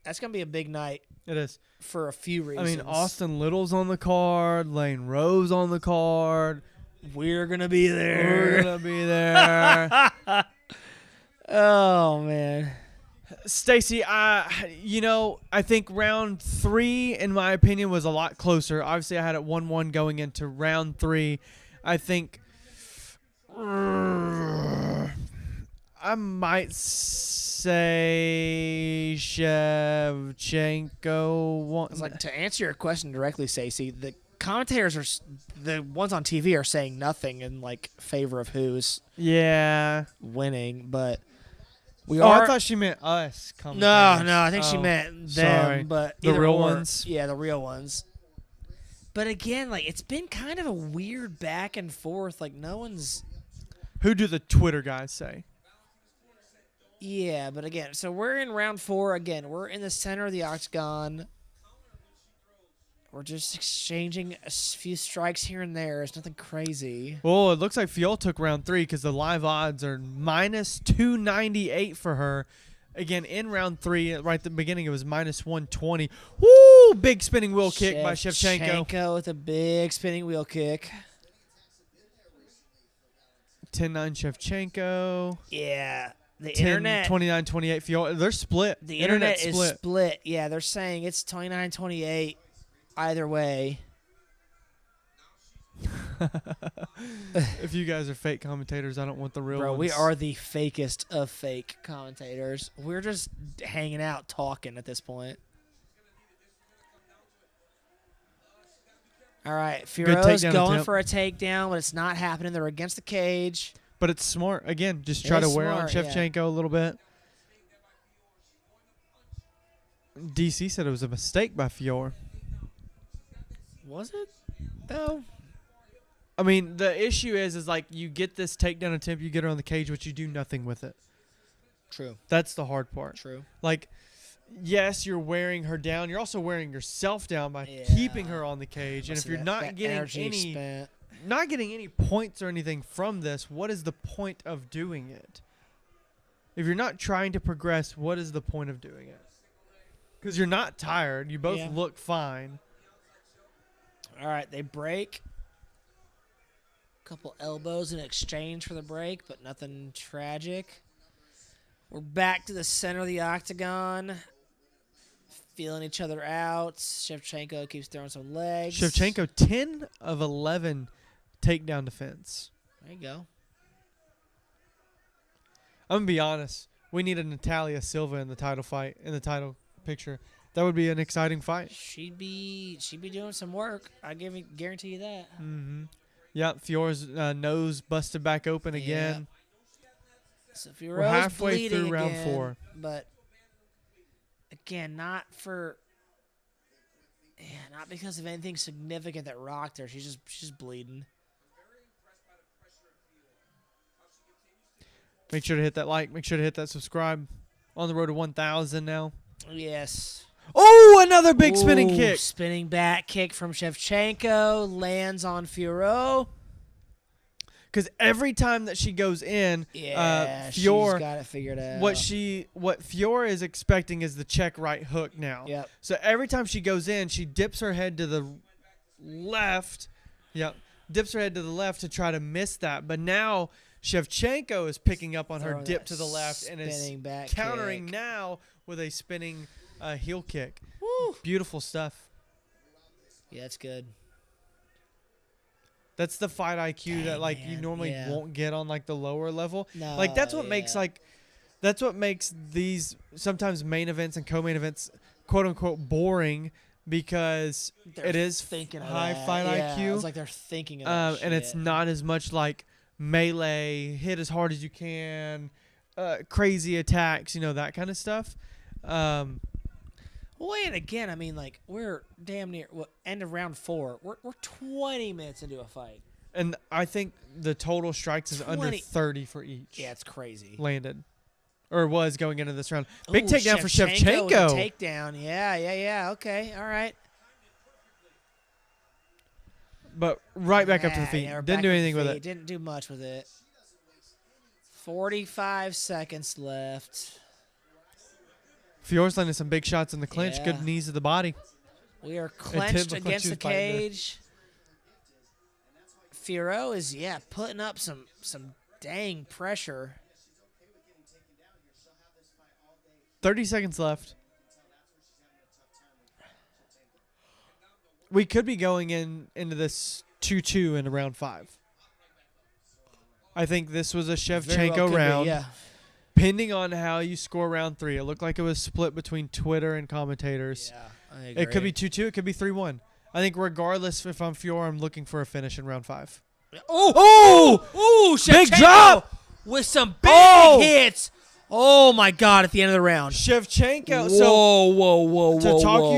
That's gonna be a big night It is. for a few I reasons. mean, Austin Little's on the card. Lane Rowe's on the card. we're gonna be We're there. gonna be there. Oh man. Stacy, I think round 3, in my opinion, was a lot closer. Obviously, I had it 1-1 going into round 3. I think I might say Shevchenko won. It's like, to answer your question directly, Stacey, the commentators the ones on TV are saying nothing in like favor of who's Yeah. winning, but we Oh, are. I thought she meant us. No, commentators. I think she Oh, meant them, sorry. but The either real or. ones? Yeah, the real ones. But again, like it's been kind of a weird back and forth. Like no one's. Who do the Twitter guys say? Yeah, but again, so we're in round 4 again. We're in the center of the octagon. We're just exchanging a few strikes here and there. It's nothing crazy. Well, it looks like Fiol took round 3 because the live odds are minus 298 for her. Again, in round 3, right at the beginning, it was minus 120. Woo! Big spinning wheel kick by Shevchenko. Shevchenko with a big spinning wheel kick. 10-9 Shevchenko. Yeah, the 10, internet. 29-28 Fiol. They're split. The internet Internet's is split. Yeah, they're saying it's 29-28 either way. If you guys are fake commentators, I don't want the real Bro, ones. we are the fakest of fake commentators. We're just hanging out talking at this point. All right, Firo's takedown going attempt. for a takedown, but it's not happening. They're against the cage. But it's smart. Again, just It try to is wear on smart, yeah. Shevchenko a little bit. DC said it was a mistake by Fior. Was it? though? I mean, the issue is like you get this takedown attempt, you get her on the cage, but you do nothing with it. True. That's the hard part. True. Like, yes, you're wearing her down. You're also wearing yourself down by Yeah. keeping her on the cage. And if See, you're that- not that getting energy any, spent. not getting any points or anything from this, what is the point of doing it? If you're not trying to progress, what is the point of doing it? Because you're not tired. You both Yeah. look fine. All right, they break. Couple elbows in exchange for the break, but nothing tragic. We're back to the center of the octagon. Feeling each other out. Shevchenko keeps throwing some legs. Shevchenko, 10 of 11 takedown defense. There you go. I'm going to be honest. We need a Natalia Silva in the title fight, in the title picture. That would be an exciting fight. She'd be doing some work. Guarantee you that. Mm-hmm. Yeah, Fiora's nose busted back open again. So We're halfway through round again, 4. But again, not because of anything significant that rocked her. She's just bleeding. Make sure to hit that like. Make sure to hit that subscribe. On the road to 1,000 now. Yes. Oh, another big spinning Ooh, kick. Spinning back kick from Shevchenko lands on Fiorot. Because every time that she goes in, Yeah, she's Fior, got it figured out. what Fiora is expecting is the check right hook now. Yep. So every time she goes in, she dips her head to the left. Yep. Dips her head to the left to try to miss that. But now Shevchenko is picking up on her Throwing dip that to the left and is spinning back countering kick. now with a spinning heel kick. Woo. Beautiful stuff. Yeah, that's good. That's the fight IQ that Dang, you man, normally yeah. won't get on like the lower level. No, Like that's what makes yeah. that's what makes these sometimes main events and co-main events quote unquote boring because They're it is thinking of high that. fight Yeah, IQ. It's like they're thinking of that And it's shit. not as much like melee, hit as hard as you can, crazy attacks, that kind of stuff. Well, and again, I mean, like we're damn near end of round 4. We're 20 minutes into a fight. And I think the total strikes is under 20. 30 for each. Yeah, it's crazy. Landed. Or was going into this round. Big Ooh, takedown for with a Shevchenko. takedown. Yeah. Okay, all right. But right back up to the feet. Yeah, we're Didn't back do at the anything with feet. it. Didn't do much with it. 45 seconds left. Fiora's landing some big shots in the clinch. Yeah. Good knees to the body. We are did clenched look like against she the was fighting there. cage. Fiorot is putting up some dang pressure. 30 seconds left. We could be going into this 2-2 in round 5. I think this was a Very Shevchenko well could be, round. yeah. Depending on how you score round 3. It looked like it was split between Twitter and commentators. I agree. It could be 2-2. It could be 3-1. I think regardless if I'm Fiora, I'm looking for a finish in round 5. Oh, Big Shevchenko drop! with some big Oh! hits. Oh my God! At the end of the round. Shevchenko. Whoa! To talk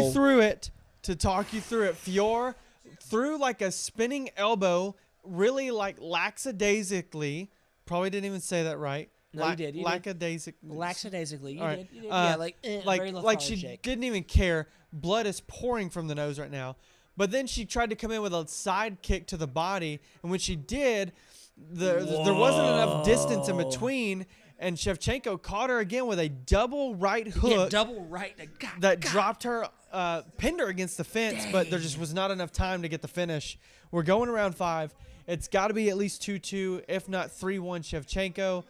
you through it, Fior threw like a spinning elbow, really like lackadaisically. Probably didn't even say that right. No, you did. You did. Lackadaisically, you All did. right. You did. Yeah, very like she lethargic shake. didn't even care. Blood is pouring from the nose right now. But then she tried to come in with a side kick to the body, and when she did, there wasn't enough distance in between. And Shevchenko caught her again with a double right hook Yeah, double right. that dropped her, pinned her against the fence, but there just was not enough time to get the finish. We're going around 5. It's got to be at least 2-2, if not 3-1 Shevchenko.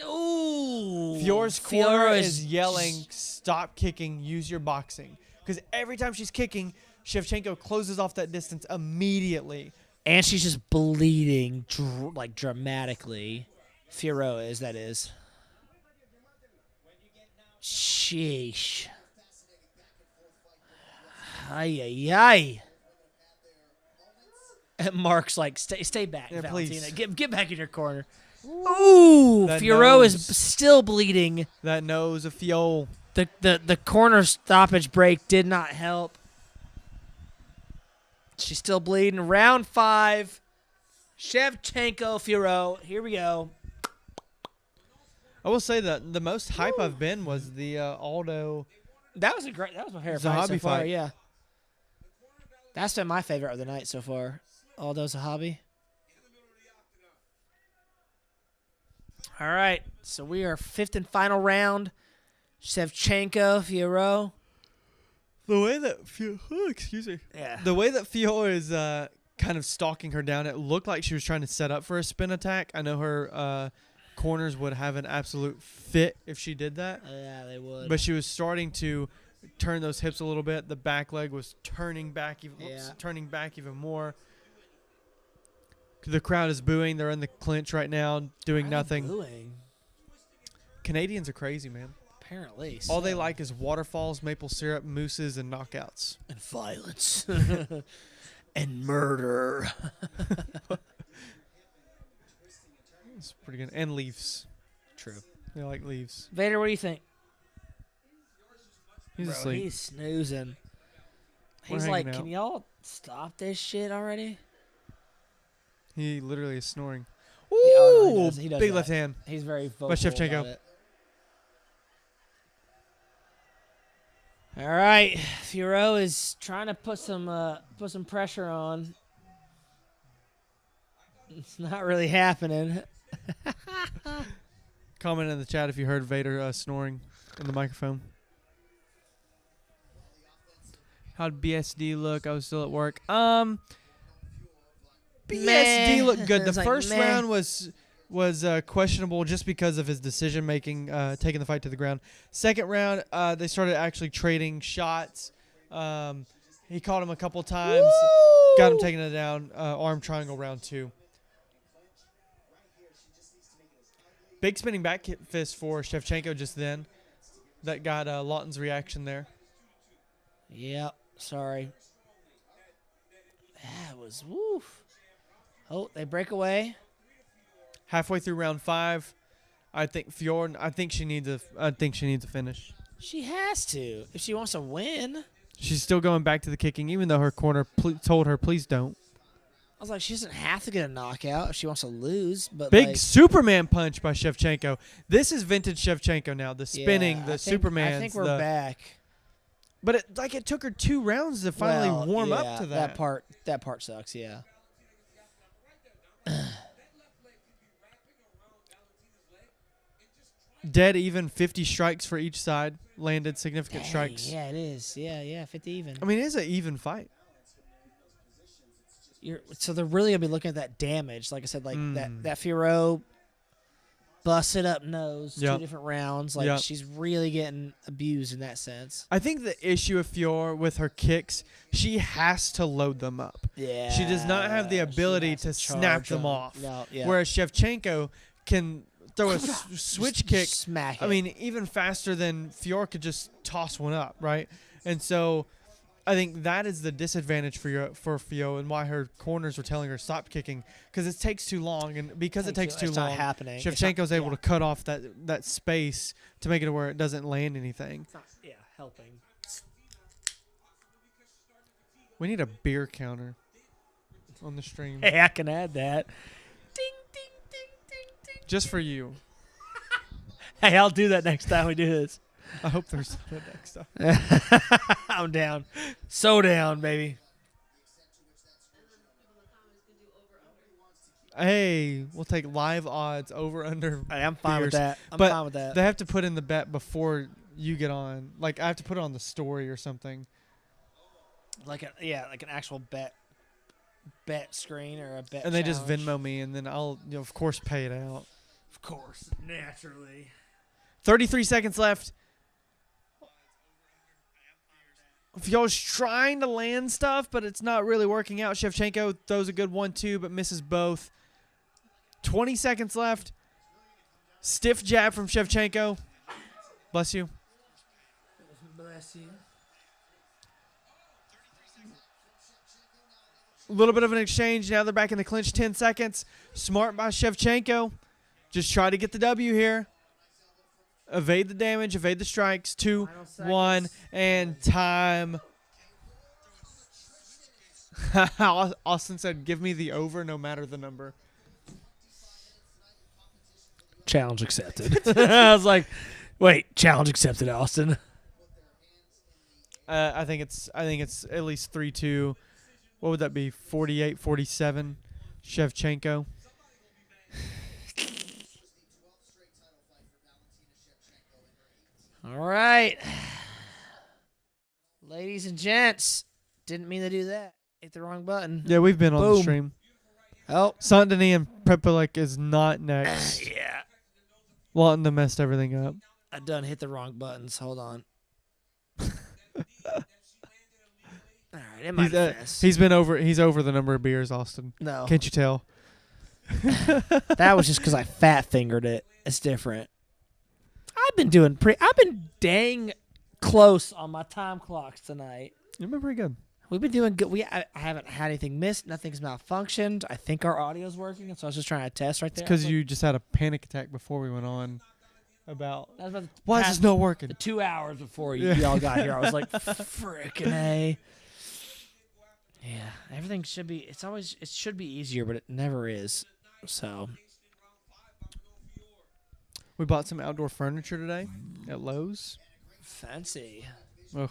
Ooh. Fiora's corner Fiora is yelling, stop kicking, use your boxing. Because every time she's kicking, Shevchenko closes off that distance immediately. And she's just bleeding dramatically. Fiora is, that is. Sheesh. Ay. And Mark's like, stay back, Yeah, Valentina. please. Get back in your corner. Ooh, That Fiora is nose. still bleeding. That nose of Fiol. The corner stoppage break did not help. She's still bleeding. Round 5. Shevchenko, Fiora. Here we go. I will say that the most hype I've been was the Aldo. That was my favorite Zahabi fight so far. fight. Yeah, that's been my favorite of the night so far. Aldo Zahabi. All right, so we are 5th and final round. Shevchenko, Fiorot. The way that excuse me. Yeah. The way that Fior is kind of stalking her down, it looked like she was trying to set up for a spin attack. I know her corners would have an absolute fit if she did that. Yeah, they would. But she was starting to turn those hips a little bit. The back leg was turning back even more. The crowd is booing. They're in the clinch right now, doing Why are they nothing. booing? Canadians are crazy, man. Apparently. All they so. like is waterfalls, maple syrup, mooses, and knockouts. And violence. And murder. It's pretty good. And leaves. True. They like leaves. Vader, what do you think? He's Bro, asleep. he's snoozing. We're He's hanging like, out. can y'all stop this shit already? He literally is snoring. Yeah, oh, no, Ooh, he does big that. left hand. He's very vocal By Shevchenko. about it. All right, Fiorot is trying to put some pressure on. It's not really happening. Comment in the chat if you heard Vader snoring in the microphone. How'd BSD look? I was still at work. BSD Meh. looked good. The It's like, first meh. round was questionable just because of his decision making, taking the fight to the ground. Second round, they started actually trading shots. He caught him a couple times, got him taking it down. Arm triangle round 2. Big spinning back fist for Shevchenko just then. That got Lawton's reaction there. Yep. Sorry. That was woof. Oh, they break away. Halfway through round 5, I think Fjord. I think she needs a finish. She has to if she wants to win. She's still going back to the kicking, even though her corner told her, "Please don't." I was like, she doesn't have to get a knockout if she wants to lose. But Big like, Superman punch by Shevchenko. This is vintage Shevchenko now. The spinning, yeah, the I think, Superman. I think we're back. But it took her 2 rounds to finally Well, warm yeah, up to that. That part sucks. Yeah. Dead even 50 strikes for each side. Landed significant Dang, strikes. Yeah, it is. Yeah, 50 even. I mean, it is an even fight. So they're really gonna be looking at that damage. Like I said, like Mm. that Fiorot busted up nose, Yep. 2 different rounds. Like Yep. she's really getting abused in that sense. I think the issue of Fior with her kicks, she has to load them up. Yeah. She does not have the she ability has to snap charge them 'em. off. No, yeah. Whereas Shevchenko can throw a switch kick. Smack it. I mean, even faster than Fior could just toss one up, right? And so I think that is the disadvantage for Fio and why her corners were telling her stop kicking because it takes too long. And because it takes too it's long, not happening. It's Shevchenko's not- able yeah. to cut off that space to make it where it doesn't land anything. It's not, helping. We need a beer counter on the stream Hey, I can add that. Ding, ding, ding, ding, ding. just for you. Hey, I'll do that next time we do this. I hope there's that next time. I'm down. So down, baby. Hey, we'll take live odds over under. Hey, I'm fine with beers. that. I'm But fine with that. They have to put in the bet before you get on. Like I have to put it on the story or something. Like an actual bet screen or a bet. And they just challenge. Venmo me, and then I'll, of course, pay it out. Of course, naturally. 33 seconds left. Fio's trying to land stuff, but it's not really working out. Shevchenko throws a good 1-2, but misses both. 20 seconds left. Stiff jab from Shevchenko. Bless you. Bless you. A little bit of an exchange. Now they're back in the clinch. 10 seconds. Smart by Shevchenko. Just try to get the W here. Evade the damage. Evade the strikes. 2, Final 1, seconds. and time. Austin said, give me the over no matter the number. Challenge accepted. I was like, wait, challenge accepted, Austin. I think it's at least 3-2. What would that be? 48-47. Shevchenko. All right. Ladies and gents. Didn't mean to do that. Hit the wrong button. Yeah, we've been on the Boom. stream. Oh. Saint Denis and Prepelic is not next. Yeah. Lawton messed everything up. I done hit the wrong buttons. Hold on. All right, it might fast. He's over the number of beers, Austin. No. Can't you tell? That was just because I fat fingered it. It's different. I've been dang close on my time clocks tonight. You've been pretty good. We've been doing good. I haven't had anything missed. Nothing's malfunctioned. I think our audio's working, so I was just trying to test right there. Because you just had a panic attack before we went on about That was about why is this not working? the 2 hours before y'all got here. I was like, frickin' A. Yeah, everything should be. It should be easier, but it never is. So We bought some outdoor furniture today at Lowe's. fancy. Ugh.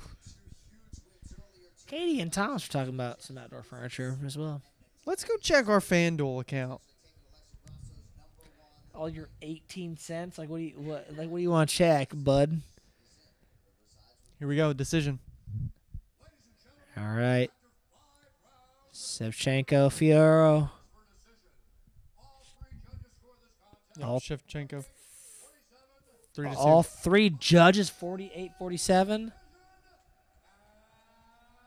Katie and Thomas were talking about some outdoor furniture as well. Let's go check our FanDuel account. All your 18 cents. Like what do you want to check, bud? Here we go. Decision. All right. Shevchenko, Fioro. All- Shevchenko. 3-2. All three judges 48-47.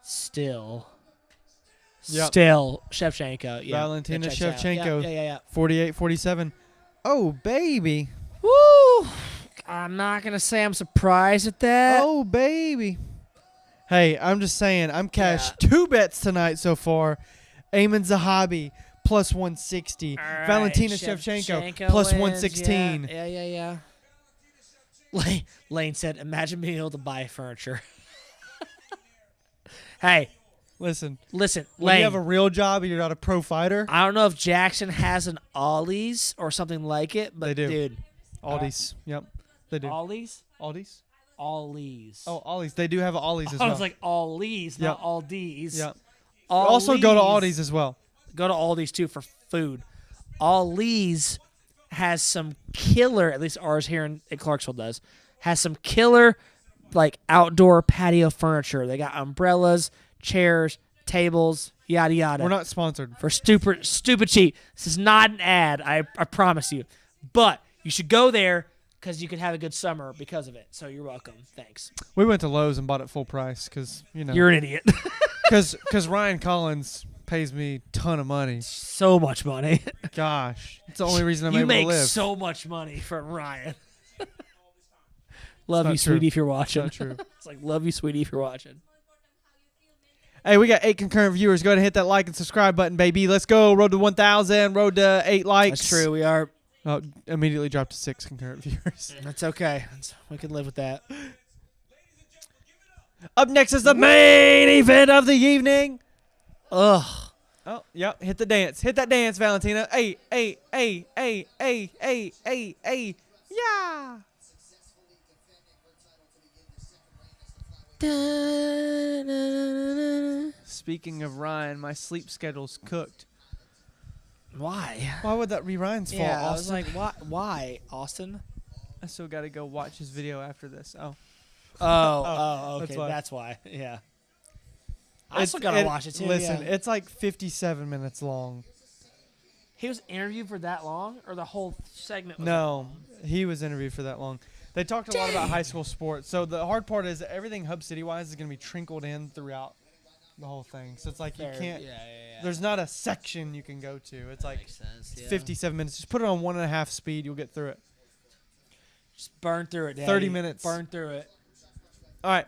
Still Shevchenko. Yeah. Valentina that checks out. Shevchenko. Yeah. 48-47. Oh, baby. Woo! I'm not gonna say I'm surprised at that. Oh, baby. Hey, I'm just saying, I'm cashed 2 bets tonight so far. Eamon Zahabi, plus 160. All right, Valentina Shevchenko, plus wins. 116. Yeah. Lane said, imagine being able to buy furniture. Hey, Listen, when when Lane. you have a real job and you're not a pro fighter, I don't know if Jackson has an Ollie's or something like it, but They do. dude, Aldi's. Yep, they do. Ollie's? Aldi's? Ollie's. Oh, Ollie's. They do have Ollie's as I well. was like Ollie's, not Yep. Aldi's. Yep. Also go to Ollie's. Aldi's as well. Go to Aldi's too for food. Ollie's has some killer, at least ours here in Clarksville does, has some killer like outdoor patio furniture. They got umbrellas, chairs, tables, yada yada. We're not sponsored. For stupid cheap. This is not an ad, I promise you. But you should go there because you could have a good summer because of it. So you're welcome. Thanks. We went to Lowe's and bought it full price because, You're an idiot. because Ryan Collins pays me a ton of money. So much money. Gosh, it's the only reason I'm You able make to live. so much money from Ryan. Love not you, true. sweetie, if you're watching. Not true. It's like, love you, sweetie, if you're watching. Hey, we got 8 concurrent viewers. Go ahead and hit that like and subscribe button, baby. Let's go. Road to 1,000. Road to 8 likes. That's true. We are. Oh, immediately dropped to 6 concurrent viewers. That's okay. We can live with that. Up next is the main event of the evening. Ugh. Oh, yep. Hit the dance. Hit that dance, Valentina. Hey. Yeah. Speaking of Ryan, my sleep schedule's cooked. Why? Why would that be Ryan's fault, Yeah, I was Austin? like, why, Austin? I still got to go watch his video after this. Oh. Okay. why. That's why. Yeah. I still gotta watch it too. Listen, yeah. it's like 57 minutes long. He was interviewed for that long, or the whole segment was No, he was interviewed for that long. They talked a lot about high school sports. So the hard part is that everything Hub City wise is going to be trickled in throughout the whole thing. So it's like Fair. you can't. Yeah. There's not a section you can go to. It's like Makes sense. Yeah. 57 minutes. Just put it on 1.5 speed. You'll get through it. Just burn through it, Daddy. 30 minutes. Burn through it. All right.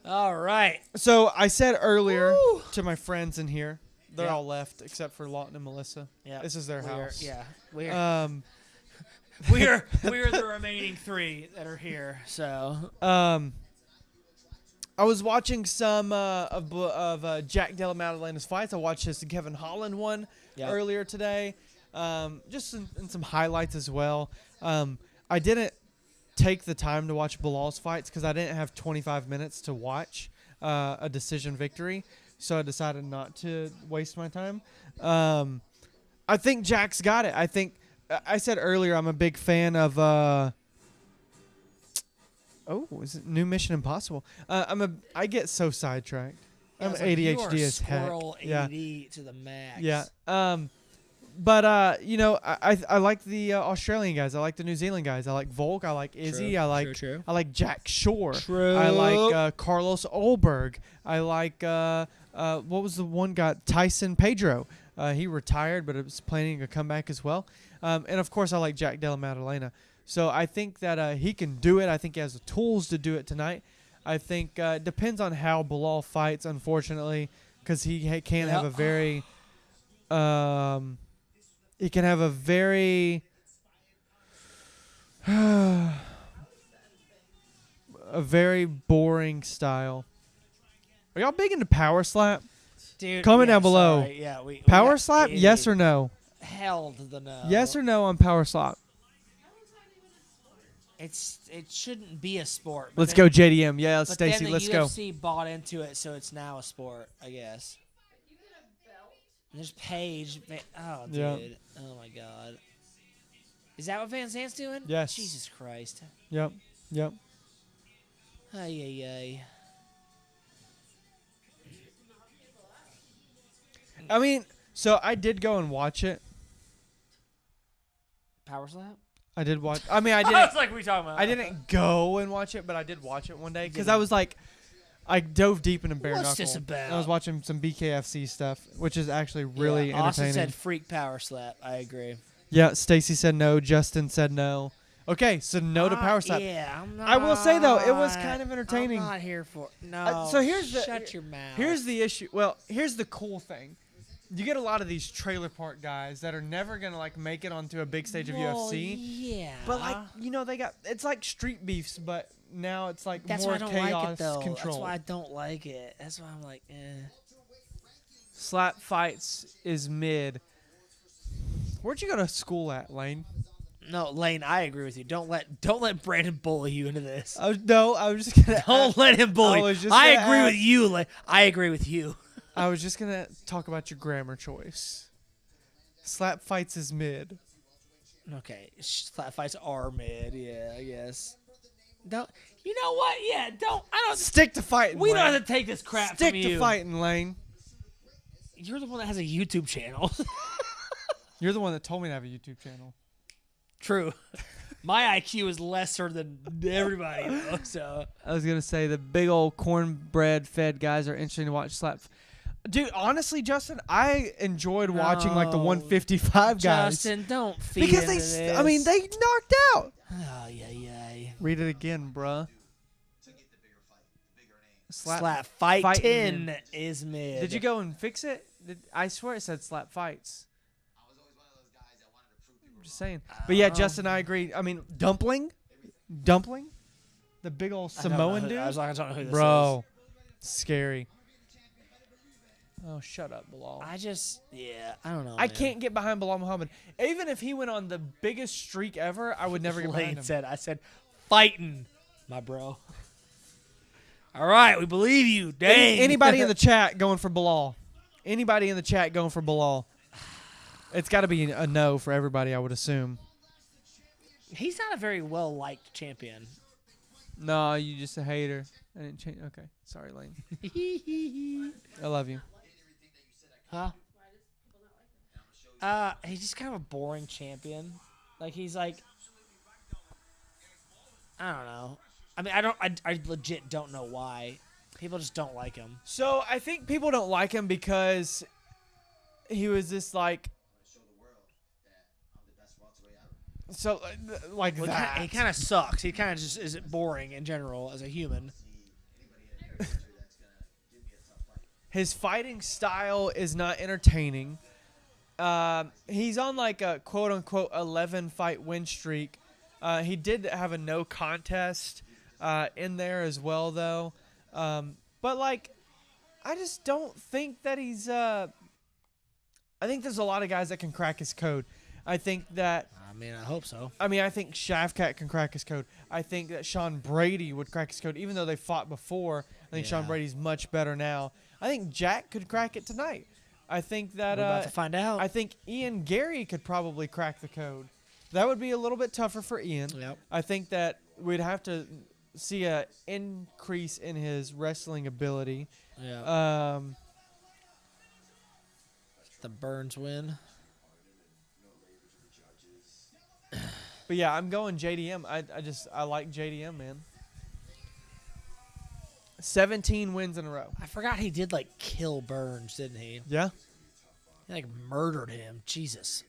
All right. So I said earlier Woo! to my friends in here, they're Yeah. all left except for Lawton and Melissa. Yeah. This is their house. We're We're we're the remaining 3 that are here. So I was watching some of Jack Della Maddalena's fights. I watched his Kevin Holland one Yep. earlier today. Just in some highlights as well. I didn't take the time to watch Bilal's fights because I didn't have 25 minutes to watch a decision victory. So I decided not to waste my time. I think Jack's got it. I said earlier I'm a big fan of Oh, is it new Mission Impossible? I get so sidetracked. Yeah, I'm it's like, you are ADHD as heck. squirrel Yeah. AD to the max. Yeah. But you know, I like the Australian guys. I like the New Zealand guys. I like Volk. I like Izzy. True, I like true. I like Jack Shore. True. I like Carlos Olberg. I like what was the one guy? Tyson Pedro. He retired, but was planning a comeback as well. And of course, I like Jack Della Maddalena. So I think that he can do it. I think he has the tools to do it tonight. I think it depends on how Bilal fights, unfortunately, because he can have a very he can have a very a very boring style. Are y'all big into power slap? Dude, Comment yeah, down below. sorry. Yeah, we Power got slap? AD. Yes or no? Hell to the no. Yes or no on power slap? It shouldn't be a sport. Let's go JDM. Yeah, But Stacy, then the let's go. UFC bought into it, so it's now a sport, I guess. You get a belt. And there's Paige. Oh, dude. Yeah. Oh, my God. Is that what Van Zandt's doing? Yes. Jesus Christ. Yep. Yep. Ay, ay, ay. I mean, so I did go and watch it. Power slap? I did watch. I mean, I I didn't. was like, what are you talking about? I didn't go and watch it, but I did watch it one day because didn't. I was like, I dove deep into bare What's knuckle. this about? I was watching some BKFC stuff, which is actually really Yeah, Austin entertaining. said freak power slap. I agree. Yeah, Stacy said no. Justin said no. Okay, so no to power slap. Yeah, I'm not. I will say, though, it was kind of entertaining. I'm not here for no. So here's the shut your mouth. Here's the issue. Well, here's the cool thing. You get a lot of these trailer park guys that are never gonna like make it onto a big stage of Well, UFC. Yeah, But like they got it's like street beefs, but now it's like that's more why I don't chaos like it though. control. That's why I don't like it. That's why I'm like, eh. Slap fights is mid. Where'd you go to school at, Lane? No, Lane, I agree with you. Don't let Brandon bully you into this. I was just gonna. Don't let him bully. I was just I gonna agree ask- with you. I agree with you. I was just gonna talk about your grammar choice. Slap fights is mid. Okay, slap fights are mid. Yeah, I guess. Don't. You know what? Yeah, don't. I don't. Stick to fighting. We Lane. don't have to take this crap Stick from to you. fighting, Lane. You're the one that has a YouTube channel. You're the one that told me to have a YouTube channel. True. My IQ is lesser than everybody, though, so. I was gonna say the big old cornbread fed guys are interesting to watch slap. Dude, honestly, Justin, I enjoyed watching like the No. 155 guys Justin, don't feed because into they. this. I mean, they knocked out. Oh, yeah. Read it again, bruh. Slap fight fighting 10 is mid. Did you go and fix it? I swear it said slap fights. I'm just saying. But yeah, Justin, I agree. I mean, Dumpling, the big old Samoan dude. I was like, I don't know who this Bro, scary. Oh, shut up, Bilal. is. I don't know. I can't get behind Bilal Muhammad. Even if he went on the biggest streak ever, I would never get behind him. I said, fighting, my bro. All right, we believe you. Dang. Anybody in the chat going for Bilal? Anybody in the chat going for Bilal? It's got to be a no for everybody, I would assume. He's not a very well liked champion. No, you just a hater. I didn't change. Okay, sorry, Lane. I love you. Huh? He's just kind of a boring champion. Like he's like, I don't know. I mean, I legit don't know why. People just don't like him. So I think people don't like him because he was this like. So like Well, that. he kind of sucks. He kind of just is boring in general as a human. His fighting style is not entertaining. He's on like a quote unquote 11 fight win streak. He did have a no contest in there as well, though. But like, I just don't think that he's. I think there's a lot of guys that can crack his code. I think that. I mean, I hope so. I mean, I think Shavkat can crack his code. I think that Sean Brady would crack his code, even though they fought before. I think Sean Yeah. Brady's much better now. I think Jack could crack it tonight. I think that We're about to find out. I think Ian Gary could probably crack the code. That would be a little bit tougher for Ian. Yep. I think that we'd have to see a increase in his wrestling ability. Yeah. The Burns win. But yeah, I'm going JDM. I like JDM, man. 17 wins in a row. I forgot he did like kill Burns, didn't he? Yeah. He like murdered him. Jesus.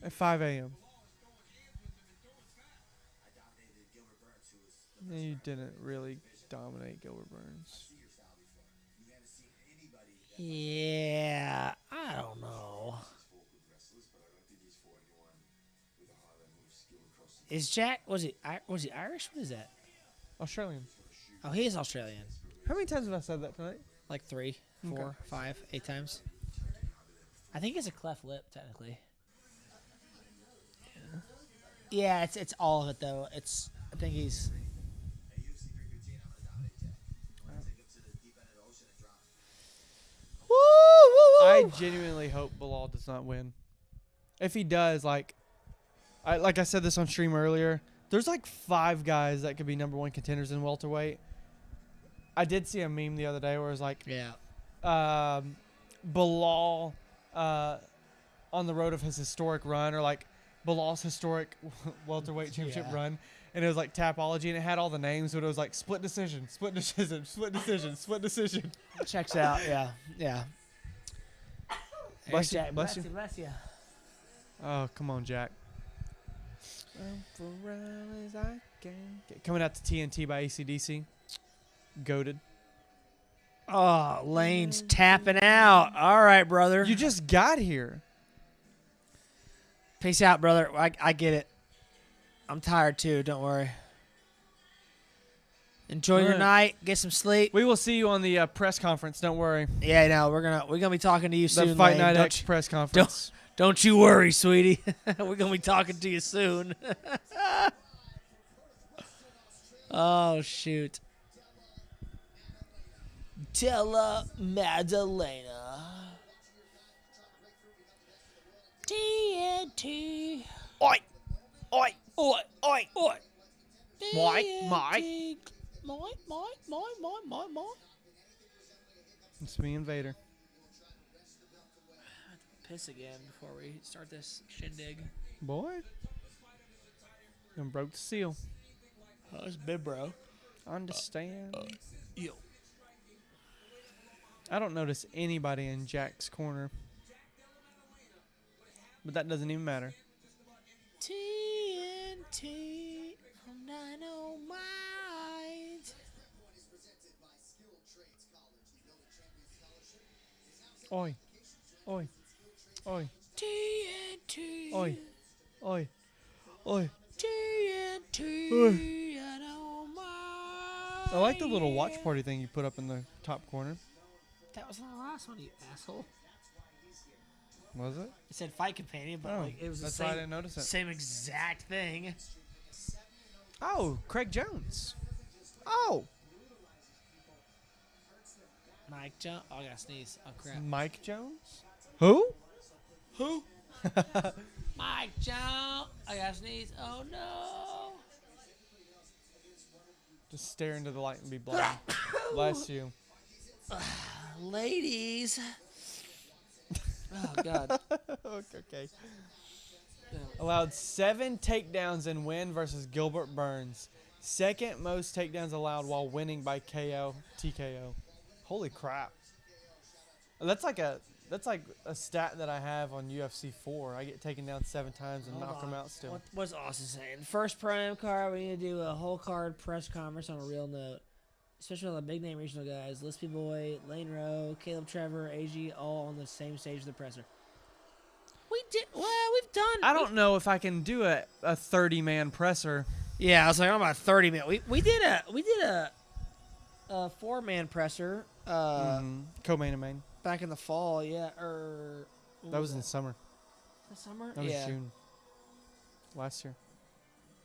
At 5 a.m. You didn't really dominate Gilbert Burns. Yeah, I don't know. Is Jack? Was he Irish? What is that? Australian. Oh, he is Australian. How many times have I said that tonight? Like 3, 4, Okay. 5, 8 times. I think it's a cleft lip, technically. Yeah, it's all of it though. I think he's. I genuinely hope Bilal does not win. If he does, like I said this on stream earlier, there's like 5 guys that could be number 1 contenders in welterweight. I did see a meme the other day where it was like, Bilal on the road of his historic run, or like Bilal's historic welterweight championship run, and it was like Tapology, and it had all the names, but it was like split decision, split decision, split decision, split decision. Checks out. Yeah. Bless you, Jack, bless you. Bless you. Oh, come on, Jack. Coming out to TNT by AC/DC. Goated. Oh, Lane's tapping out. All right, brother. You just got here. Peace out, brother. I get it. I'm tired too. Don't worry. Enjoy your Alright. night. Get some sleep. We will see you on the press conference. Don't worry. Yeah, no, we're gonna be talking to you The soon. Fight Lane. Night Don't X you- press conference. Don't you worry, sweetie. We're gonna be talking to you soon. Oh shoot. Della Maddalena. TNT. Oi! Oi! Oi, oi, oi. Mike. My. It's me and Vader. Piss again before we start this shindig. Boy. And broke the seal. Oh, it's big, bro. Understand. Yo. I don't notice anybody in Jack's corner. But that doesn't even matter. TNT on Dynamite. Oi. Oi. Oi. TNT. Oi. Oi. Oi. TNT. Oi. Dynamite. I like the little watch party thing you put up in the top corner. That was the last one, you asshole. Was it? It said fight companion, but Oh, like it was the that's why I same, didn't notice it. same exact thing. Oh, Craig Jones. Oh. Mike Jones. Oh, I gotta sneeze. Oh crap. Mike Jones? Who? Who? Mike Jones. I gotta sneeze. Oh no. Just stare into the light and be blind. Bless you. Ladies. Oh god. Okay. Allowed 7 takedowns and win versus Gilbert Burns. Second most takedowns allowed while winning by KO, TKO. Holy crap. That's like a stat that I have on UFC 4. I get taken down 7 times and knock them out still. What's Austin saying? First prime card, we need to do a whole card press conference on a real note. Especially all the big name regional guys. Lispy Boy, Lane Rowe, Caleb Trevor, AG, all on the same stage of the presser. We've done. I don't know if I can do a 30-man presser. Yeah, I was like, I'm about 30 man. We did a 4-man presser Co-main and main. back in the fall, yeah, or That was in the summer. the summer. That was Yeah. June. Last year.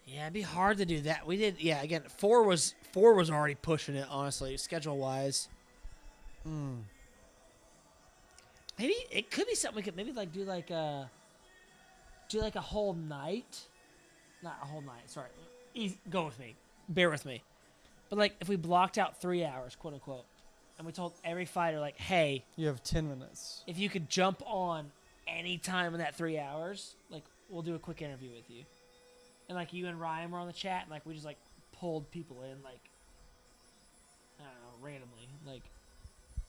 Yeah, it'd be hard to do that. We did, yeah. Again, 4 was already pushing it, honestly, schedule wise. Maybe it could be something we could maybe like do like a whole night not a whole night. Sorry, go with me. Bear with me. But like, if we blocked out 3 hours, quote unquote, and we told every fighter like, hey, You have 10 minutes. if you could jump on any time in that 3 hours, like we'll do a quick interview with you. And like you and Ryan were on the chat, and like we just like pulled people in, like I don't know, randomly. Like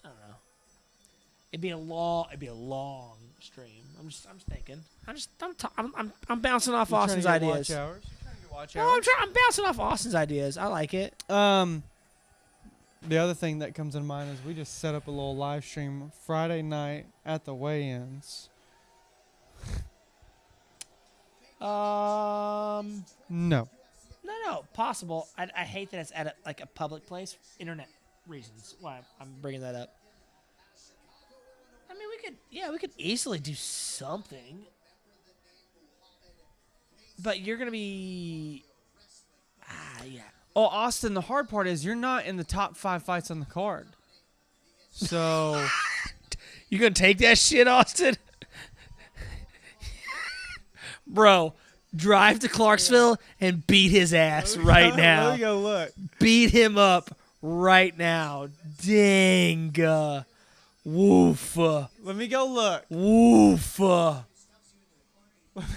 I don't know. It'd be a long stream. I'm just thinking. I'm bouncing off Austin's ideas. Watch hours. You're trying to get watch No, hours. I'm bouncing off Austin's ideas. I like it. The other thing that comes in mind is we just set up a little live stream Friday night at the weigh-ins. No, No. possible. I hate that it's at a public place. Internet reasons why I'm bringing that up. I mean, we could easily do something. But you're gonna be, yeah. Oh, Austin, the hard part is you're not in the top 5 fights on the card. So You gonna take that shit, Austin? Bro, drive to Clarksville and beat his ass right now. Let me go look. Beat him up right now. Dang. Woof. Let me go look. Woof. Let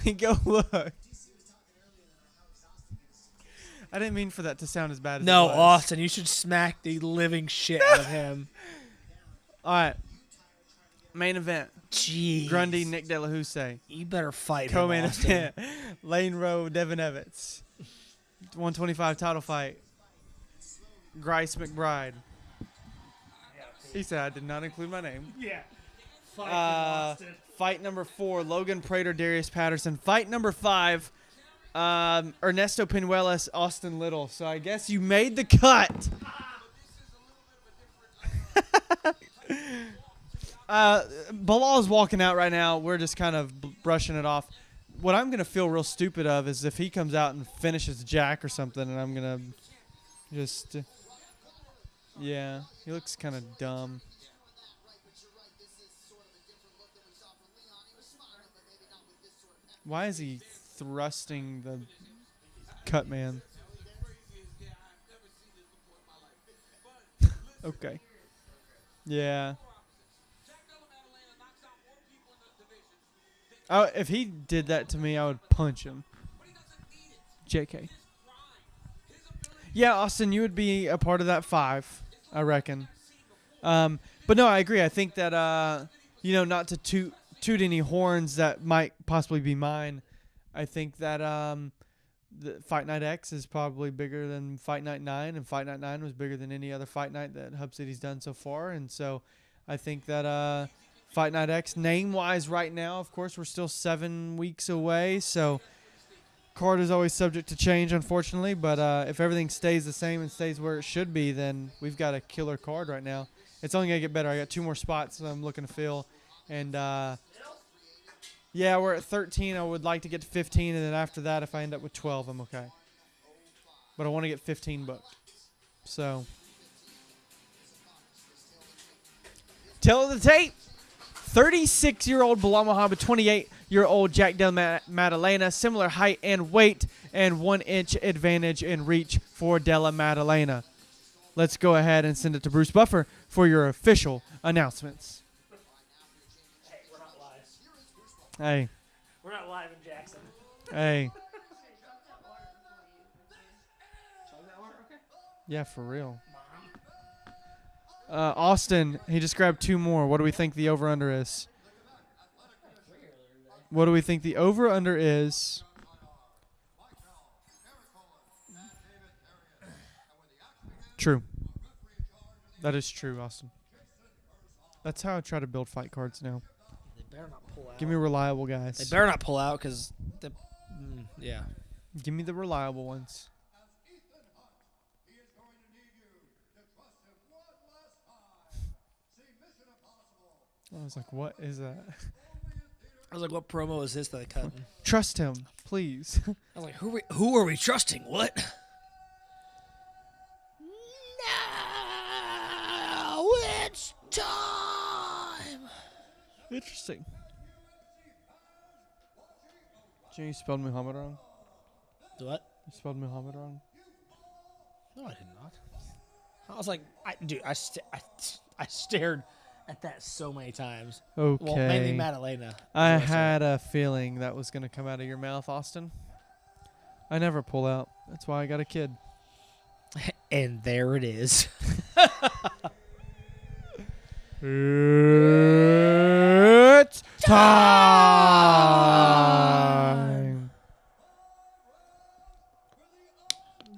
me go look. I didn't mean for that to sound as bad as No, it was. Austin, you should smack the living shit out of him. All right. Main event. Jeez. Grundy, Nick Della. You better fight him, Co-main Austin. event. Lane Rowe, Devin Evans. 125 title fight. Grice McBride. He said I did not include my name. Yeah. Fight him, Austin. Fight number 4, Logan Prater, Darius Patterson. Fight number 5, Ernesto Pinuelas, Austin Little. So I guess you made the cut. Bilal's walking out right now. We're just kind of brushing it off. What I'm going to feel real stupid of is if he comes out and finishes Jack or something, and I'm going to just... yeah, he looks kind of dumb. Why is he thrusting the cut man? Okay. Yeah. Oh, if he did that to me, I would punch him. JK. Yeah, Austin, you would be a part of that 5, I reckon. But no, I agree. I think that, not to toot any horns that might possibly be mine. I think that the Fight Night X is probably bigger than Fight Night 9, and Fight Night 9 was bigger than any other Fight Night that Hub City's done so far. And so I think that Fight Night X, name-wise right now, of course, we're still 7 weeks away, so card is always subject to change, unfortunately. But if everything stays the same and stays where it should be, then we've got a killer card right now. It's only going to get better. I got 2 more spots that I'm looking to fill. And, yeah, we're at 13. I would like to get to 15, and then after that, if I end up with 12, I'm okay. But I want to get 15 booked. So, tell of the tape. 36-year-old Bilal Muhammad, 28-year-old Jack Della Maddalena, similar height and weight, and 1-inch advantage in reach for Della Maddalena. Let's go ahead and send it to Bruce Buffer for your official announcements. Hey, we're not live. Hey. We're not live in Jackson. Hey. Chug that water, okay? Yeah, for real. Austin, he just grabbed 2 more. What do we think the over-under is? What do we think the over-under is? True. That is true, Austin. That's how I try to build fight cards now. They better not pull out. Give me reliable guys. They better not pull out because yeah. Give me the reliable ones. I was like, what is that? I was like, what promo is this that they cut? Trust him, please. I was like, who are we trusting? What? Now it's time. Interesting. Jimmy spelled Muhammad wrong. What? You spelled Muhammad wrong. No, I did not. I was like, I stared at that so many times. Okay. Well, mainly Maddalena. I More so. had a feeling that was going to come out of your mouth, Austin. I never pull out. That's why I got a kid. And there it is. It's time.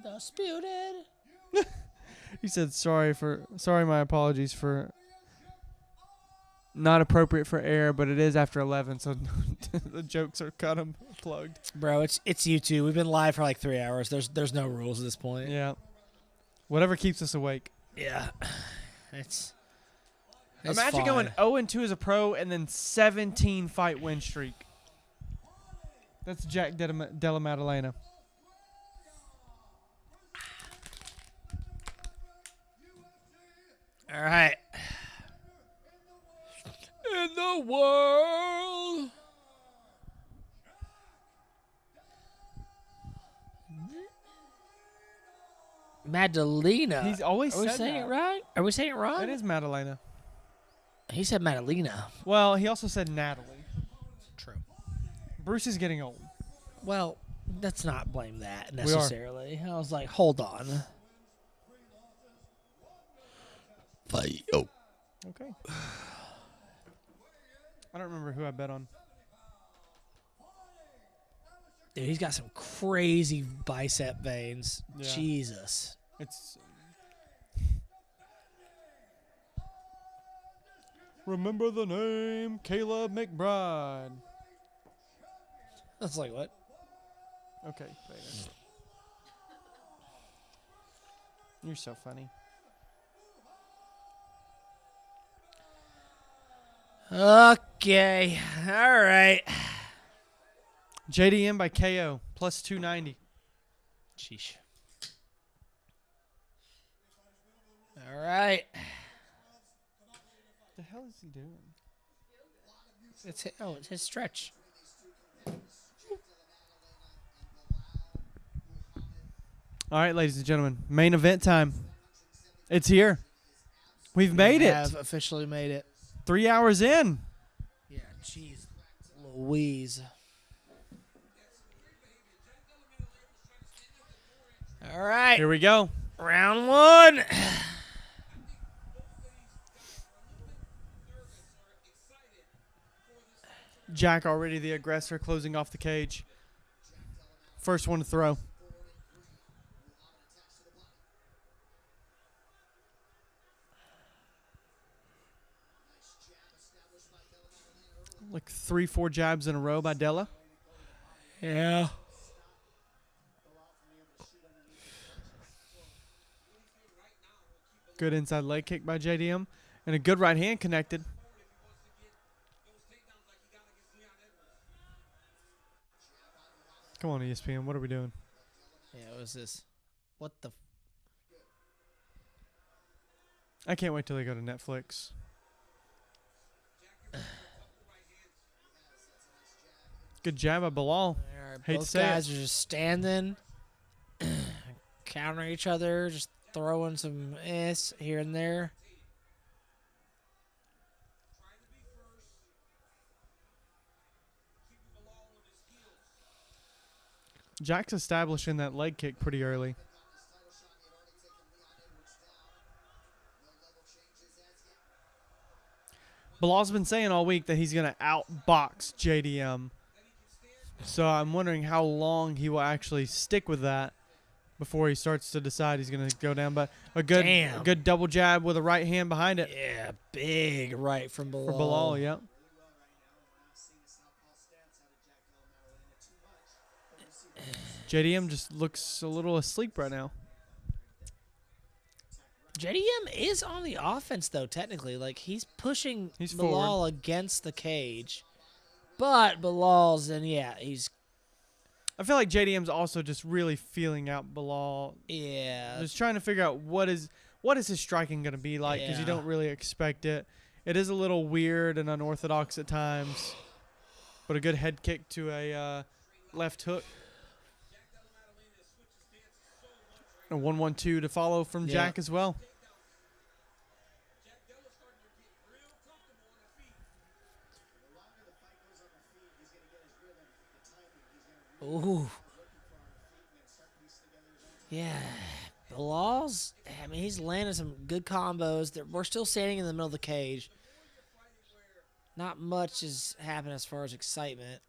Disputed. He said, sorry, my apologies for not appropriate for air, but it is after 11, so the jokes are cut and plugged. Bro, it's YouTube. We've been live for like 3 hours. There's no rules at this point. Yeah. Whatever keeps us awake. Yeah. It's Imagine fine. going 0-2 as a pro and then 17 fight win streak. That's Jack Della Maddalena. All right. In the world. Maddalena. He's always Are we said saying that. it right? Are we saying it wrong? It is Maddalena. He said Maddalena. Well, he also said Natalie. True. Bruce is getting old. Well, let's not blame that are. necessarily. I was like, hold on. Okay. I don't remember who I bet on. Dude, he's got some crazy bicep veins. Yeah. Jesus. It's. Remember the name Caleb McBride. That's like what? Okay, later. You're so funny. Okay. All right. JDM by KO plus 290. Sheesh. All right. The hell is he doing? It's his stretch. All right, ladies and gentlemen, main event time. It's here. We've made We it. have officially made it. 3 hours in. Yeah, jeez. Louise. All right. Here we go. Round one. Jack already the aggressor, closing off the cage. First one to throw. Like 3-4 jabs in a row by Della. Yeah. Good inside leg kick by JDM. And a good right hand connected. Come on, ESPN. What are we doing? Yeah, what was this? What the? I can't wait till they go to Netflix. Good jab by Bilal. All right, Hate to both say guys it. are just standing, countering each other, just throwing some here and there. Jack's establishing that leg kick pretty early. Bilal's been saying all week that he's going to outbox JDM. So I'm wondering how long he will actually stick with that before he starts to decide he's going to go down. But a good double jab with a right hand behind it. Yeah, big right from Bilal. For Bilal, yep. JDM just looks a little asleep right now. JDM is on the offense, though, technically. Like, he's pushing He's Bilal forward. against the cage. But Bilal's, and yeah, he's, I feel like JDM's also just really feeling out Bilal. yeah. Just trying to figure out what is his striking going to be like, because you Yeah. don't really expect it. It is a little weird and unorthodox at times, but a good head kick to a left hook. A 1-1-2 to follow from Yeah. Jack as well. Ooh. Yeah. Bilal's, I mean, he's landing some good combos. We're still standing in the middle of the cage. Not much is happening as far as excitement.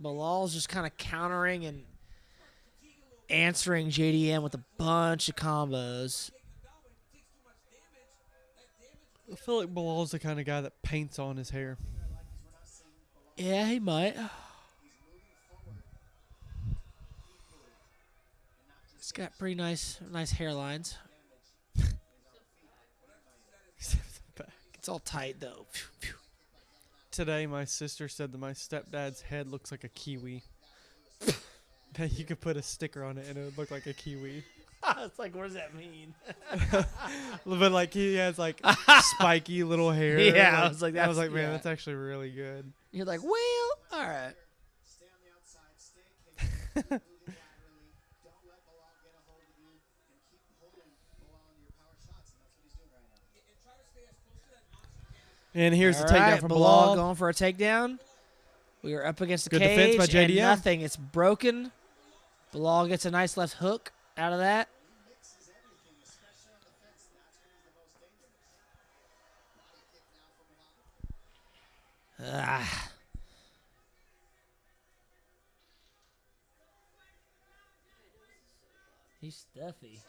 Bilal's just kind of countering and answering JDM with a bunch of combos. I feel like Bilal's the kind of guy that paints on his hair. Yeah, he might. He's got pretty nice hairlines. It's all tight though. Phew, phew. Today, my sister said that my stepdad's head looks like a kiwi. That you could put a sticker on it and it would look like a kiwi. It's like, what does that mean? But like he has like spiky little hair. Yeah, I was like, man, yeah. that's actually really good. You're like, well, all right. Stay on the outside, stay caged, move laterally, don't let Bilal get a hold of you, and keep holding Bilal into your power shots, and that's what he's doing right now. And here's All the takedown right, from Bilal Bilal. going for a takedown. We are up against the Good cage. defense by and JDM. nothing. It's broken. Bilal gets a nice left hook out of that. He mixes everything, especially on the fence. That's when he's the most dangerous. Body kick now from Bilal. Ah. He's stuffy.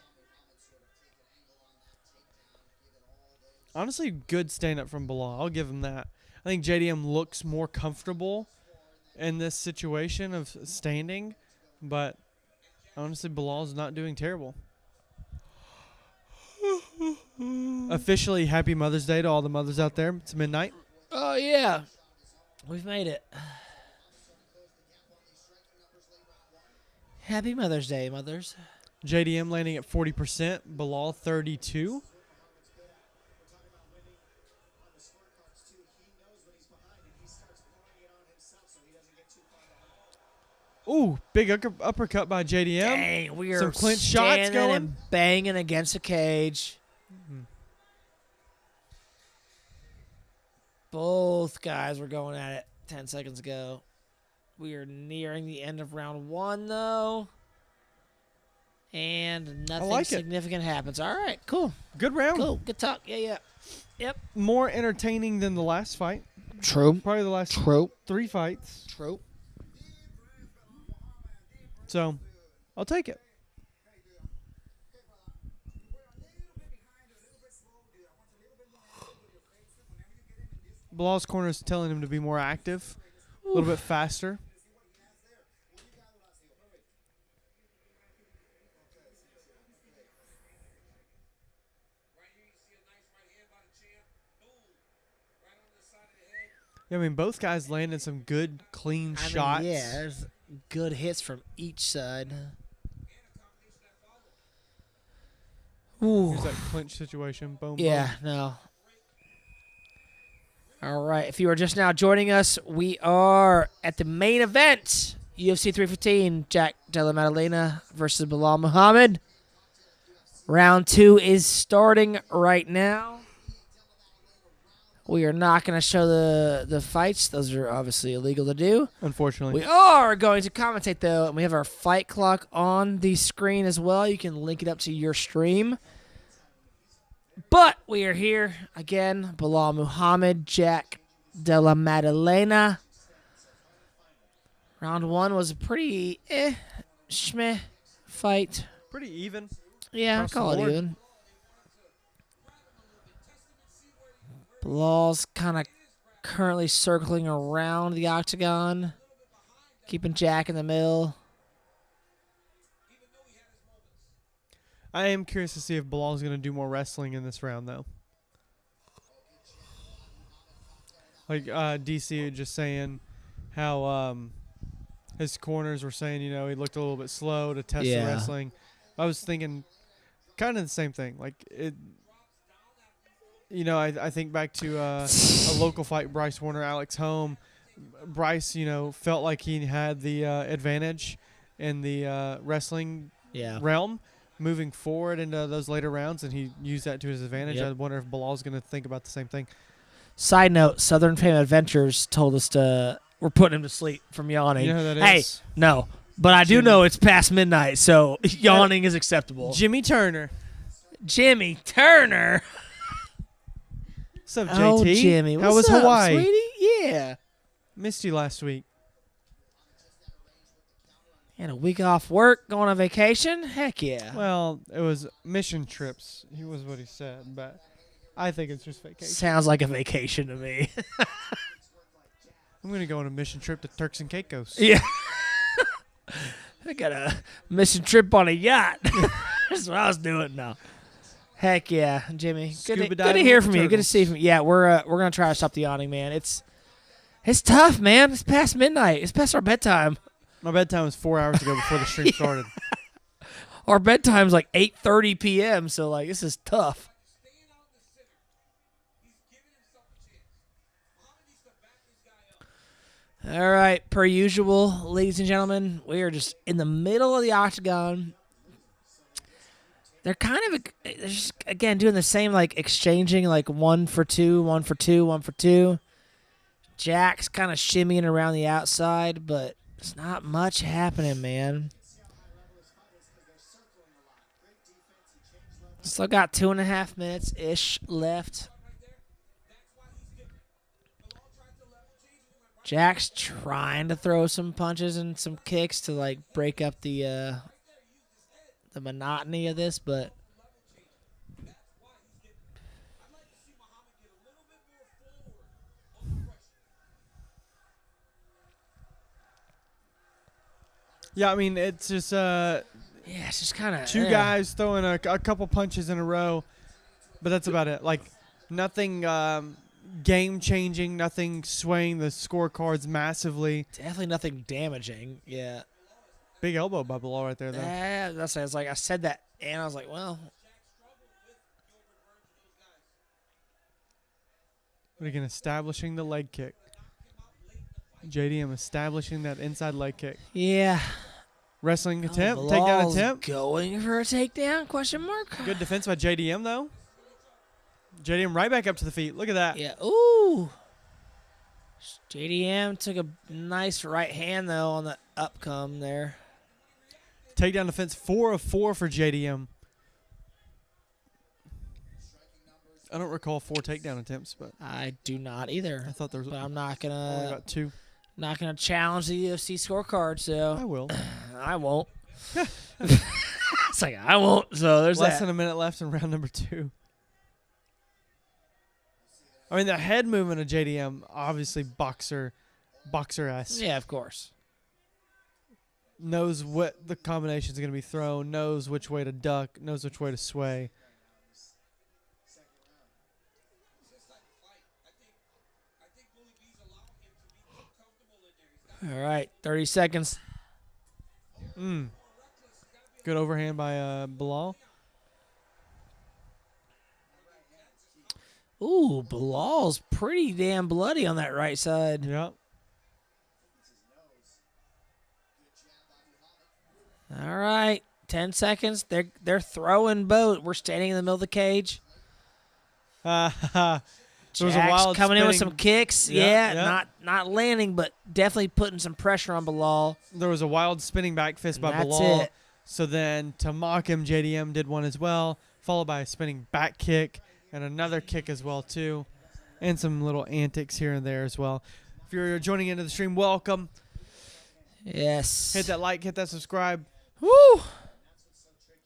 Honestly, good stand up from Bilal. I'll give him that. I think JDM looks more comfortable in this situation of standing, but honestly, Bilal's not doing terrible. Officially, happy Mother's Day to all the mothers out there. It's midnight. Oh, yeah. We've made it. Happy Mother's Day, mothers. JDM landing at 40%, Bilal 32. Ooh, big uppercut by JDM. Dang, we are Some clinch shots standing going. and banging against a cage. Both guys were going at it 10 seconds ago. We are nearing the end of round one, though. And nothing like it. significant happens. All right, cool. Good round. Cool. Good talk. Yeah. Yep. More entertaining than the last fight. True. Probably the last True. 3 fights. True. So, I'll take it. Bilal's corner is telling him to be more active, a little bit faster. Yeah, I mean, both guys landed some good, clean shots. Yeah, there's good hits from each side. Ooh. Here's that clinch situation. Boom, Yeah, no. All right. If you are just now joining us, we are at the main event. UFC 315, Della Maddalena versus Bilal Muhammad. Round 2 is starting right now. We are not going to show the fights. Those are obviously illegal to do. Unfortunately. We are going to commentate, though, and we have our fight clock on the screen as well. You can link it up to your stream. But we are here again. Bilal Muhammad, Della Maddalena. Round 1 was a pretty schmeh fight. Pretty even. Yeah, Across the call it board. even. Bilal's kind of currently circling around the octagon, keeping Jack in the middle. I am curious to see if Bilal's going to do more wrestling in this round, though. Like DC just saying how his corners were saying, he looked a little bit slow to test the Yeah. wrestling. I was thinking kind of the same thing. Like, it. I think back to a local fight, Bryce Warner, Alex Holm. Bryce, felt like he had the advantage in the wrestling Yeah. realm. moving forward into those later rounds, and he used that to his advantage. Yep. I wonder if Bilal's going to think about the same thing. Side note: Southern Fame Adventures told us we're putting him to sleep from yawning. You know who that Hey, is? no, but I do Jimmy. know it's past midnight, so yawning is acceptable. Jimmy Turner. Jimmy Turner. What's up, Oh, JT? Jimmy, How what's was up, Hawaii? sweetie? Yeah. Missed you last week. And a week off work, going on vacation. Heck yeah. Well, it was mission trips. He was what he said, but I think it's just vacation. Sounds like a vacation to me. I'm going to go on a mission trip to Turks and Caicos. Yeah. I got a mission trip on a yacht. That's what I was doing now. Heck yeah, Jimmy. Scuba Good to diving hear with from the you. Good to see you from you. Yeah, we're gonna try to stop the yawning, man. It's tough, man. It's past midnight. It's past our bedtime. My bedtime was 4 hours ago before the stream started. Our bedtime's like 8:30 p.m. So like this is tough. All right, per usual, ladies and gentlemen, we are just in the middle of the octagon. They're kind of they're just, again doing the same, like exchanging like 1 for 2, 1 for 2, 1 for 2. Jack's kind of shimmying around the outside, but there's not much happening, man. Still got 2.5 minutes ish left. Jack's trying to throw some punches and some kicks to like break up the monotony of this, but Yeah, I mean, it's just yeah, it's just kind of two guys throwing a couple punches in a row, but that's about it. Like, nothing game-changing, nothing swaying the scorecards massively. Definitely nothing damaging. Yeah. Big elbow by Bilal right there, though. Yeah, that's I was like I said that and I was like, well, But again, establishing the leg kick. JDM establishing that inside leg kick. yeah. Wrestling attempt, Oh, takedown Bilal's attempt. Going for a takedown? Question mark. Good defense by JDM, though. JDM right back up to the feet. Look at that. Yeah. Ooh. JDM took a nice right hand though on the upcome there. Takedown defense 4 of 4 for JDM. I don't recall 4 takedown attempts, but I do not either. I thought there was But I'm not only gonna about 2. challenge the UFC scorecard, so I will. I won't. It's like I won't. So there's Less that. than a minute left in round number 2. I mean, the head movement of JDM, obviously boxer-esque. Yeah, of course. Knows what the combination is going to be thrown, knows which way to duck, knows which way to sway. All right, 30 seconds. Good overhand by Bilal. Ooh, Bilal's pretty damn bloody on that right side. Yeah. All right, 10 seconds. They're throwing both. We're standing in the middle of the cage. There was a Jack's wild coming in with spinning- some kicks. Yeah, Yeah, yeah. not landing, but definitely putting some pressure on Bilal. There was a wild spinning back fist by That's Bilal. it. So then to mock him, JDM did one as well, followed by a spinning back kick and another kick as well too, and some little antics here and there as well. If you're joining into the stream, welcome. Yes. Hit that like, hit that subscribe. Woo!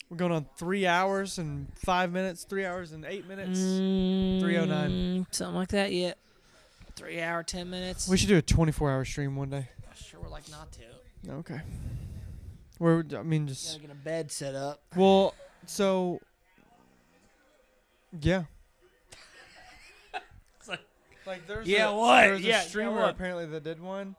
We're going on 3 hours and 5 minutes, 3 hours and 8 minutes. 3:09. Something like that, yeah. 3 hour, 10 minutes. We should do a 24-hour stream one day. Sure would like not to. Okay. We're, I mean, Gotta just, get a bed set up. well, so, yeah. Like there's Yeah, a, what? There's Yeah, a streamer what? apparently that did one.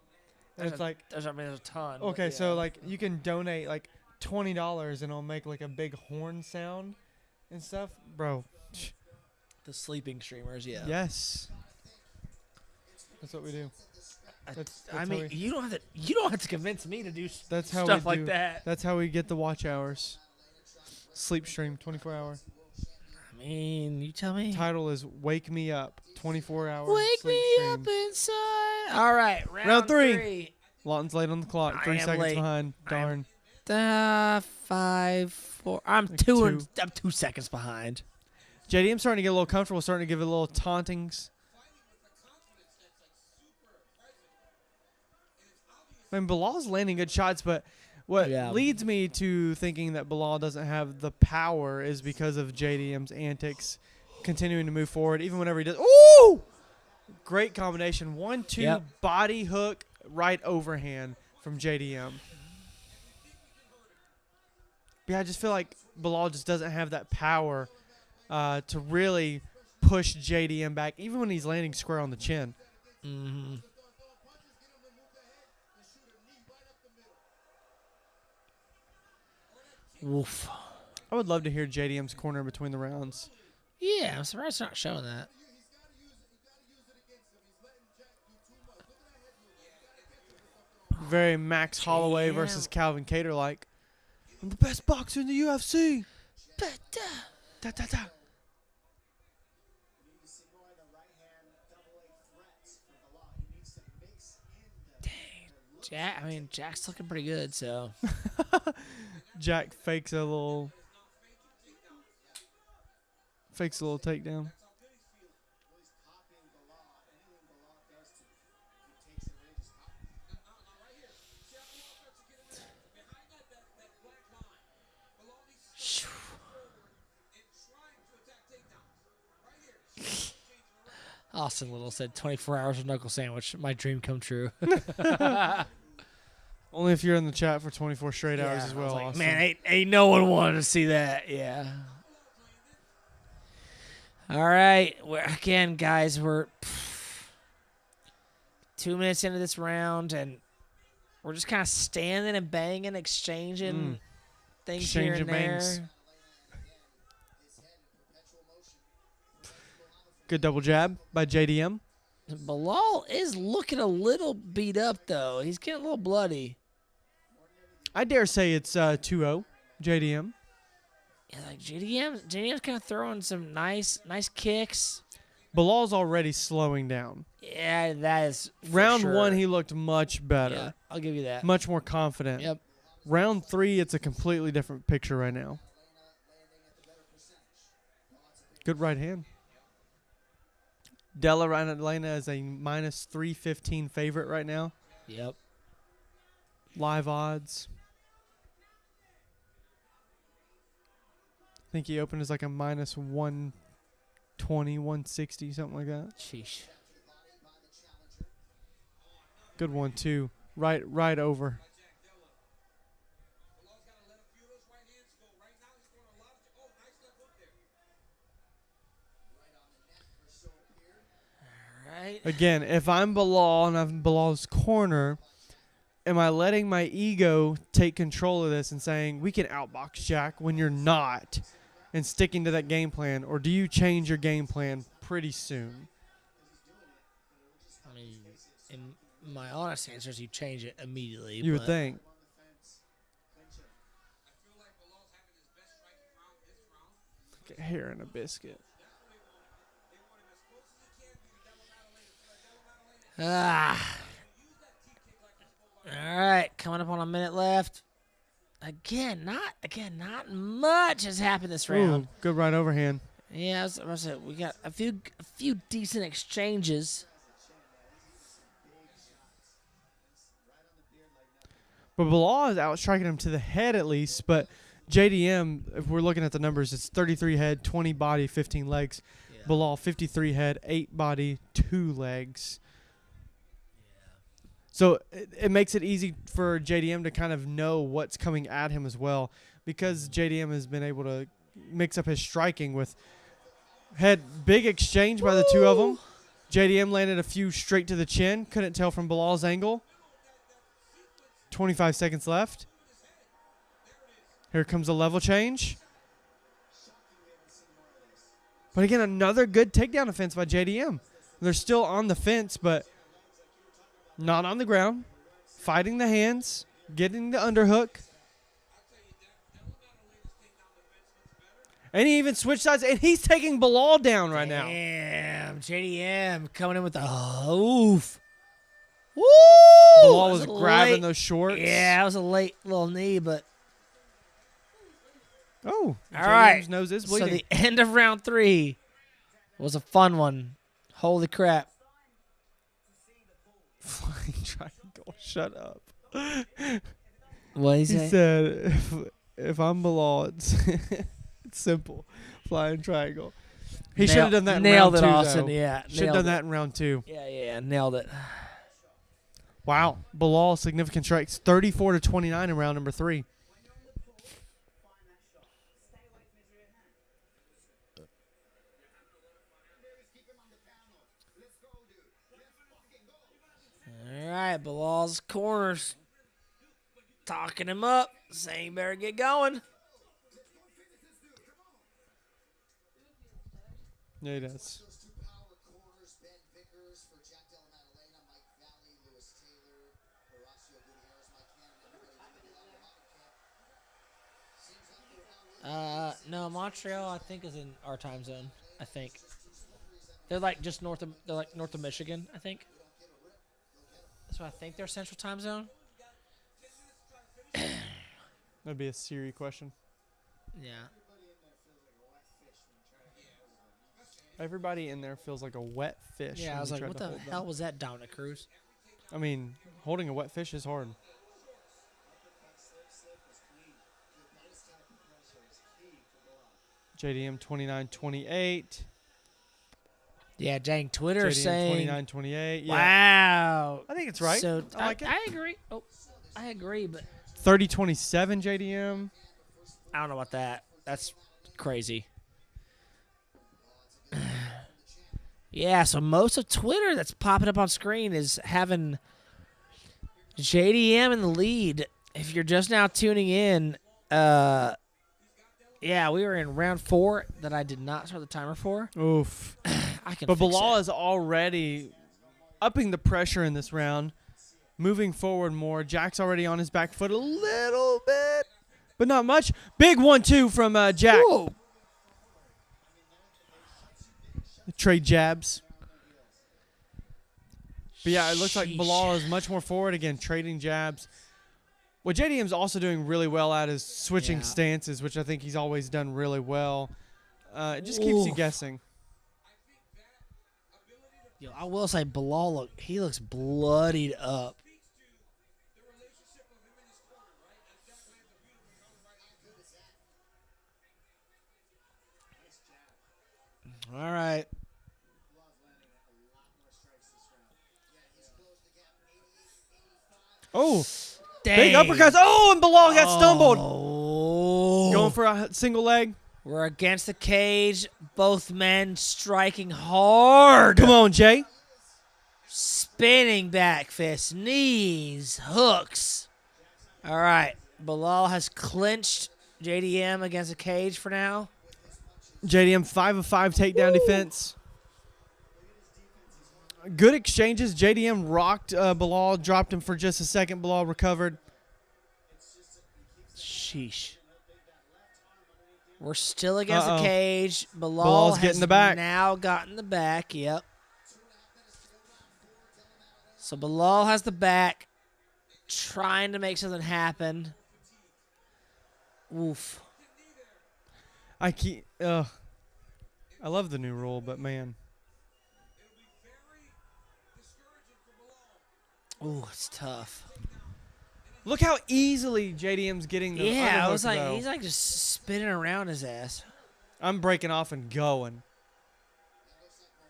And it's like, There's a ton. okay, so like you can donate like $20 and it'll make like a big horn sound and stuff, bro. the sleeping streamers, yeah. Yes, that's what we do. That's I how mean, we- you don't have to convince me to do That's how stuff we like do. that. That's how we get the watch hours. Sleep stream, 24 hour. I mean, you tell me. Title is Wake Me Up, 24 hour Wake sleep me stream. up inside. All right, round three. three. Lawton's late on the clock, I 3 am seconds late. behind. Darn. 5, 4. I'm Like 2 two. I'm 2 seconds behind. JDM's starting to get a little comfortable, starting to give it a little tauntings. I mean, Bilal's landing good shots, but what Yeah. leads me to thinking that Bilal doesn't have the power is because of JDM's antics, continuing to move forward, even whenever he does. Ooh! Great combination. 1-2 Yep. body hook, right overhand from JDM. Yeah, I just feel like Bilal just doesn't have that power to really push JDM back, even when he's landing square on the chin. Mm-hmm. Woof. I would love to hear JDM's corner between the rounds. Yeah, I'm surprised it's not showing that. Very Max Holloway versus Calvin Cater like. I'm the best boxer in the UFC. Da, da, da. Jack, I mean, Jack's looking pretty good, so. Jack fakes a little takedown. Austin Little said 24 hours of knuckle sandwich. My dream come true. Only if you're in the chat for 24 straight hours as I was well. like, Austin. man, ain't no one wanted to see that. Yeah. All right. Again, guys, we're 2 minutes into this round, and we're just kind of standing and banging, exchanging things here Exchanging and there. bangs. Good double jab by JDM. Bilal is looking a little beat up, though. He's getting a little bloody. I dare say it's 2-0 JDM. Yeah, like JDM's kind of throwing some nice kicks. Bilal's already slowing down. Yeah, that is for Round sure. 1, he looked much better. Yeah, I'll give you that. Much more confident. Yep. Round 3, it's a completely different picture right now. Good right hand. Della Maddalena is a minus 315 favorite right now. Yep. Live odds. I think he opened as like a minus 120, 160, something like that. Sheesh. Good one, too. Right over. Right. Again, if I'm Bilal and I'm in Bilal's corner, am I letting my ego take control of this and saying, we can outbox Jack when you're not, and sticking to that game plan? Or do you change your game plan pretty soon? I mean, in my honest answer is you change it immediately. You would but think. Look at hair and a biscuit. Ah. All right, coming up on a minute left. Again, not much has happened this round. Ooh, good right overhand. Yeah, I was about to say, we got a few decent exchanges. But Bilal is outstriking him to the head at least. But JDM, if we're looking at the numbers, it's 33 head, 20 body, 15 legs. Yeah. Bilal, 53 head, 8 body, 2 legs. So it makes it easy for JDM to kind of know what's coming at him as well, because JDM has been able to mix up his striking with big exchange by the two of them. JDM landed a few straight to the chin. Couldn't tell from Bilal's angle. 25 seconds left. Here comes a level change. But again, another good takedown offense by JDM. They're still on the fence, but not on the ground. Fighting the hands. Getting the underhook. And he even switched sides, and he's taking Bilal down right now. Damn, JDM coming in with the oof. Woo! Bilal That was a grabbing late- those shorts. Yeah, that was a late little knee, but Oh, all right. JDM's nose is So bleeding. the end of round 3 was a fun one. Holy crap. Flying triangle. Shut up. What He is it? said, if I'm Bilal, it's it's simple. Flying triangle. He should have done that in nailed round it, 2, Austin. though. Yeah, Should have nailed done it. that in round 2. Yeah, nailed it. Wow. Bilal, significant strikes. 34-29 in round number 3. All right, Bilal's corners talking him up, saying better get going. Yeah, he does. Those two power corners, Ben Vickers for Jack Della, Maddalena, Mike Valley, Lewis Taylor, Horacio Gutierrez, Mike Cannon, everybody in the Della camp. Seems like they're out. No, Montreal I think is in our time zone. I think they're like just north of north of Michigan. I think. So I think they're Central Time Zone. That'd be a Siri question. Yeah. Everybody in there feels like a wet fish. Yeah, when I was you like, tried what to the hold them. hell was that, Dominic Cruz? I mean, holding a wet fish is hard. JDM 29-28. Yeah, dang, Twitter saying. JDM 29-28. Yeah. Wow. I think it's right. So I like it. I agree. Oh, I agree, but 30-27 JDM. I don't know about that. That's crazy. Yeah, so most of Twitter that's popping up on screen is having JDM in the lead. If you're just now tuning in, yeah, we were in round 4 that I did not start the timer for. Oof. I can But fix Bilal it. is already upping the pressure in this round, moving forward more. Jack's already on his back foot a little bit, but not much. Big 1-2 from Jack. Whoa. Trade jabs. But yeah, it looks like Sheesh. Bilal is much more forward again, trading jabs. What JDM's also doing really well at is switching Yeah. stances, which I think he's always done really well. It just keeps you Oof. guessing. Yo, I will say Bilal, he looks bloodied up. All right. Oh, Dang. big uppercuts. Oh, and Bilal got stumbled. Oh. Going for a single leg. We're against the cage. Both men striking hard. Come on, Jay. Spinning back fist, knees, hooks. All right. Bilal has clinched JDM against the cage for now. JDM 5 of 5 takedown defense. Good exchanges. JDM rocked Bilal, dropped him for just a second. Bilal recovered. Sheesh. We're still against the cage. Bilal Bilal's has getting the back. now gotten the back. Yep. So Bilal has the back, trying to make something happen. Oof. I love the new rule, but man. Ooh, it's tough. Look how easily JDM's getting the Yeah, I underhook, was like, though. he's like just spinning around his ass. I'm breaking off and going.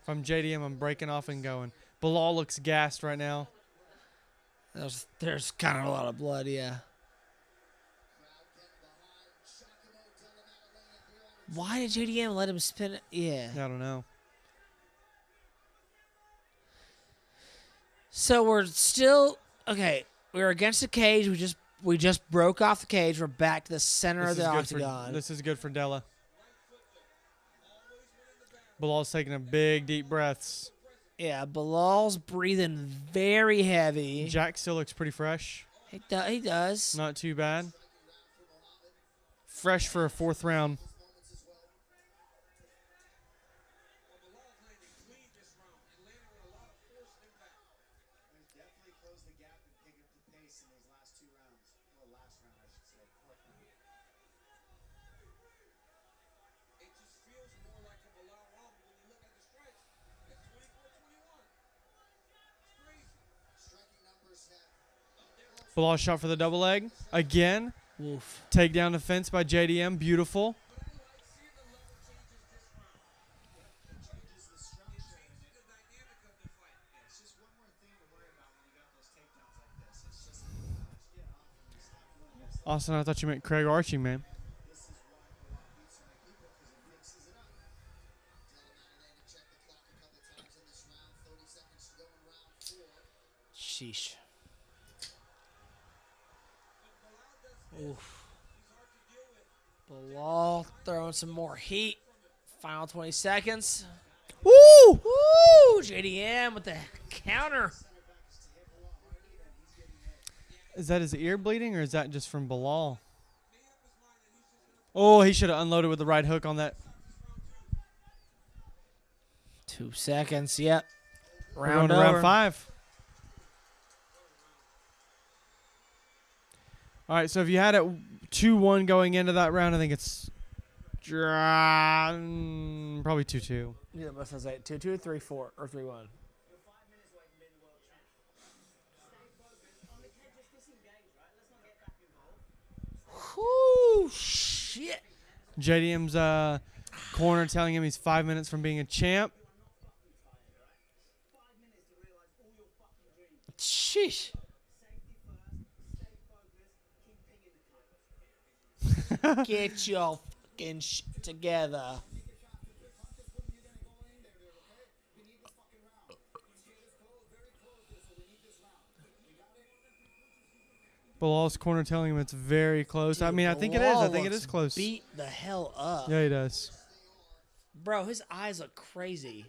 If I'm JDM, I'm breaking off and going. Bilal looks gassed right now. There's kind of a lot of blood, yeah. Why did JDM let him spin it? Yeah. I don't know. So we're still okay. We're against the cage. We just broke off the cage. We're back to the center of the octagon. This is good for Della. Bilal's taking a big, deep breaths. Yeah, Bilal's breathing very heavy. Jack still looks pretty fresh. He does. Not too bad. Fresh for a 4th round. definitely closed the gap and picked up the pace in those last 2 rounds. Well, last round, I should say. 4th round. It just feels more like a Bilal round, but when you look at the strikes, it's 24-21. It's crazy. Striking numbers have Bilal shot for the double leg. Again. Woof. Takedown defense by JDM. Beautiful. But I like seeing the level changes this round. it changes the structure. It changes the dynamic of the fight. Yeah, it's just one more thing to worry about when you got those takedowns like this. It's just get off and you stop doing this. Austin, I thought you meant Craig Archie, man. This is why Bilal beats so many people, because he mixes it up. Della Maddalena checked the clock a couple times in this round. 30 seconds to go in round 4. Sheesh. Oof. Bilal throwing some more heat. Final 20 seconds. Woo! Woo! JDM with the counter. Is that his ear bleeding or is that just from Bilal? Oh, he should have unloaded with the right hook on that. 2 seconds. Yep. We're going Round to over. round 5. All right, so if you had it 2-1 going into that round, I think it's probably 2-2. Yeah, but sounds like 2-2, 3-4, or 3-1. Whoo, shit. JDM's corner telling him he's 5 minutes from being a champ. Sheesh. Get your fucking shit together. Bilal's corner telling him it's very close. I mean, I think it is. I Bilal think it looks is close. Beat the hell up. Yeah, he does. Bro, his eyes look crazy.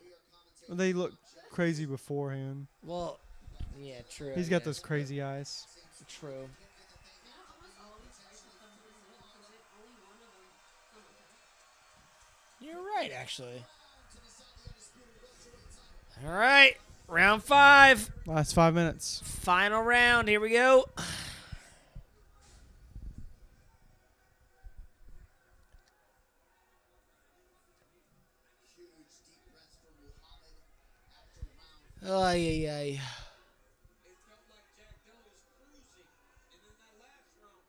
They look crazy beforehand. Well, yeah, true. He's I got guess, those crazy eyes. but True. You're right, actually. All right, round 5. Last 5 minutes. Final round. Here we go. Huge deep breaths for Muhammad after round. Ay, ay, ay. It felt like Jack Della was cruising. And then that last round,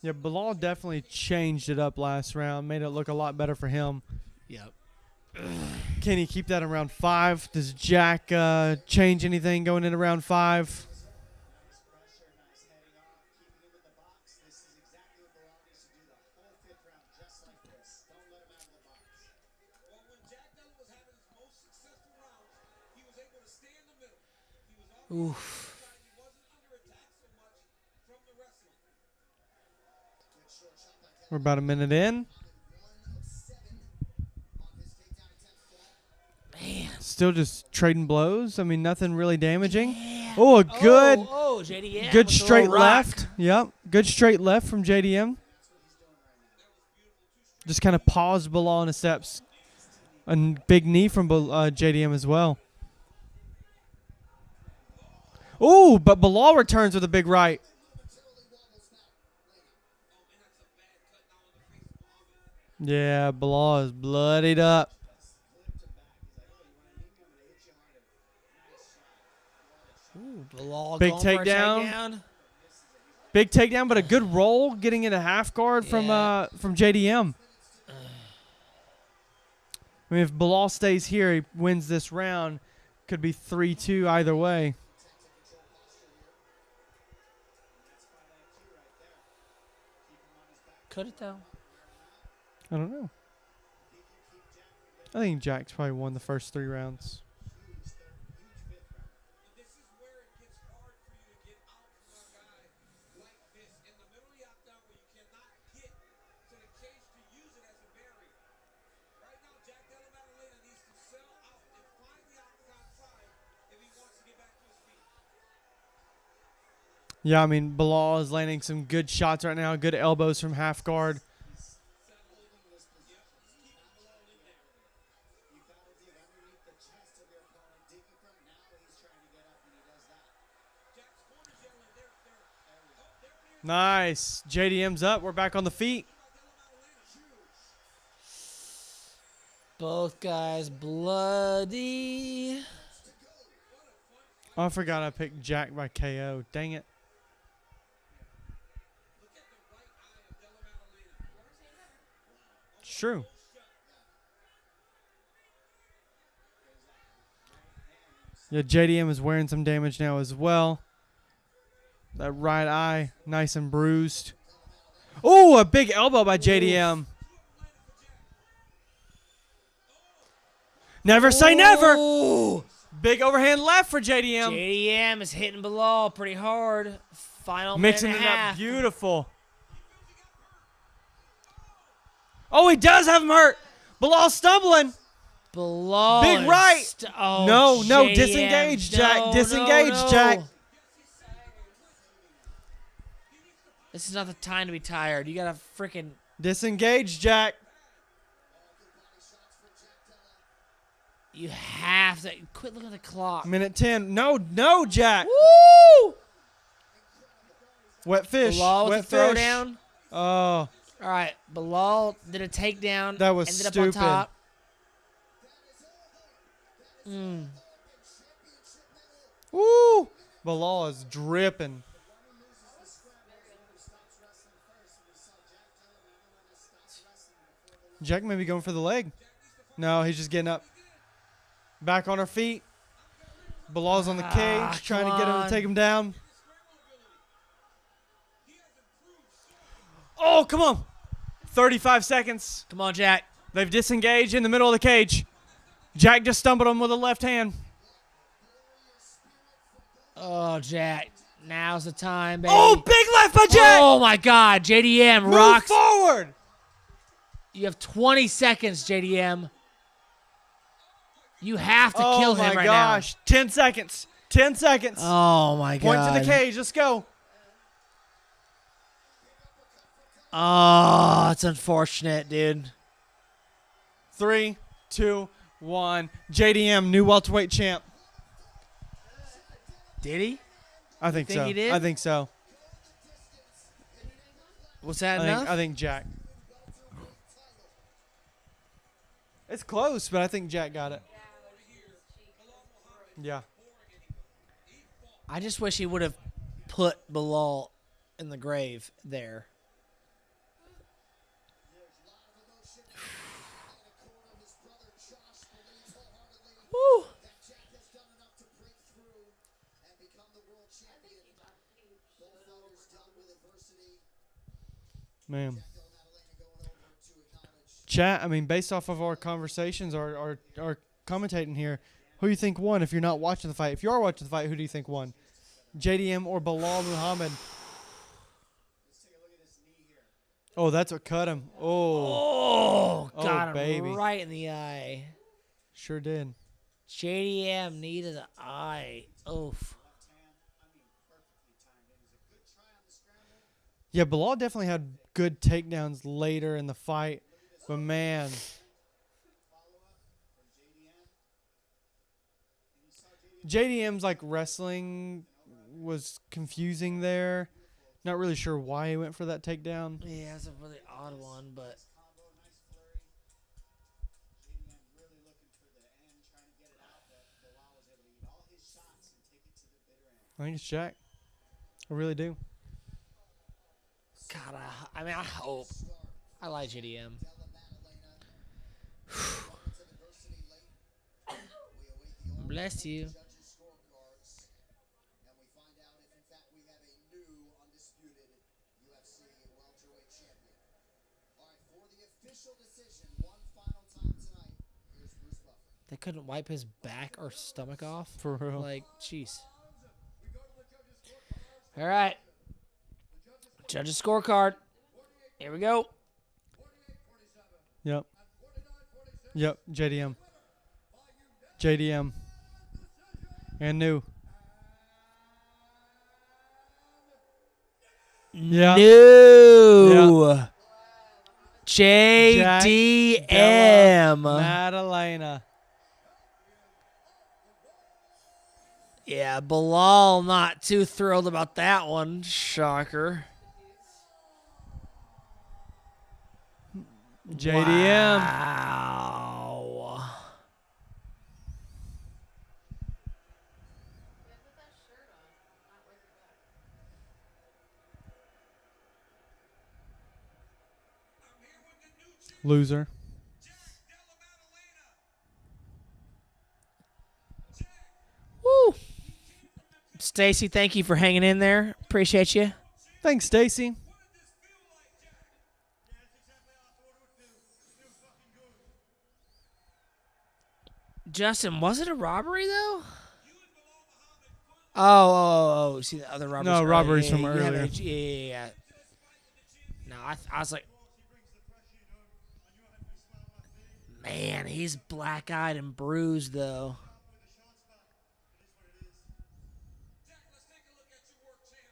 Yeah, Bilal definitely changed it up last round, made it look a lot better for him. Yep. Can he keep that in round 5? Does Jack change anything going into round 5? Nice pressure, nice heading off, keeping him in the box. This is exactly what Bilal needs to do the whole 5th round, just like this. Don't let him out of the box. well, when Jack Della was having his most successful rounds, he was able to stay in the middle. He was off the outside. He wasn't under attack so much from the wrestling. Good short shot by Della. We're about a minute in. 1 of 7 on his takedown attempts today. Man. Still just trading blows. I mean, nothing really damaging. Oh, a good, Oh, JDM. good with the straight little rock. left. Yep, good straight left from JDM. Just kind of paused Bilal on his steps. A big knee from JDM as well. Oh, but Bilal returns with a big right. Yeah, Bilal is bloodied up. Ooh, Bilal Big going for a takedown. takedown. Big takedown, but a good roll, getting into half guard from JDM. I mean, if Bilal stays here, he wins this round. Could be 3-2 either way. Could it though? I don't know. I think Jack's probably won the first 3 rounds. But this is where it gets hard for you to get out from a guy like this. In the middle of the octagon where you cannot get to the cage to use it as a barrier. Right now, Jack Della Maddalena needs to sell out and find the octagon side if he wants to get back to his feet. Yeah, I mean, Bilal is landing some good shots right now. Good elbows from half guard. You gotta dig underneath the chest of your opponent, digging from now. He's trying to get up, and he does that. Nice. JDM's up. We're back on the feet. Both guys bloody. Oh, I forgot I picked Jack by KO. Dang it. It's true. Yeah, JDM is wearing some damage now as well. That right eye, nice and bruised. Oh, a big elbow by JDM. Never say never. Ooh. Big overhand left for JDM. JDM is hitting Bilal pretty hard. Final Mixing minute it and a up half. beautiful. Oh, he does have him hurt. Bilal stumbling. Bilal Big is right. oh, No, JDM. disengage, Jack. No, Disengage, no. Jack. This is not the time to be tired. You gotta freaking. Disengage, Jack. You have to quit looking at the clock. Minute 10. No, Jack. Woo! Wet fish. Bilal with Wet the fish. throwdown. Oh, All right, Bilal did a takedown. That was ended stupid. up on top. woo. Bilal is dripping. Jack may be going for the leg. No, he's just getting up. Back on her feet. Bilal's on the cage, trying to get him to take him down. Oh, come on. 35 seconds. Come on, Jack. They've disengaged in the middle of the cage. Jack just stumbled him with a left hand. Oh, Jack. Now's the time, baby. Oh, big left by Jack. Oh, my God. JDM Move rocks. forward. You have 20 seconds, JDM. You have to kill him right Oh, my gosh. 10 seconds. 10 seconds. now. Oh, my God. Point to the cage. Let's go. Oh, it's unfortunate, dude. 3, 2, 1. JDM, new welterweight champ. Did he? I think Think so. he did? I think so. Was that enough? I think Jack. It's close, but I think Jack got it. Yeah. I just wish he would have put Bilal in the grave there. Woo. Man. Chat, I mean, based off of our conversations, our commentating here, who do you think won if you're not watching the fight? If you are watching the fight, who do you think won? JDM or Bilal Muhammad? Oh, that's what cut him. Oh. Oh, got him baby. right in the eye. Sure did. JDM needed an eye. Oof. Yeah, Bilal definitely had good takedowns later in the fight. But, man. JDM's, like, wrestling was confusing there. Not really sure why he went for that takedown. Yeah, it's a really odd one, but I think it's Jack. I really do. God, I mean, I hope. I like JDM. Bless you. They couldn't wipe his back or stomach off. For real. Like, jeez. All right. Judges scorecard. Here we go. Yep. JDM. And new. Yeah. No. Della JDM. Maddalena. Yeah, Bilal not too thrilled about that one. Shocker. JDM. Wow. Yeah, put that shirt on. Not wipe your back. I'm here with the new champ, Loser. Della Maddalena. Woo. Stacy, thank you for hanging in there. Appreciate you. Thanks, Stacy. What did this feel like, Jack? Yeah, that's exactly how I thought it would feel. It feels fucking good. Justin, was it a robbery though? You and Bilal Muhammad put Oh. See the other robberies. No, earlier. robberies from you had earlier. yeah. No, I was like, man, he's black-eyed and bruised though. Jack, let's take a look at your work, champ.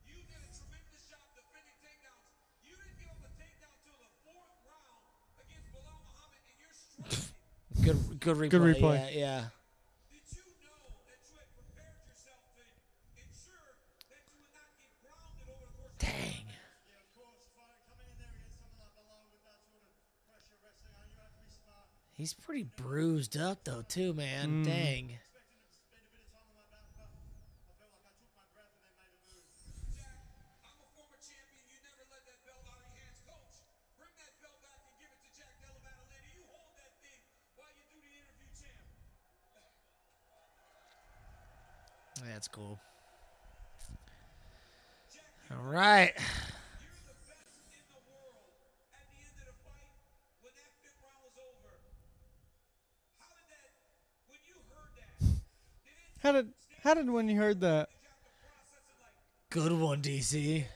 You did a tremendous job defending takedowns. You didn't get on the takedown till the 4th round against Bilal Muhammad, and you're struggling. Good replay. Good replay. Yeah. Did you know that you had prepared yourself to ensure that you would not get grounded over the course of Dang. Yeah, of course. Coming in there against someone like Bilal with that sort of pressure wrestling on, you have to be smart. He's pretty bruised up though too, man. Dang. Expecting him to spend a bit of time on my back, but I felt like I took my breath and then made a move. Jack, I'm a former champion. You never let that belt out of your hands. Coach, bring that belt back and give it to Jack Della Maddalena. You hold that thing while you do the interview, champ. That's cool. All right. You're the best in the world. At the end of the fight, when that 5th round was over, how did that, when you heard that, did it How did when you heard that? you have to process it like, Good one, DC. I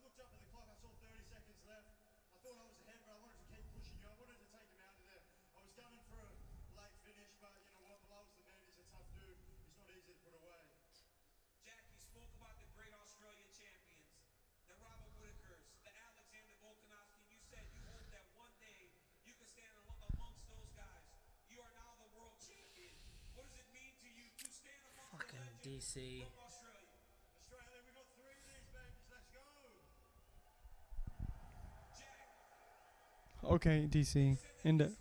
looked up at the clock, I saw 30 seconds left. I thought I was ahead, but I wanted to keep pushing you. I wanted to take him out of there. I was gunning for a late finish, but you know what? Bilal's the man. He's a tough dude. He's not easy to put away. Jack, you spoke about the great Australian champions, the Robert Whitakers, the Alexander Volkanovski. You said you hope that one day you can stand amongst those guys. You are now the world champion. What does it mean to you to stand among Fucking the legends DC. of Australia? Australia, we got 3 of these babies. Let's go. Jack, Okay, DC. End it.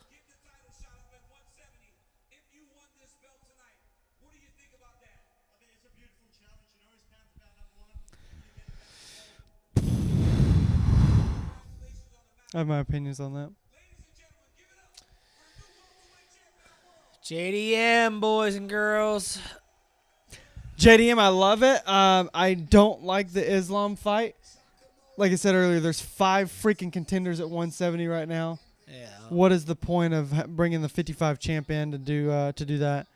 give the title shot up at 170. If you won this belt tonight, what do you think about that? I think it's a beautiful challenge. You know, he's pound for pound number 1. Congratulations on the match. I have my opinions on that. Ladies and gentlemen, give it up for the new welterweight champion of the world. JDM, boys and girls. JDM, I love it. I don't like the Islam fight. Like I said earlier, there's 5 freaking contenders at 170 right now. Yeah. What is the point of bringing the 55 champ in to do that?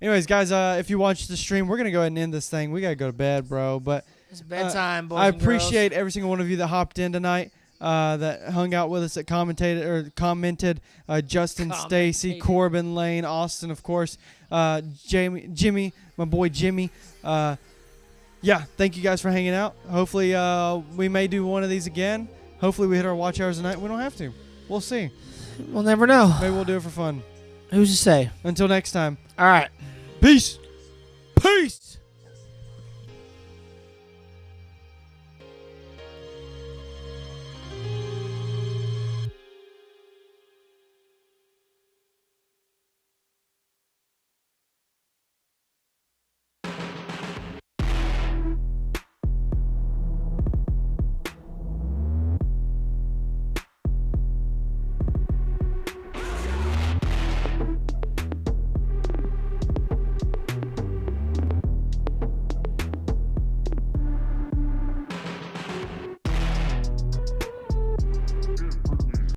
Anyways, guys, if you watch the stream, we're gonna go ahead and end this thing. We gotta go to bed, bro. But It's bedtime, boys I and girls. appreciate every single one of you that hopped in tonight, that hung out with us, that commented. Justin, Stacy, Commentated. Corbin, Lane, Austin, of course, Jimmy, my boy Jimmy. Yeah, thank you guys for hanging out. Hopefully, we may do one of these again. Hopefully, we hit our watch hours tonight. We don't have to. We'll see. We'll never know. Maybe we'll do it for fun. Who's to say? Until next time. All right. Peace. Peace.